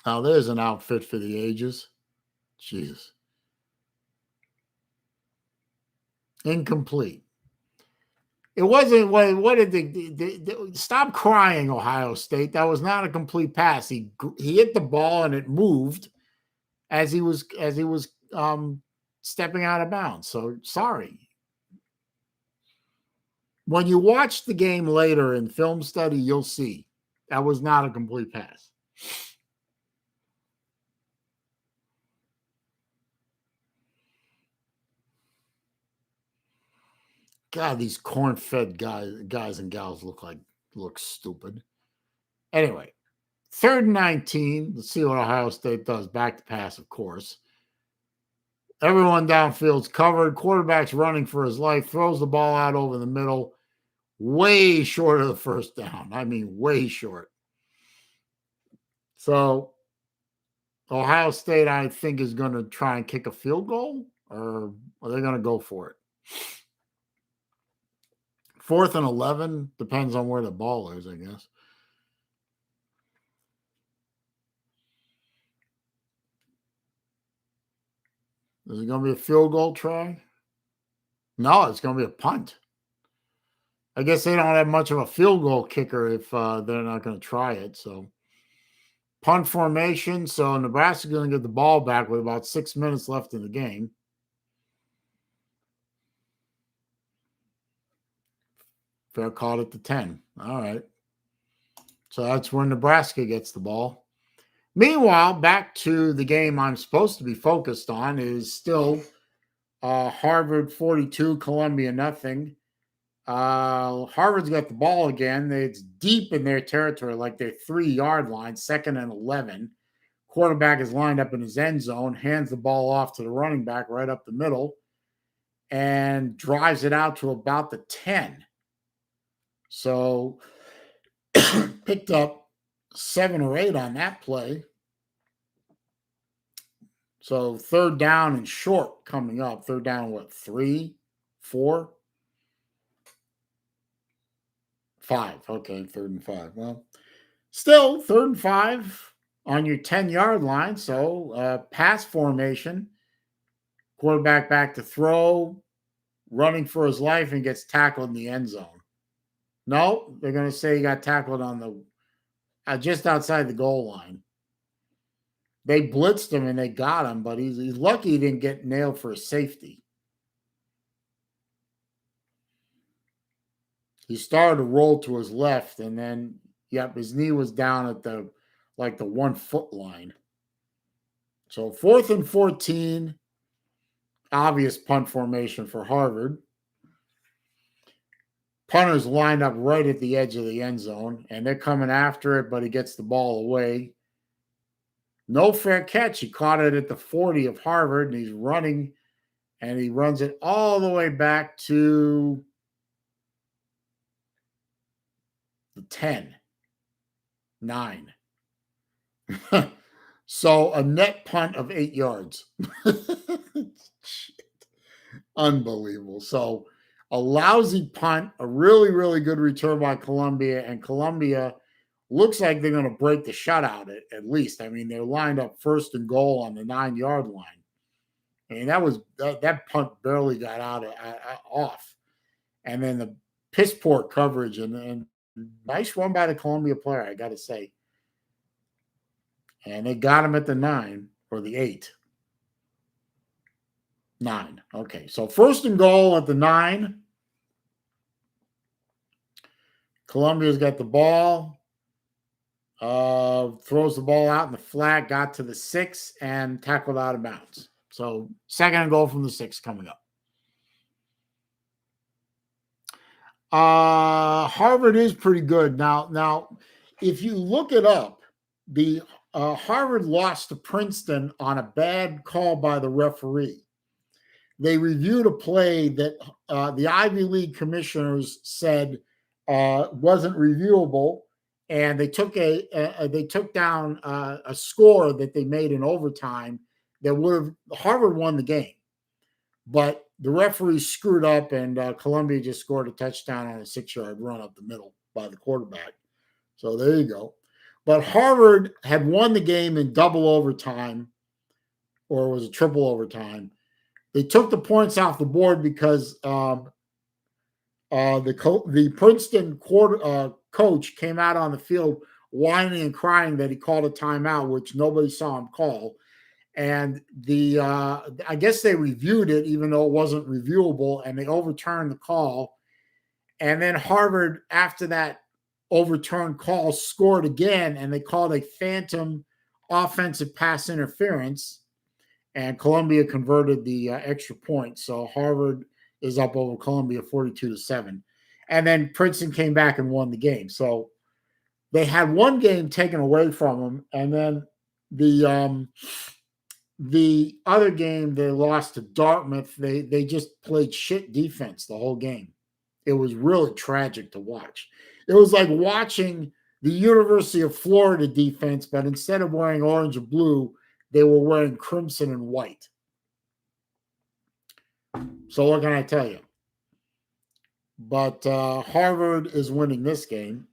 Now there's an outfit for the ages. Jesus. Incomplete. It wasn't what did stop crying, Ohio State. That was not a complete pass. He hit the ball and it moved as he was stepping out of bounds. So sorry. When you watch the game later in film study, you'll see that was not a complete pass. God, these corn-fed guys and gals look stupid. Anyway, 3rd and 19. Let's see what Ohio State does. Back to pass, of course. Everyone downfield's covered. Quarterback's running for his life. Throws the ball out over the middle. Way short of the first down. I mean, way short. So Ohio State, I think, is going to try and kick a field goal, or are they going to go for it? 4th and 11 depends on where the ball is, I guess. Is it going to be a field goal try? No, it's going to be a punt. I guess they don't have much of a field goal kicker if they're not going to try it. So punt formation. So Nebraska's going to get the ball back with about 6 minutes left in the game. Fair call at the 10. All right. So that's where Nebraska gets the ball. Meanwhile, back to the game I'm supposed to be focused on is still Harvard 42, Columbia nothing. Harvard's got the ball again. It's deep in their territory, like their 3-yard line, 2nd and 11. Quarterback is lined up in his end zone, hands the ball off to the running back right up the middle, and drives it out to about the 10. So picked up 7 or 8 on that play. So 3rd down and short coming up. 3rd down, what, 3, 4? 5. Okay, 3rd and 5. Well, still 3rd and 5 on your 10-yard line. So pass formation. Quarterback back to throw, running for his life, and gets tackled in the end zone. No, they're going to say he got tackled on the just outside the goal line. They blitzed him and they got him, but he's lucky he didn't get nailed for a safety. He started to roll to his left, and then, his knee was down at the 1 foot line. So 4th and 14, obvious punt formation for Harvard. Punter's lined up right at the edge of the end zone, and they're coming after it, but he gets the ball away. No fair catch. He caught it at the 40 of Harvard, and he's running, and he runs it all the way back to the 10, 9. So a net punt of 8 yards. Unbelievable. So a lousy punt, a really, really good return by Columbia, and Columbia looks like they're going to break the shutout at least. I mean, they're lined up first and goal on the 9-yard line. I mean, that punt barely got off. And then the piss poor coverage and nice run by the Columbia player, I got to say. And they got him at the 9 or the 8. 9. Okay, so first and goal at the 9. Columbia's got the ball. Throws the ball out in the flat, got to the 6, and tackled out of bounds. So second and goal from the 6 coming up. Harvard is pretty good. Now, if you look it up, the Harvard lost to Princeton on a bad call by the referee. They reviewed a play that the Ivy League commissioners said wasn't reviewable, and they took down a score that they made in overtime that would have Harvard won the game, but the referee screwed up, and Columbia just scored a touchdown on a 6-yard run up the middle by the quarterback. So there you go. But Harvard had won the game in double overtime, or was it triple overtime? They took the points off the board because the Princeton coach came out on the field whining and crying that he called a timeout, which nobody saw him call. And I guess they reviewed it, even though it wasn't reviewable, and they overturned the call. And then Harvard, after that overturned call, scored again, and they called a phantom offensive pass interference. And Columbia converted the extra point. So Harvard is up over Columbia 42-7. And then Princeton came back and won the game. So they had one game taken away from them. And then the other game, they lost to Dartmouth. They just played shit defense the whole game. It was really tragic to watch. It was like watching the University of Florida defense, but instead of wearing orange and blue, they were wearing crimson and white. So what can I tell you? But Harvard is winning this game.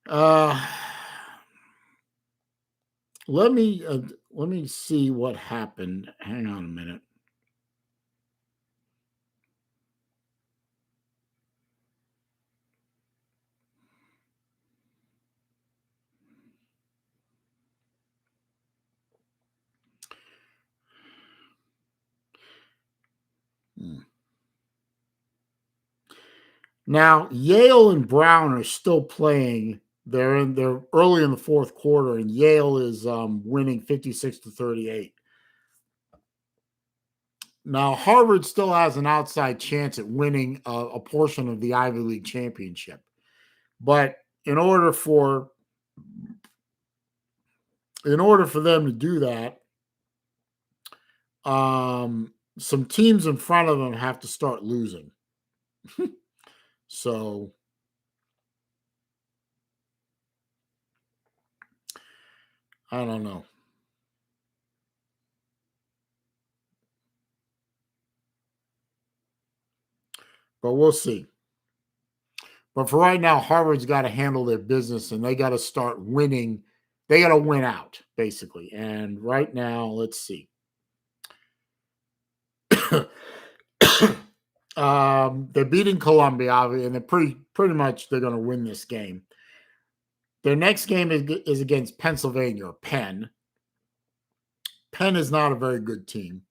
Let me see what happened. Hang on a minute. Now, Yale and Brown are still playing. They're early in the fourth quarter, and Yale is winning 56-38. Now, Harvard still has an outside chance at winning a portion of the Ivy League championship, but in order for them to do that, some teams in front of them have to start losing. So I don't know. But we'll see. But for right now, Harvard's got to handle their business, and they got to start winning. They got to win out, basically. And right now, let's see. They're beating Columbia, and they're pretty much they're going to win this game. Their next game is against Pennsylvania, or Penn. Penn is not a very good team.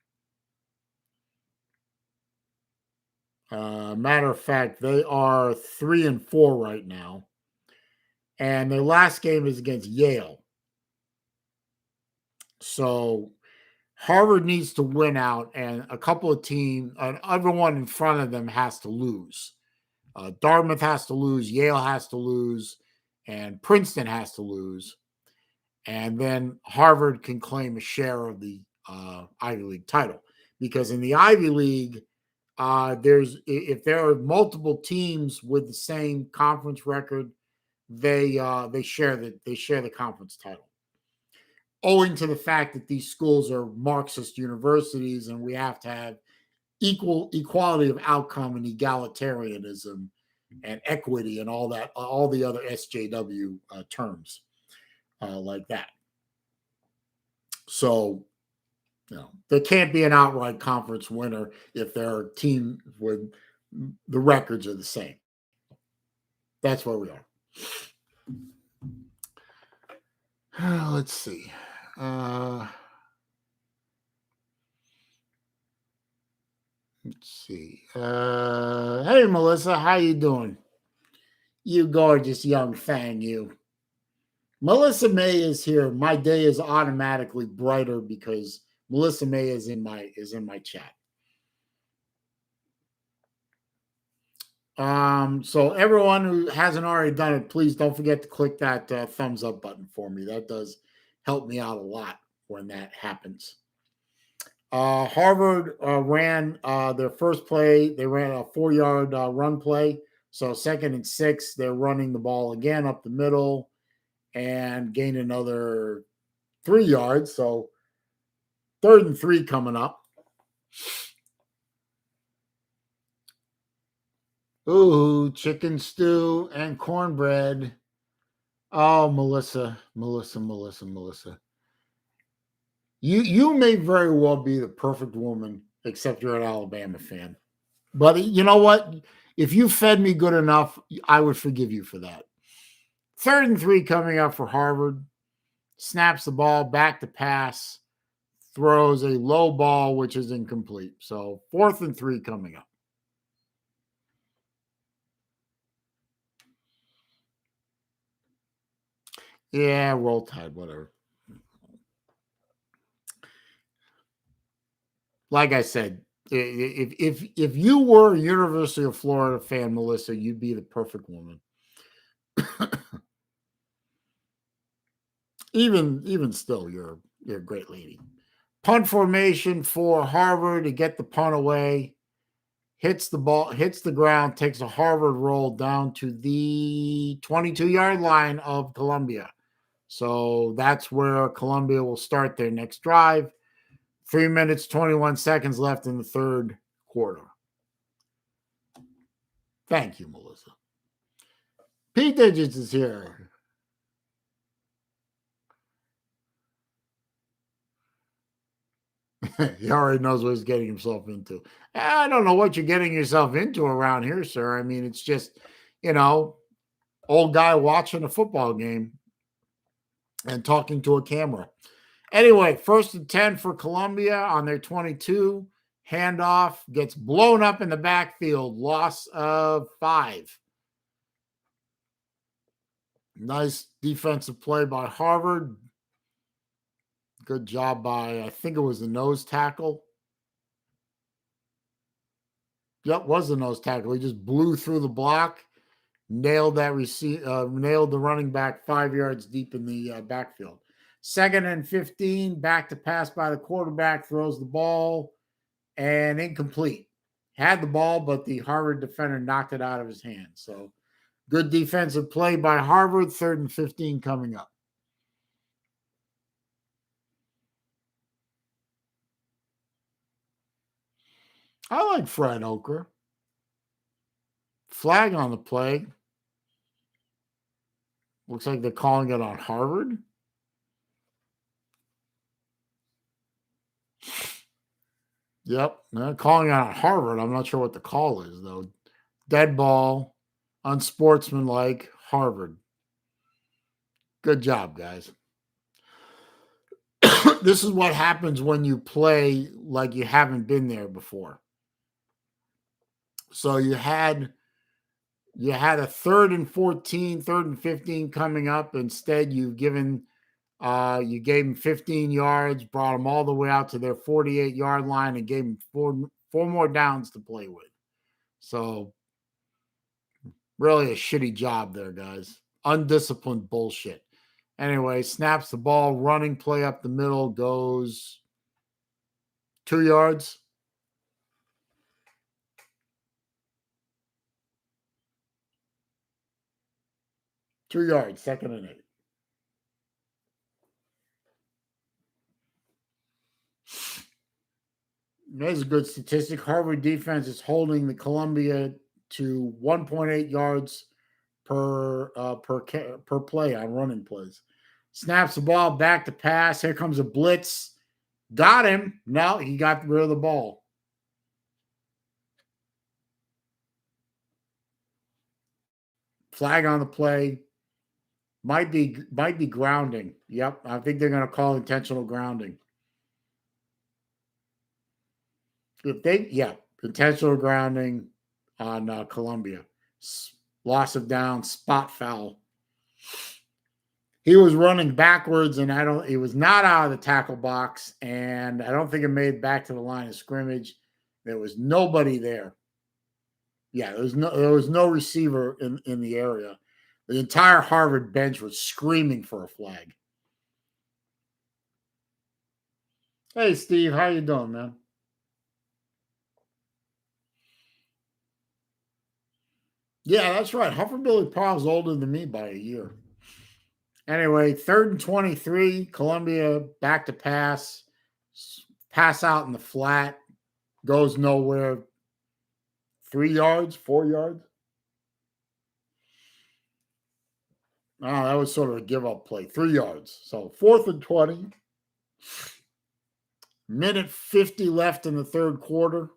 Matter of fact, they are 3-4 right now, and their last game is against Yale. So Harvard needs to win out, and a couple of teams, everyone in front of them has to lose. Dartmouth has to lose, Yale has to lose, and Princeton has to lose. And then Harvard can claim a share of the Ivy League title. Because in the Ivy League, if there are multiple teams with the same conference record, they share the conference title. Owing to the fact that these schools are Marxist universities, and we have to have equality of outcome and egalitarianism and equity and all that, all the other SJW terms like that. So, there can't be an outright conference winner if there are teams with the records are the same. That's where we are. Let's see. Hey, Melissa, how you doing? You gorgeous young thing, you. Melissa May is here. My day is automatically brighter because Melissa May is in my chat. So everyone who hasn't already done it, please don't forget to click that thumbs up button for me. That does help me out a lot when that happens. Harvard ran their first play. They ran a 4-yard run play. So 2nd and 6, they're running the ball again up the middle and gain another 3 yards. So 3rd and 3 coming up. Ooh, chicken stew and cornbread. Oh, Melissa. You may very well be the perfect woman, except you're an Alabama fan. But you know what? If you fed me good enough, I would forgive you for that. 3rd and 3 coming up for Harvard. Snaps the ball back to pass. Throws a low ball, which is incomplete. So 4th and 3 coming up. Yeah, Roll Tide, whatever. Like I said, if you were a University of Florida fan, Melissa, you'd be the perfect woman. even still, you're a great lady. Punt formation for Harvard to get the punt away. Hits the ball, hits the ground, takes a Harvard roll down to the 22-yard line of Columbia. So that's where Columbia will start their next drive. 3 minutes, 21 seconds left in the 3rd quarter. Thank you, Melissa. Pete Digits is here. He already knows what he's getting himself into. I don't know what you're getting yourself into around here, sir. I mean, it's just, old guy watching a football game and talking to a camera. Anyway, 1st and 10 for Columbia on their 22. Handoff gets blown up in the backfield. Loss of 5. Nice defensive play by Harvard. Good job by, I think it was the nose tackle. Yep, was the nose tackle. He just blew through the block, nailed that nailed the running back 5 yards deep in the backfield. 2nd and 15, back to pass by the quarterback, throws the ball, and incomplete. Had the ball, but the Harvard defender knocked it out of his hand. So good defensive play by Harvard. 3rd and 15 coming up. I like fried okra. Flag on the play. Looks like they're calling it on Harvard. Yep, they're calling it on Harvard. I'm not sure what the call is, though. Dead ball, unsportsmanlike, Harvard. Good job, guys. This is what happens when you play like you haven't been there before. So you had a 3rd and 14, 3rd and 15 coming up. Instead, you've given You gave them 15 yards, brought them all the way out to their 48-yard line, and gave them four more downs to play with. So, really a shitty job there, guys. Undisciplined bullshit. Anyway, snaps the ball, running play up the middle, goes 2 yards. Two yards, 2nd and 8. There's a good statistic. Harvard defense is holding the Columbia to 1.8 yards per play on running plays. Snaps the ball back to pass. Here comes a blitz. Got him. No, he got rid of the ball. Flag on the play. Might be grounding. Yep, I think they're going to call intentional grounding. Intentional grounding on Columbia. Loss of down, spot foul. He was running backwards, and he was not out of the tackle box, and I don't think it made back to the line of scrimmage. There was nobody there. Yeah, there was no receiver in the area. The entire Harvard bench was screaming for a flag. Hey, Steve, how you doing, man? Yeah, that's right. Hufford Powell's older than me by a year. Anyway, 3rd and 23, Columbia back to pass out in the flat, goes nowhere. 3 yards, 4 yards. Oh, that was sort of a give up play. 3 yards. So 4th and 20. Minute 50 left in the 3rd quarter.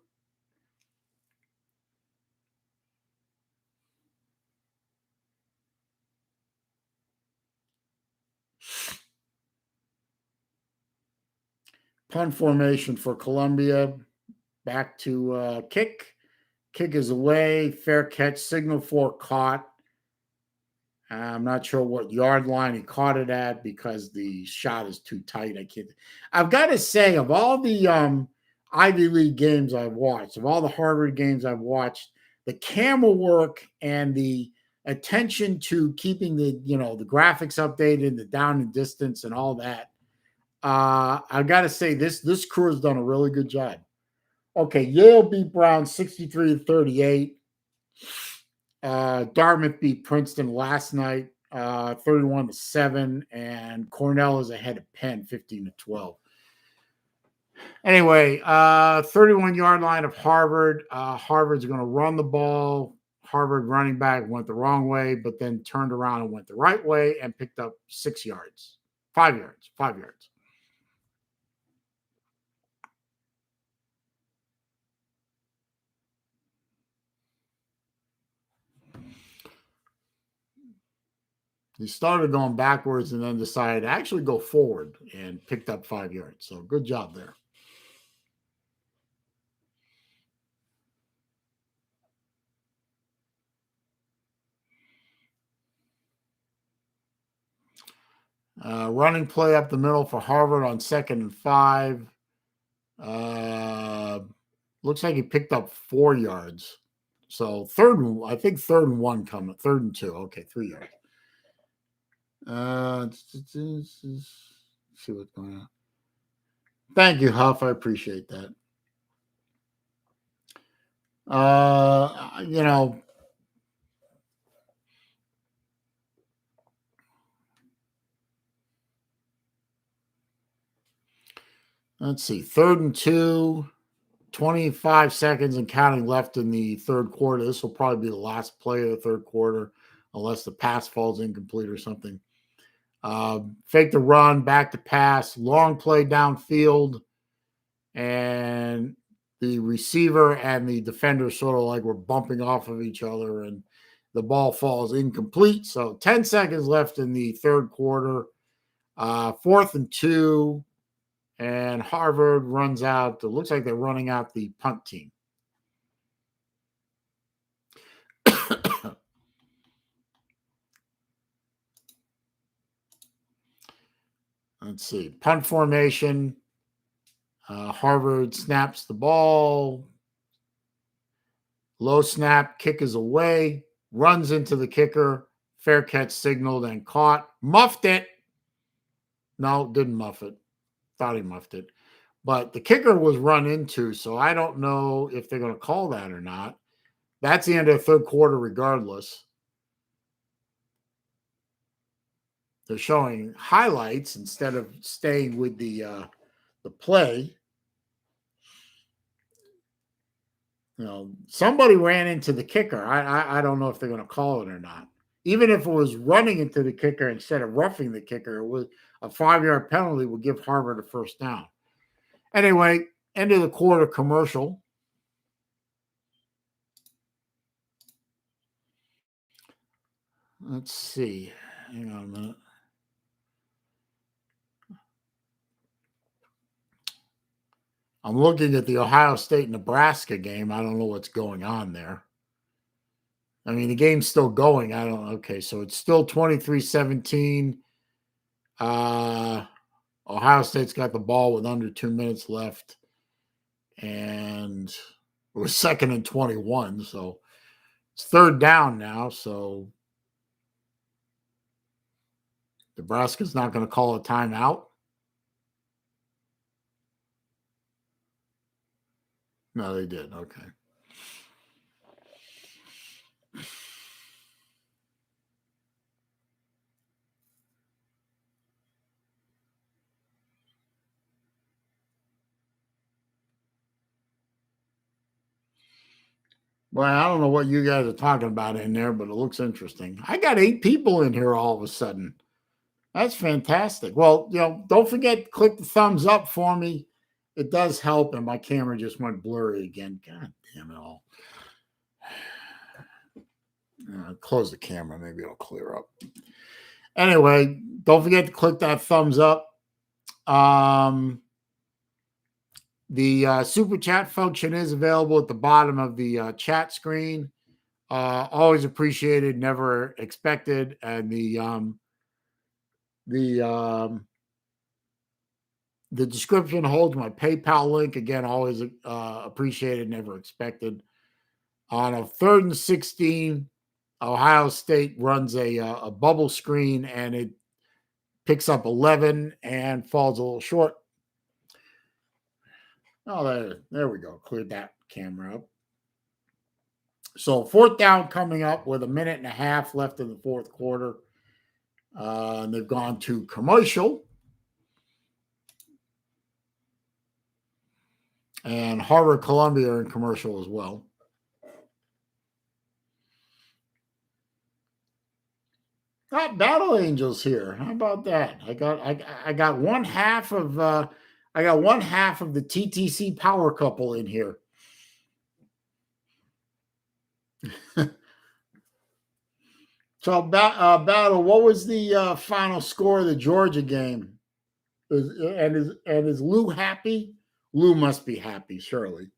Punt formation for Columbia. Back to kick. Kick is away. Fair catch. Signal for caught. I'm not sure what yard line he caught it at because the shot is too tight. I've got to say, of all the Ivy League games I've watched, of all the Harvard games I've watched, the camera work and the attention to keeping the graphics updated, the down and distance, and all that. I've got to say this crew has done a really good job. Okay, Yale beat Brown 63-38. Dartmouth beat Princeton last night, 31-7, and Cornell is ahead of Penn, 15-12. Anyway, 31-yard line of Harvard. Harvard's going to run the ball. Harvard running back went the wrong way, but then turned around and went the right way and picked up 6 yards. 5 yards. 5 yards. He started going backwards and then decided to actually go forward and picked up 5 yards. So good job there. Running play up the middle for Harvard on 2nd and 5. Looks like he picked up 4 yards. So 3rd and 1 coming. 3rd and 2. Okay, 3 yards. See what's going on. Thank you, Huff. I appreciate that. Let's see. 3rd and 2, 25 seconds and counting left in the 3rd quarter. This will probably be the last play of the 3rd quarter, unless the pass falls incomplete or something. Fake the run, back to pass, long play downfield, and the receiver and the defender sort of like were bumping off of each other, and the ball falls incomplete. So 10 seconds left in the 3rd quarter. 4th and 2, and Harvard runs out. It looks like they're running out the punt team. Let's see. Punt formation. Harvard snaps the ball. Low snap, kick is away. Runs into the kicker. Fair catch signaled and caught. Muffed it. No, didn't muff it. Thought he muffed it. But the kicker was run into, so I don't know if they're going to call that or not. That's the end of the third quarter regardless. They're showing highlights instead of staying with the play. You know, somebody ran into the kicker. I don't know if they're going to call it or not. Even if it was running into the kicker instead of roughing the kicker, it was a 5-yard penalty would give Harvard a first down. Anyway, end of the quarter commercial. Let's see. Hang on a minute. I'm looking at the Ohio State-Nebraska game. I don't know what's going on there. I mean, the game's still going. I don't know. Okay, so it's still 23-17. Ohio State's got the ball with under 2 minutes left. And it was 2nd and 21. So it's third down now. So Nebraska's not going to call a timeout. No, they did. Okay. Well, I don't know what you guys are talking about in there, but it looks interesting. I got 8 people in here all of a sudden. That's fantastic. Well, don't forget, click the thumbs up for me. It does help, and my camera just went blurry again. God damn it all. Close the camera. Maybe it'll clear up. Anyway, don't forget to click that thumbs up. The super chat function is available at the bottom of the chat screen. Always appreciated, never expected. And the description holds my PayPal link. Again, always appreciated, never expected. On a 3rd and 16, Ohio State runs a bubble screen, and it picks up 11 and falls a little short. Oh, there we go. Cleared that camera up. So 4th down coming up with 1.5 minutes left in the fourth quarter. And they've gone to commercial. And Harvard Columbia are in commercial as well. Battle Angels here. How about that? I got one half of the TTC power couple in here. So Battle, what was the final score of the Georgia game? Is Lou happy? Lou must be happy, surely.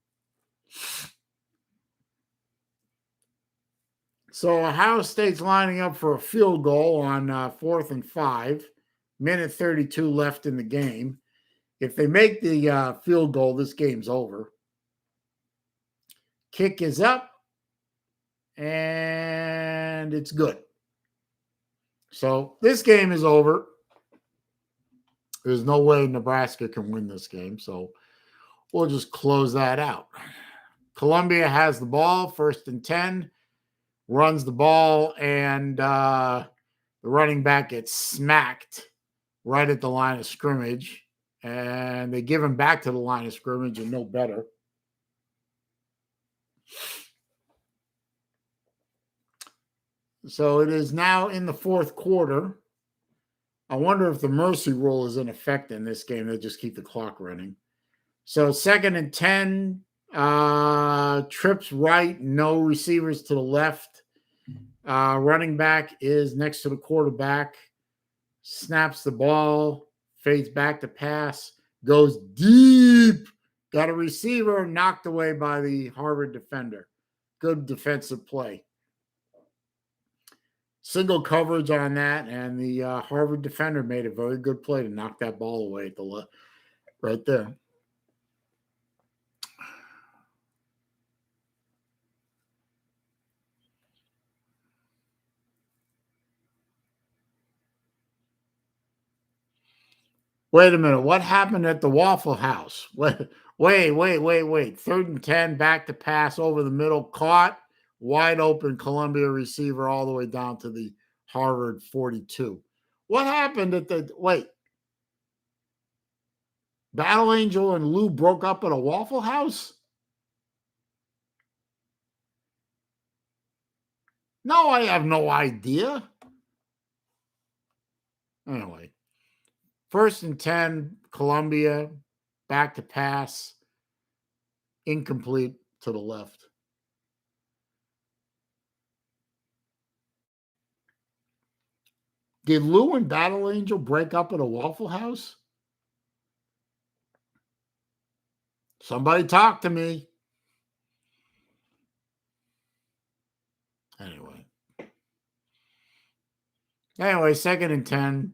So Ohio State's lining up for a field goal on 4th and 5. 1:32 left in the game. If they make the field goal, this game's over. Kick is up, and it's good. So this game is over. There's no way Nebraska can win this game, so we'll just close that out. Columbia has the ball, 1st and 10, runs the ball, and the running back gets smacked right at the line of scrimmage, and they give him back to the line of scrimmage and no better. So it is now in the fourth quarter. I wonder if the mercy rule is in effect in this game. They just keep the clock running. So 2nd and 10, trips right, no receivers to the left. Running back is next to the quarterback, snaps the ball, fades back to pass, goes deep, got a receiver, knocked away by the Harvard defender. Good defensive play. single coverage on that, and the Harvard defender made a very good play to knock that ball away at the left, right there. Wait a minute. What happened at the Waffle House? Wait. 3rd and 10, back to pass over the middle, caught, wide open Columbia receiver all the way down to the Harvard 42. What happened at the wait? Battle Angel and Lou broke up at a Waffle House? No, I have no idea. Anyway, 1st and 10, Columbia, back to pass, incomplete to the left. Did Lou and Battle Angel break up at a Waffle House? Somebody talk to me. Anyway, 2nd and 10.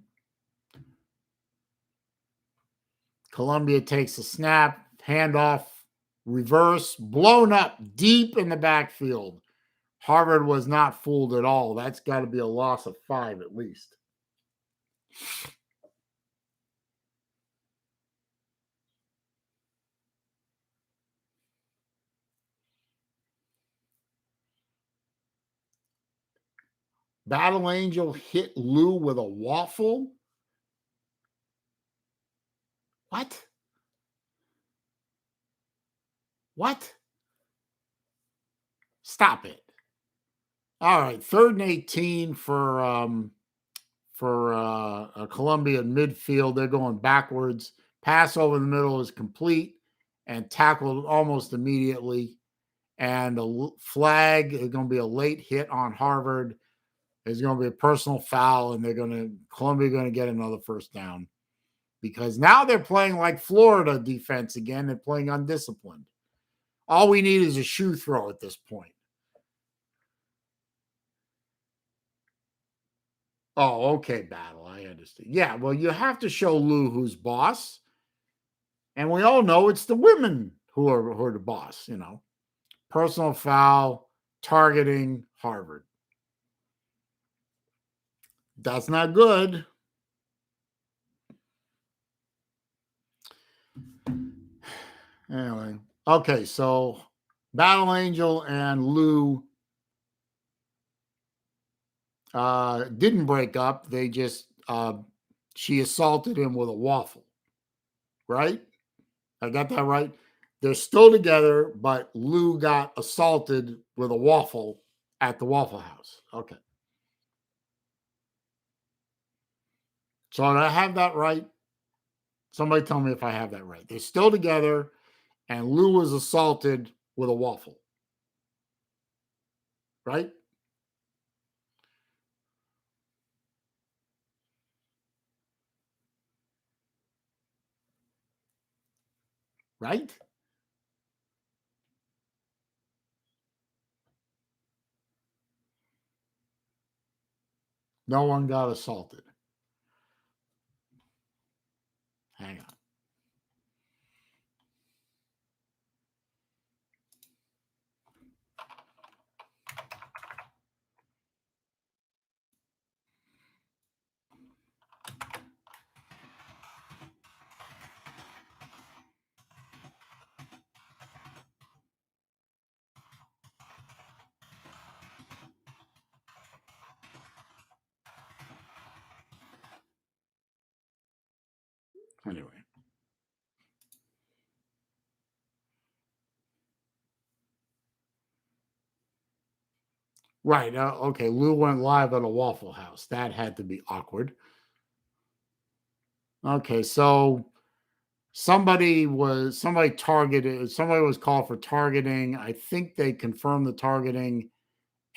Columbia takes a snap, handoff, reverse, blown up deep in the backfield. Harvard was not fooled at all. That's got to be a loss of 5 at least. Battle Angel hit Lou with a waffle? What? What? Stop it. All right, 3rd and 18 for Columbia midfield. They're going backwards. Pass over the middle is complete and tackled almost immediately. And a flag is going to be a late hit on Harvard. There's going to be a personal foul, and Columbia going to get another 1st down because now they're playing like Florida defense again. They're playing undisciplined. All we need is a shoe throw at this point. Oh, okay, Battle. I understand. Yeah, well, you have to show Lou who's boss. And we all know it's the women who are the boss, Personal foul, targeting Harvard. That's not good. Anyway, okay, so Battle Angel and Lou didn't break up. They just she assaulted him with a waffle, right? I got that right. They're still together, but Lou got assaulted with a waffle at the Waffle House. Okay. So did I have that right? Somebody tell me if I have that right. They're still together, and Lou was assaulted with a waffle, right? Right? No one got assaulted. Hang on. Anyway. Right. Okay. Lou went live at a Waffle House. That had to be awkward. Okay. So somebody was targeted. Somebody was called for targeting. I think they confirmed the targeting,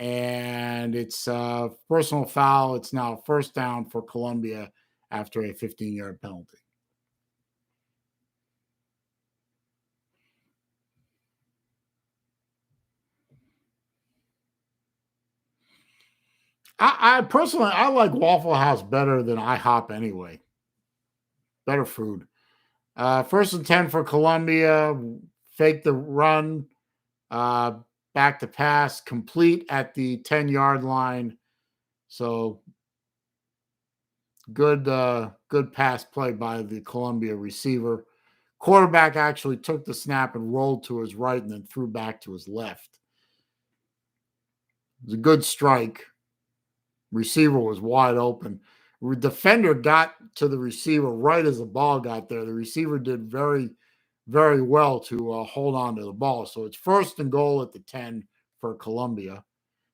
and it's a personal foul. It's now 1st down for Columbia after a 15-yard penalty. I personally, I like Waffle House better than IHOP anyway. Better food. First and 10 for Columbia. Fake the run. Uh, Back to pass. Complete at the 10-yard line. So good pass play by the Columbia receiver. Quarterback actually took the snap and rolled to his right and then threw back to his left. It was a good strike. Receiver was wide open. Defender got to the receiver right as the ball got there. The receiver did very, very well to hold on to the ball. So it's first and goal at the 10 for Columbia.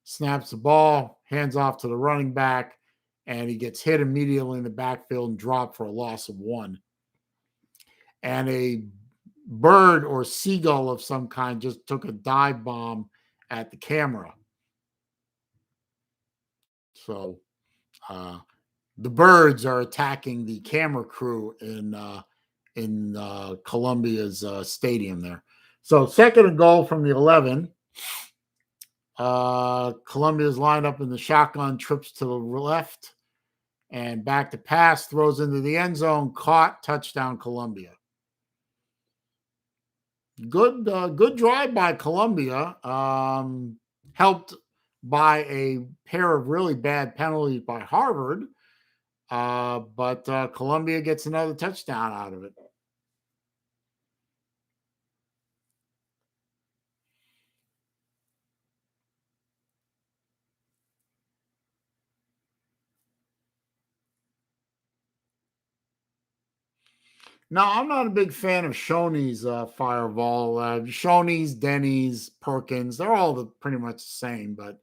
Snaps the ball, hands off to the running back, and he gets hit immediately in the backfield and dropped for a loss of 1. And a bird or seagull of some kind just took a dive bomb at the camera. So the birds are attacking the camera crew in Columbia's stadium there. So second and goal from the 11. Columbia's lined up in the shotgun, trips to the left, and back to pass, throws into the end zone, caught, touchdown Columbia. Good drive by Columbia, helped by a pair of really bad penalties by Harvard, but Columbia gets another touchdown out of it. No, I'm not a big fan of Shoney's Fireball. Shoney's, Denny's, Perkins, they're all pretty much the same, but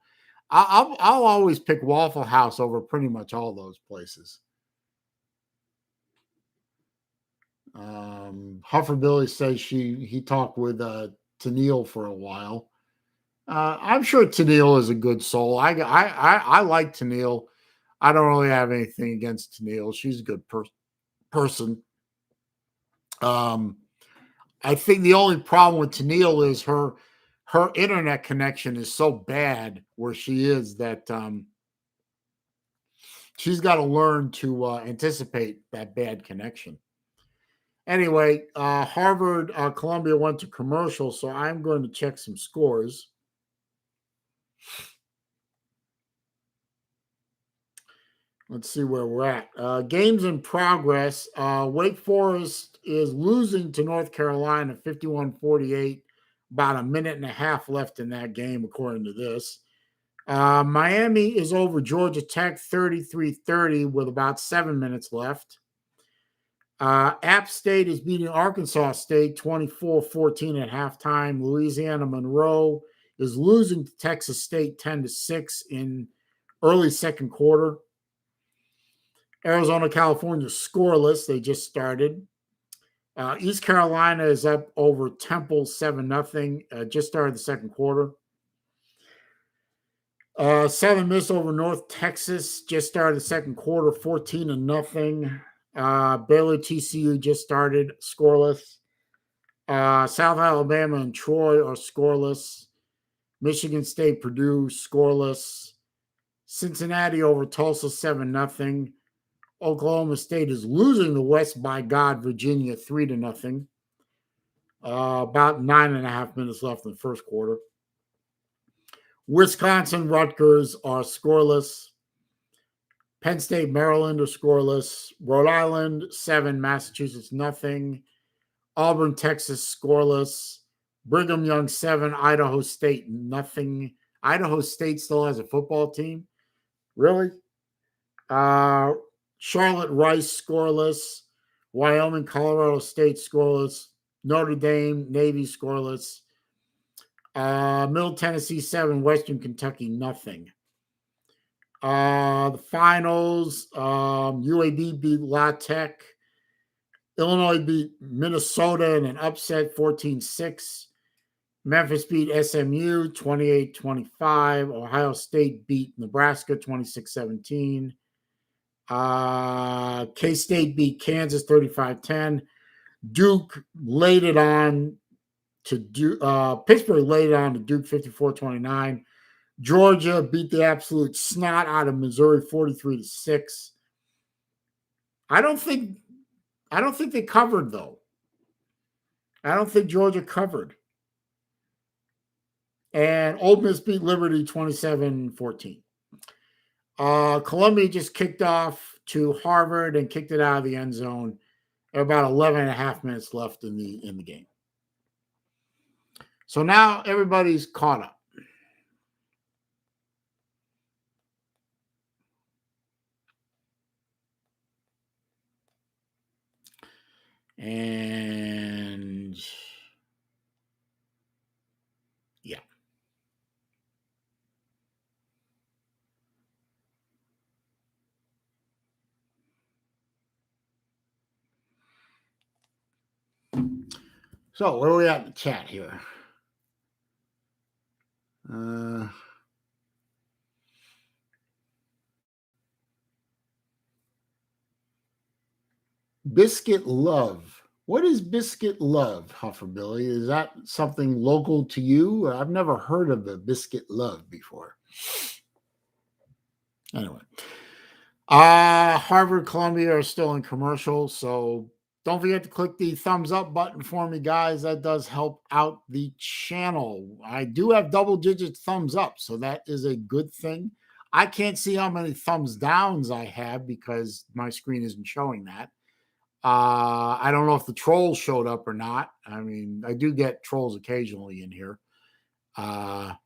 I'll always pick Waffle House over pretty much all those places. Hufferbilly says he talked with Tennille for a while. I'm sure Tennille is a good soul. I like Tennille. I don't really have anything against Tennille. She's a good person. I think the only problem with Tennille is her internet connection is so bad where she is that she's got to learn to anticipate that bad connection. Anyway, Harvard, Columbia went to commercial, so I'm going to check some scores. Let's see where we're at. Games in progress. Wake Forest is losing to North Carolina 51-48. About a minute and a half left in that game, according to this. Miami is over Georgia Tech 33-30 with about 7 minutes left. App State is beating Arkansas State 24-14 at halftime. Louisiana Monroe is losing to Texas State 10-6 in early second quarter. Arizona, California scoreless. They just started. East Carolina is up over Temple 7-0. Just started the second quarter. Southern Miss over North Texas just started the second quarter 14-0. Baylor TCU just started scoreless. South Alabama and Troy are scoreless. Michigan State, Purdue scoreless. Cincinnati over Tulsa 7-0. Oklahoma State is losing to West by God, Virginia 3-0. About 9.5 minutes left in the first quarter. Wisconsin, Rutgers are scoreless. Penn State, Maryland are scoreless. Rhode Island 7, Massachusetts nothing. Auburn, Texas scoreless. Brigham Young 7, Idaho State nothing. Idaho State still has a football team? Really? Charlotte, Rice scoreless. Wyoming, Colorado State scoreless. Notre Dame, Navy scoreless. Middle Tennessee 7, Western Kentucky nothing. The finals, UAB beat La Tech. Illinois beat Minnesota in an upset 14-6. Memphis beat SMU 28-25. Ohio State beat Nebraska 26-17. K-State beat Kansas 35-10. Duke laid it on to Pittsburgh laid it on to Duke 54-29. Georgia beat the absolute snot out of Missouri 43-6. I don't think they covered, though. I don't think Georgia covered. And Ole Miss beat Liberty 27-14. Columbia just kicked off to Harvard and kicked it out of the end zone. About 11 and a half minutes left in the game. So now everybody's caught up. And yeah. So where are we at in the chat here? Biscuit Love. What is Biscuit Love, Hufferbilly? Is that something local to you? I've never heard of the Biscuit Love before. Anyway. Harvard, Columbia are still in commercial, so don't forget to click the thumbs up button for me, guys. That does help out the channel. I do have double-digit thumbs up, so that is a good thing. I can't see how many thumbs downs I have because my screen isn't showing that. I don't know if the trolls showed up or not. I mean, I do get trolls occasionally in here. But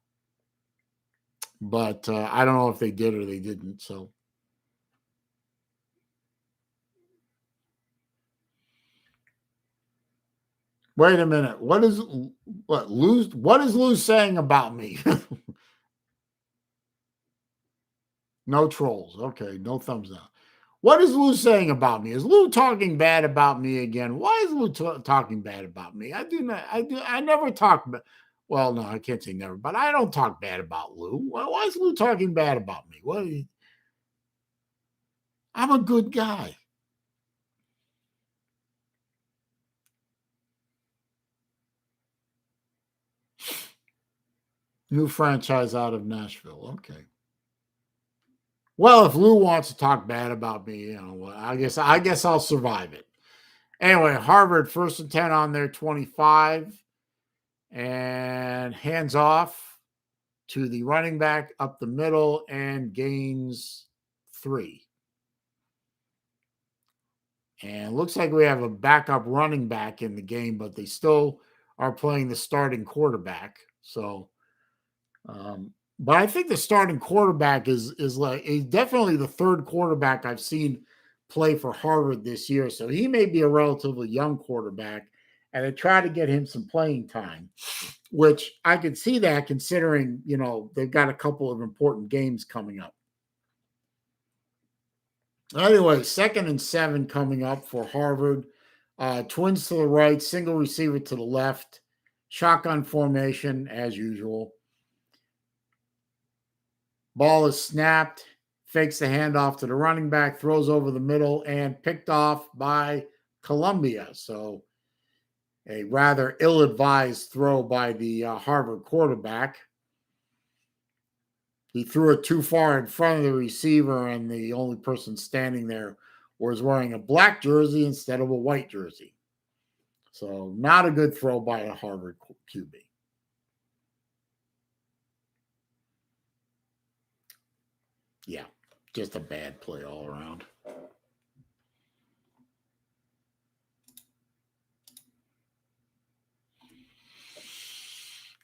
I don't know if they did or they didn't, so. Wait a minute. What is Lou saying about me? No trolls. Okay, no thumbs down. What is Lou saying about me? Is Lou talking bad about me again? Why is Lou talking bad about me? I never talk about. Well, no, I can't say never, but I don't talk bad about Lou. Why is Lou talking bad about me? I'm a good guy. New franchise out of Nashville. Okay. Well, if Lou wants to talk bad about me, you know, I guess I'll survive it. Anyway, Harvard 1st and 10 on their 25, and hands off to the running back up the middle and gains 3. And looks like we have a backup running back in the game, but they still are playing the starting quarterback. So, but I think the starting quarterback is definitely the third quarterback I've seen play for Harvard this year. So he may be a relatively young quarterback, and they try to get him some playing time, which I can see that considering, you know, they've got a couple of important games coming up. Anyway, 2nd and 7 coming up for Harvard. Twins to the right, single receiver to the left, shotgun formation as usual. Ball is snapped, fakes the handoff to the running back, throws over the middle, and picked off by Columbia. So a rather ill-advised throw by the Harvard quarterback. He threw it too far in front of the receiver, and the only person standing there was wearing a black jersey instead of a white jersey. So not a good throw by a Harvard QB. Yeah, just a bad play all around.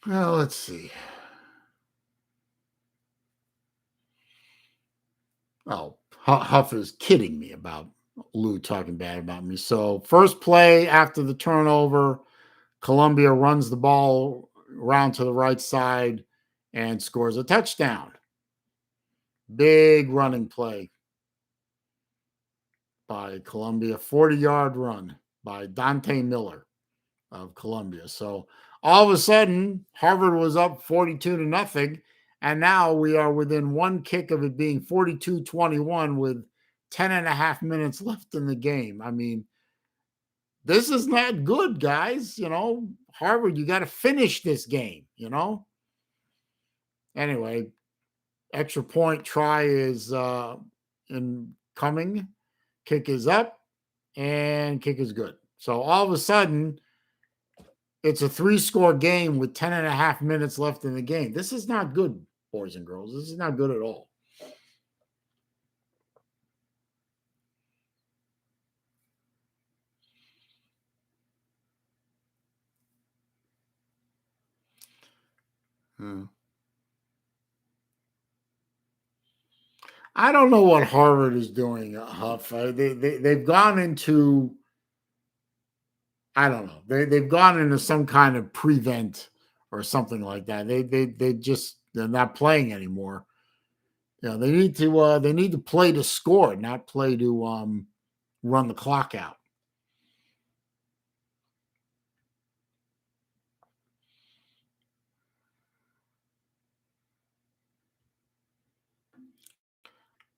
Well, let's see. Oh, Huff is kidding me about Lou talking bad about me. So first play after the turnover, Columbia runs the ball around to the right side and scores a touchdown. Big running play by Columbia, 40-yard run by Dante Miller of Columbia. So all of a sudden, Harvard was up 42-0, and now we are within one kick of it being 42-21 with 10 and a half minutes left in the game. I mean, this is not good, guys. You know, Harvard, you got to finish this game, you know? Anyway, Extra point try is incoming. Kick is up, and kick is good. So all of a sudden, it's a 3-score game with 10 and a half minutes left in the game. This is not good, boys and girls. This is not good at all. I don't know what Harvard is doing, Huff. They've gone into, I don't know. They've gone into some kind of prevent or something like that. They're not playing anymore. You know, they need to play to score, not play to run the clock out.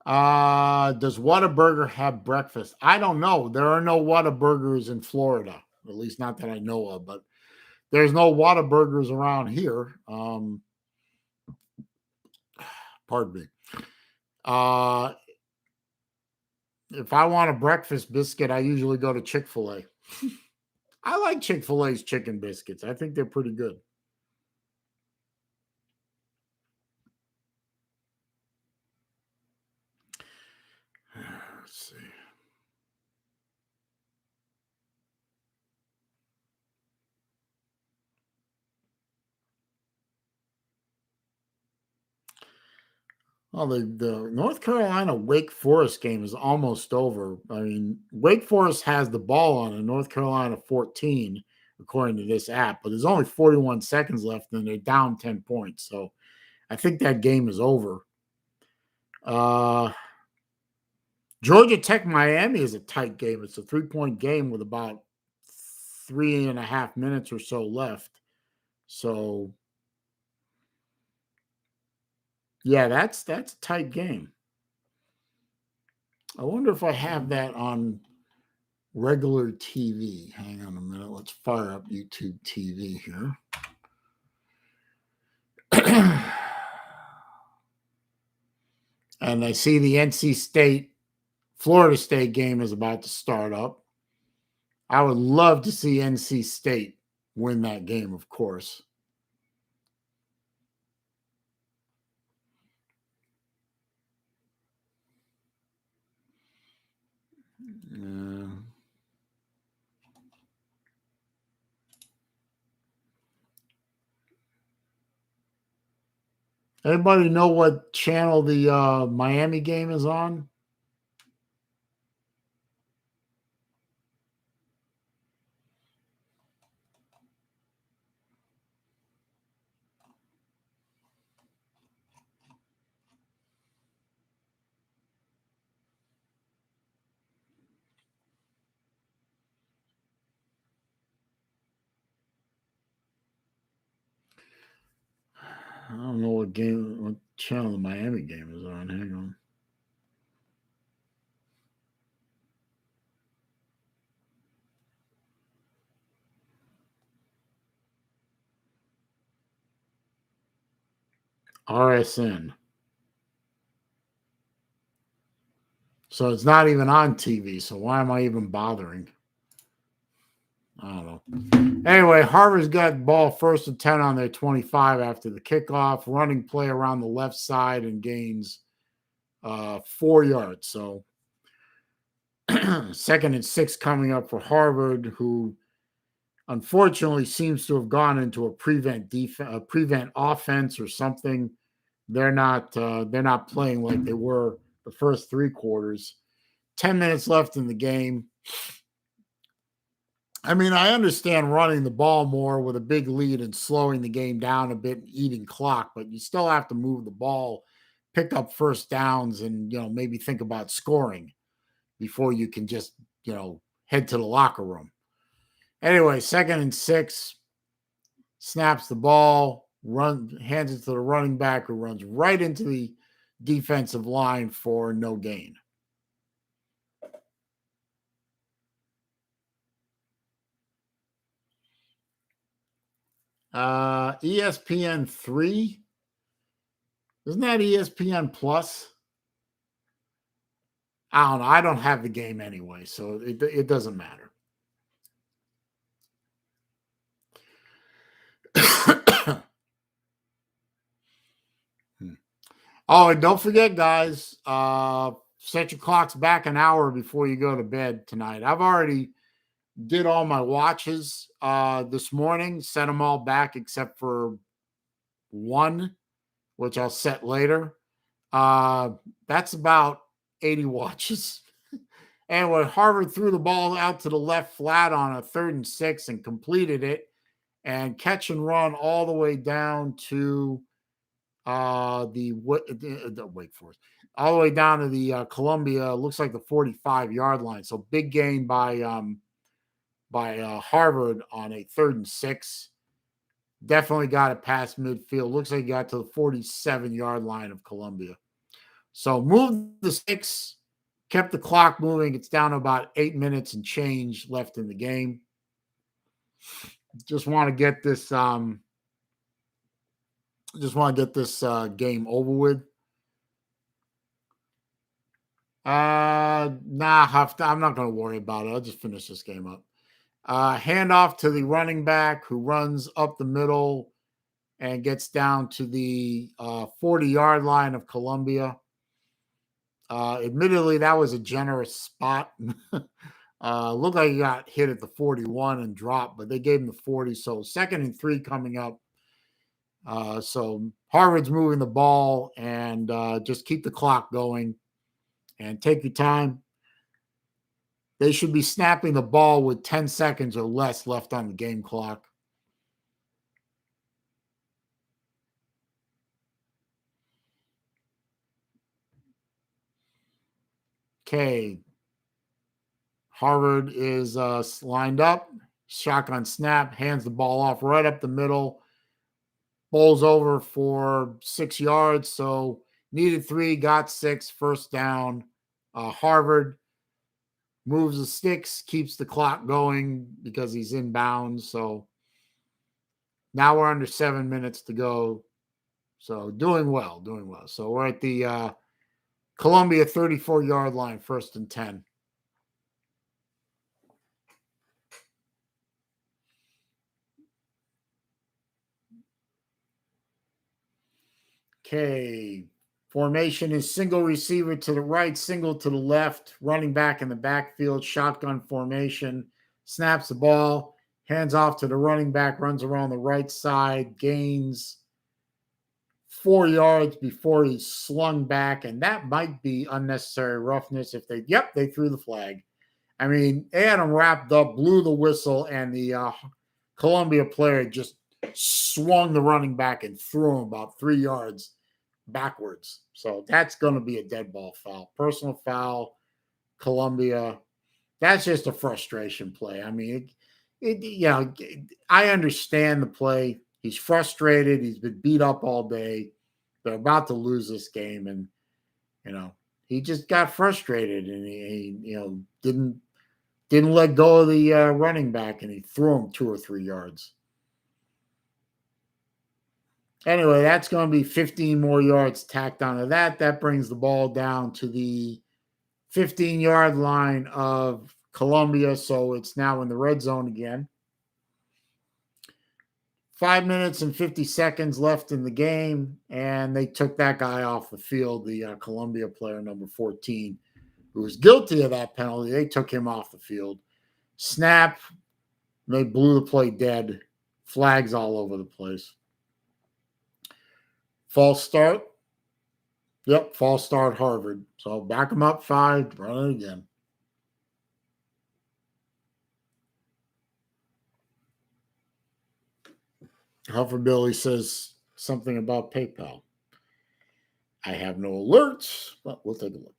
Does Whataburger have breakfast? I don't know. There are no Whataburgers in Florida, at least not that I know of, but there's no Whataburgers around here. Pardon me. If I want a breakfast biscuit, I usually go to Chick-fil-A. I like Chick-fil-A's chicken biscuits. I think they're pretty good. Let's see. Well, the North Carolina Wake Forest game is almost over. I mean, Wake Forest has the ball on a North Carolina 14, according to this app, but there's only 41 seconds left and they're down 10 points. So I think that game is over. Georgia Tech Miami is a tight game. It's a 3-point game with about 3.5 minutes or so left. So yeah, that's a tight game. I wonder if I have that on regular TV. Hang on a minute. Let's fire up YouTube TV here. And I see the NC State Florida State game is about to start up. I would love to see NC State win that game, of course. Anybody know what channel the Miami game is on? I don't know what channel the Miami game is on. Hang on. RSN. So it's not even on TV. So why am I even bothering? I don't know. Anyway, Harvard's got ball first and 10 on their 25 after the kickoff. Running play around the left side and gains 4 yards. So 2nd and 6 coming up for Harvard, who unfortunately seems to have gone into a prevent offense or something. They're not playing like they were the first 3 quarters. 10 minutes left in the game. I mean, I understand running the ball more with a big lead and slowing the game down a bit and eating clock, but you still have to move the ball, pick up first downs, and maybe think about scoring before you can just head to the locker room. Anyway, 2nd and 6, snaps the ball, hands it to the running back who runs right into the defensive line for no gain. ESPN 3. Isn't that ESPN Plus? I don't know. I don't have the game anyway, so it doesn't matter. Oh, and don't forget, guys, set your clocks back an hour before you go to bed tonight. I've already did all my watches this morning, set them all back except for one, which I'll set later. That's about 80 watches. And when Harvard threw the ball out to the left flat on a 3rd and 6 and completed it and catch and run all the way down to the Wake Forest, all the way down to the Columbia, looks like the 45-yard line. So big gain by Harvard on a 3rd and 6. Definitely got it past midfield. Looks like he got to the 47-yard line of Columbia. So moved the 6, kept the clock moving. It's down to about 8 minutes and change left in the game. Just want to get this game over with. I'm not going to worry about it. I'll just finish this game up. Handoff to the running back who runs up the middle and gets down to the 40-yard line of Columbia. Admittedly, that was a generous spot. Looked like he got hit at the 41 and dropped, but they gave him the 40. So 2nd and 3 coming up. So Harvard's moving the ball and just keep the clock going and take your time. They should be snapping the ball with 10 seconds or less left on the game clock. Okay. Harvard is lined up. Shotgun snap, hands the ball off right up the middle. Bowls over for 6 yards. So needed 3, got 6, 1st down. Harvard moves the sticks, keeps the clock going because he's inbounds. So now we're under 7 minutes to go. So doing well. So we're at the Columbia 34-yard line, 1st and 10. Okay. Formation is single receiver to the right, single to the left, running back in the backfield, shotgun formation, snaps the ball, hands off to the running back, runs around the right side, gains 4 yards before he's slung back, and that might be unnecessary roughness if they threw the flag. I mean, they had him wrapped up, blew the whistle, and the Columbia player just swung the running back and threw him about 3 yards backwards. So that's going to be a dead ball foul. Personal foul, Columbia. That's just a frustration play. I mean, I understand the play. He's frustrated. He's been beat up all day. They're about to lose this game, and he just got frustrated, and he didn't let go of the running back, and he threw him 2 or 3 yards. Anyway, that's going to be 15 more yards tacked onto that. That brings the ball down to the 15-yard line of Columbia, so it's now in the red zone again. 5 minutes and 50 seconds left in the game, and they took that guy off the field, the Columbia player, number 14, who was guilty of that penalty. They took him off the field. Snap, they blew the play dead. Flags all over the place. False start. Yep, false start Harvard. So back them up 5, run it again. Hufford Billy says something about PayPal. I have no alerts, but we'll take a look.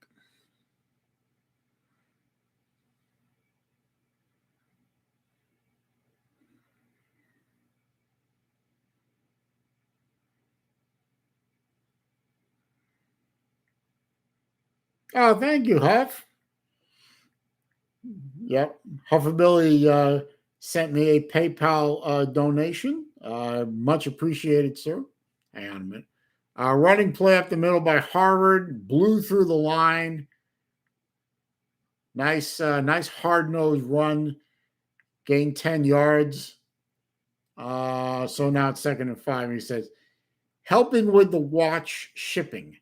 Oh, thank you, Huff. Yep. Huffabilly sent me a PayPal donation. Much appreciated, sir. Hang on a minute. Running play up the middle by Harvard, blew through the line. Nice hard-nosed run, gained 10 yards. So now it's 2nd and 5. And he says, helping with the watch shipping.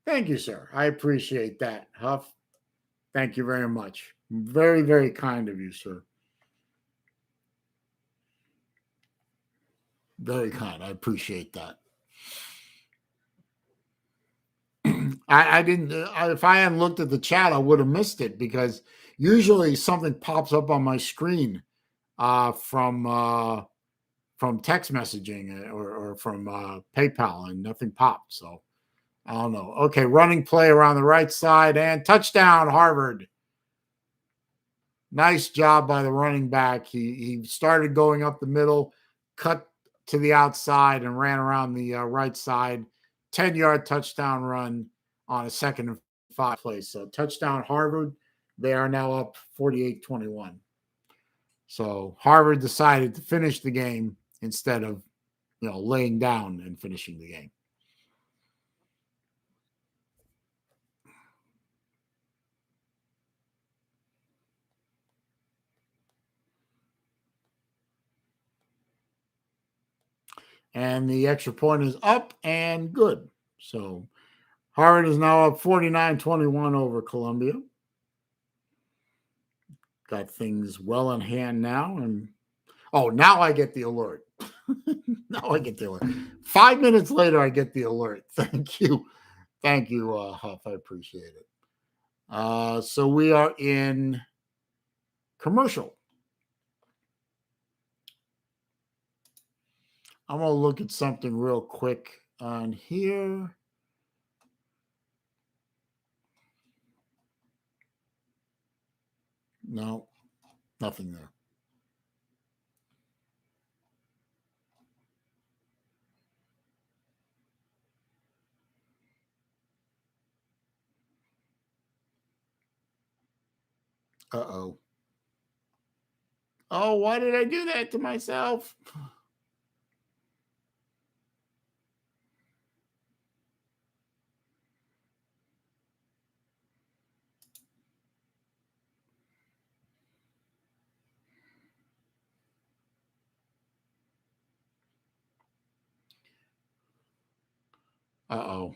Thank you, sir. I appreciate that, Huff. Thank you very much. Very, very kind of you, sir. Very kind. I appreciate that. I didn't. If I hadn't looked at the chat, I would have missed it because usually something pops up on my screen from text messaging or from PayPal, and nothing popped. So I don't know. Okay, running play around the right side and touchdown, Harvard. Nice job by the running back. He started going up the middle, cut to the outside, and ran around the right side. 10-yard touchdown run on a 2nd and 5 play. So touchdown, Harvard. They are now up 48-21. So Harvard decided to finish the game instead of laying down and finishing the game. And the extra point is up and good. So Harvard is now up 49-21 over Columbia. Got things well in hand now. And now I get the alert. Now I get the alert. 5 minutes later, I get the alert. Thank you. Thank you, Huff. I appreciate it. So we are in commercial. I'm going to look at something real quick on here. No, nothing there. Uh-oh. Oh, why did I do that to myself? Uh-oh.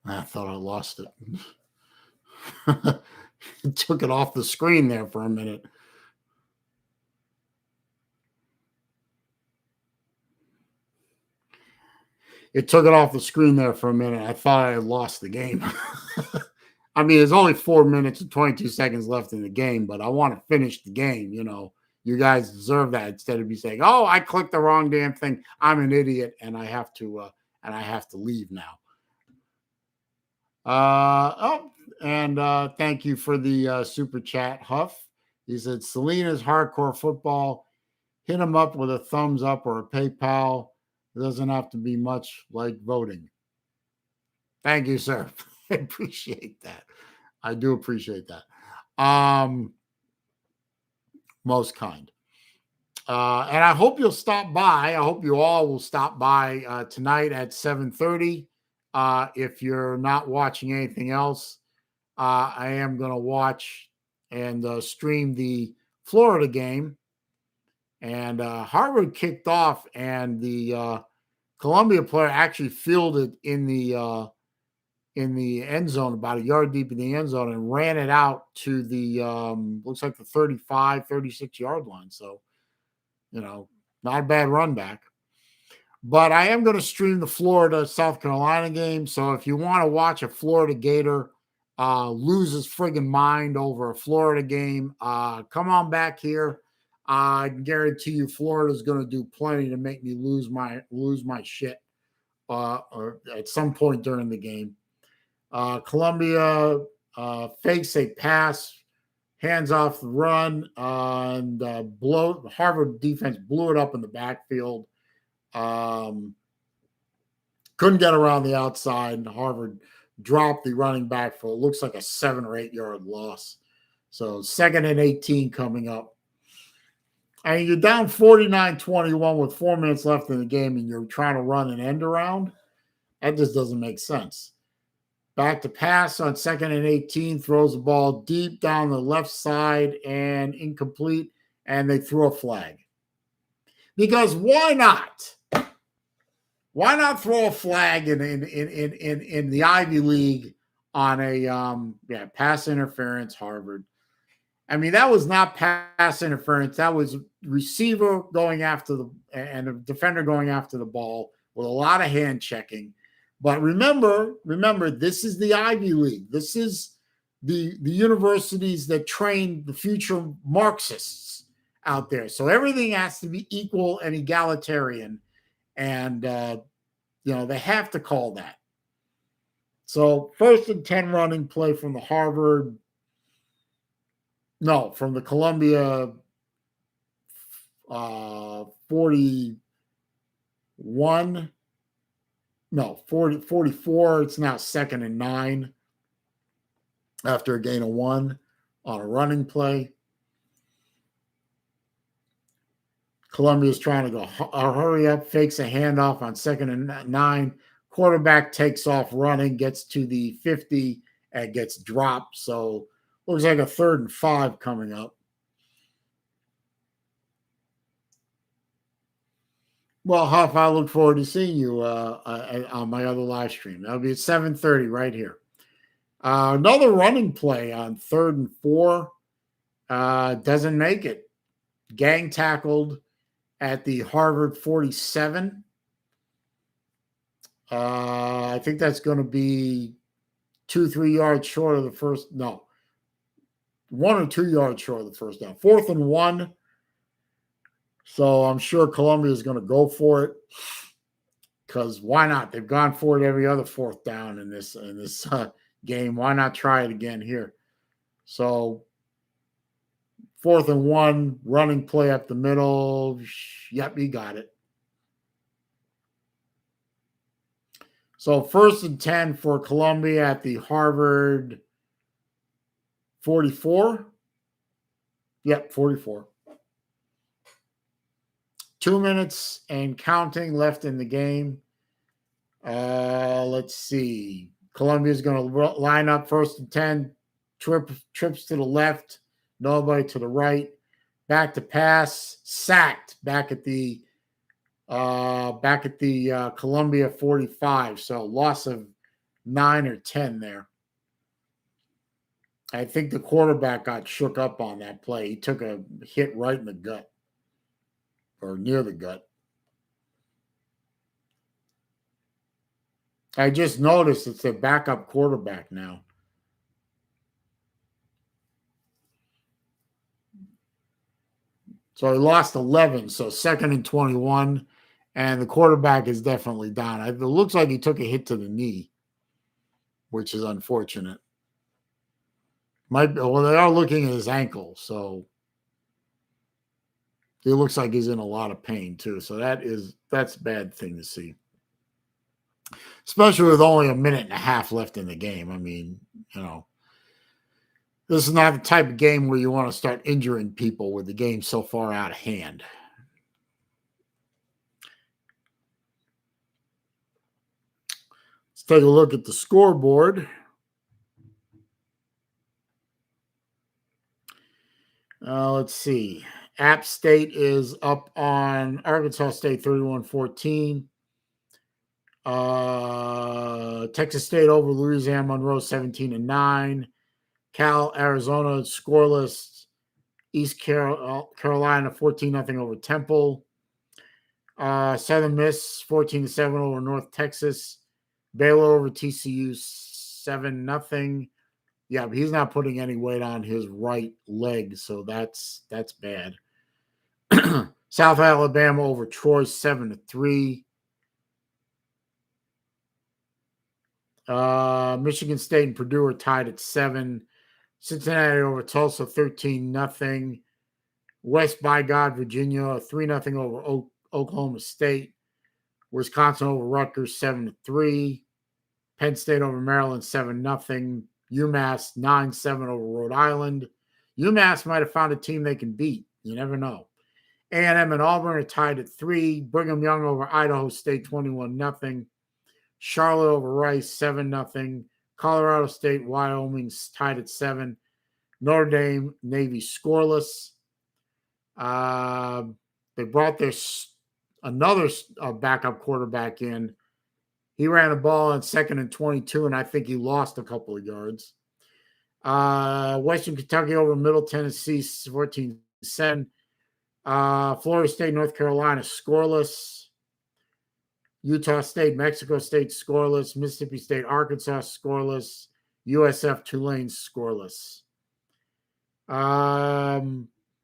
I thought I lost it. It took it off the screen there for a minute. It took it off the screen there for a minute. I thought I had lost the game. I mean, there's only 4 minutes and 22 seconds left in the game, but I want to finish the game. You guys deserve that instead of me saying, "Oh, I clicked the wrong damn thing. I'm an idiot, and I have to leave now." Thank you for the super chat, Huff. He said, "Selena's hardcore football. Hit him up with a thumbs up or a PayPal. It doesn't have to be much like voting." Thank you, sir. I appreciate that. I do appreciate that. Most kind. And I hope you'll stop by. I hope you all will stop by tonight at 7:30. If you're not watching anything else, I am going to watch and stream the Florida game. And Harvard kicked off, and the Columbia player actually fielded in the end zone, about a yard deep in the end zone, and ran it out to the looks like the 35, 36-yard line. So, not a bad run back. But I am going to stream the Florida South Carolina game. So if you want to watch a Florida Gator lose his friggin' mind over a Florida game. Come on back here. I guarantee you Florida's going to do plenty to make me lose my shit or at some point during the game. Columbia fakes a pass, hands off the run, and Harvard defense blew it up in the backfield. Couldn't get around the outside, and Harvard dropped the running back for it looks like a 7 or 8 yard loss. So 2nd and 18 coming up. And you're down 49-21 with 4 minutes left in the game, and you're trying to run an end around. That just doesn't make sense. Back to pass on 2nd and 18, throws the ball deep down the left side and incomplete, and they throw a flag. Because why not? Why not throw a flag in the Ivy League on a pass interference, Harvard? I mean, that was not pass interference. That was receiver going after and a defender going after the ball with a lot of hand checking. But remember, this is the Ivy League. This is the universities that train the future Marxists out there. So everything has to be equal and egalitarian. And, they have to call that. So 1st and 10 running play from the Columbia 44. It's now 2nd and 9 after a gain of 1 on a running play. Columbia's trying to go hurry up, fakes a handoff on 2nd and 9. Quarterback takes off running, gets to the 50, and gets dropped. So looks like a 3rd and 5 coming up. Well, Huff, I look forward to seeing you on my other live stream. That'll be at 7:30 right here. Another running play on 3rd and 4. Doesn't make it. Gang tackled at the Harvard 47. I think that's going to be 2-3 yards short of the first. No, 1 or 2 yards short of the first down. 4th and 1. So I'm sure Columbia is going to go for it because why not? They've gone for it every other 4th down in this game. Why not try it again here? So 4th and 1, running play up the middle. Yep, you got it. So 1st and 10 for Columbia at the Harvard 44. Yep, 44. 2 minutes and counting left in the game. Let's see. Columbia's going to line up 1st and 10. Trips to the left. Nobody to the right. Back to pass. Sacked back at the Columbia 45. So loss of 9 or 10 there. I think the quarterback got shook up on that play. He took a hit right in the gut or near the gut. I just noticed it's a backup quarterback now. So he lost 11, so 2nd and 21, and the quarterback is definitely down. It looks like he took a hit to the knee, which is unfortunate. They are looking at his ankle, so it looks like he's in a lot of pain too. So that's a bad thing to see, especially with only a minute and a half left in the game. I mean, this is not the type of game where you want to start injuring people with the game so far out of hand. Let's take a look at the scoreboard. Let's see. App State is up on Arkansas State 31-14. Texas State over Louisiana Monroe 17-9. Cal, Arizona scoreless. East Carolina 14-0 over Temple. Southern Miss 14-7 over North Texas. Baylor over TCU 7-0. Yeah, but he's not putting any weight on his right leg, so that's bad. South Alabama over Troy 7-3. Michigan State and Purdue are tied at 7. Cincinnati over Tulsa 13-0. West by God, Virginia 3-0 over Oklahoma State. Wisconsin over Rutgers 7-3. Penn State over Maryland 7-0. UMass 9-7 over Rhode Island. UMass might have found a team they can beat. You never know. A&M and Auburn are tied at 3. Brigham Young over Idaho State 21-0. Charlotte over Rice 7-0. Colorado State, Wyoming tied at 7. Notre Dame, Navy scoreless. They brought another backup quarterback in. He ran a ball on 2nd and 22, and I think he lost a couple of yards. Western Kentucky over Middle Tennessee 14-7. Florida State, North Carolina scoreless. Utah State, Mexico State scoreless. Mississippi State, Arkansas scoreless. USF, Tulane scoreless.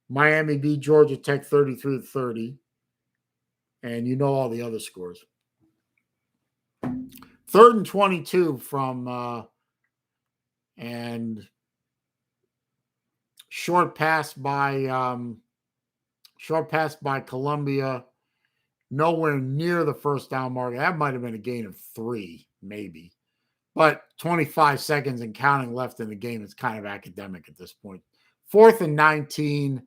Miami beat Georgia Tech 33-30. And you know all the other scores. 3rd and 22 from and short pass by Columbia. Nowhere near the first down mark. That might have been a gain of 3, maybe. But 25 seconds and counting left in the game is kind of academic at this point. 4th and 19.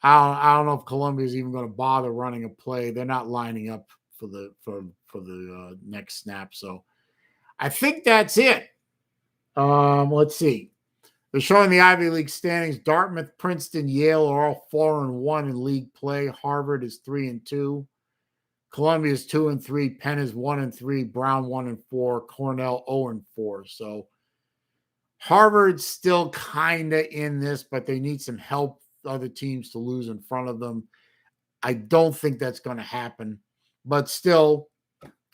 I don't know if Columbia is even going to bother running a play. They're not lining up for the next snap. So I think that's it. Let's see. They're showing the Ivy League standings. Dartmouth, Princeton, Yale are all 4-1 in league play. Harvard is 3-2. Columbia is 2-3. Penn is 1-3. Brown 1-4. Cornell 0-4. So Harvard's still kind of in this, but they need some help. Other teams to lose in front of them. I don't think that's going to happen, but still,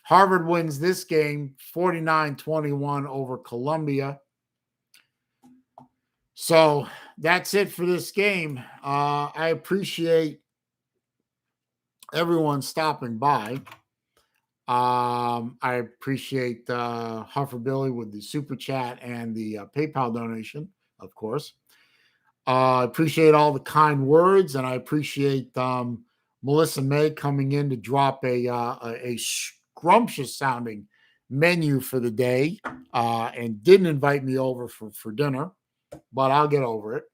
Harvard wins this game 49-21 over Columbia. So that's it for this game. I appreciate everyone stopping by. I appreciate Huffer Billy with the super chat and the PayPal donation, of course. I appreciate all the kind words, and I appreciate Melissa May coming in to drop a scrumptious sounding menu for the day and didn't invite me over for dinner, but I'll get over it.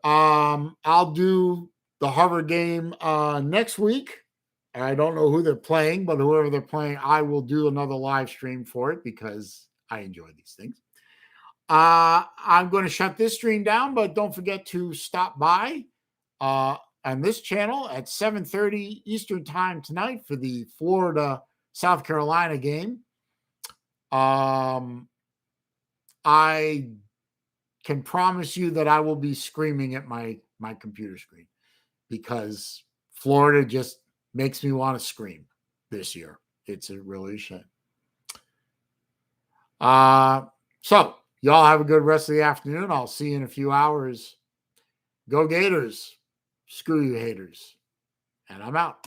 I'll do the Harvard game next week. I don't know who they're playing, but whoever they're playing, I will do another live stream for it because I enjoy these things. I'm going to shut this stream down, but don't forget to stop by on this channel at 7:30 Eastern time tonight for the Florida-South Carolina game. I can promise you that I will be screaming at my computer screen because Florida just makes me want to scream this year. It's a really shame. So y'all have a good rest of the afternoon. I'll see you in a few hours. Go Gators. Screw you haters. And I'm out.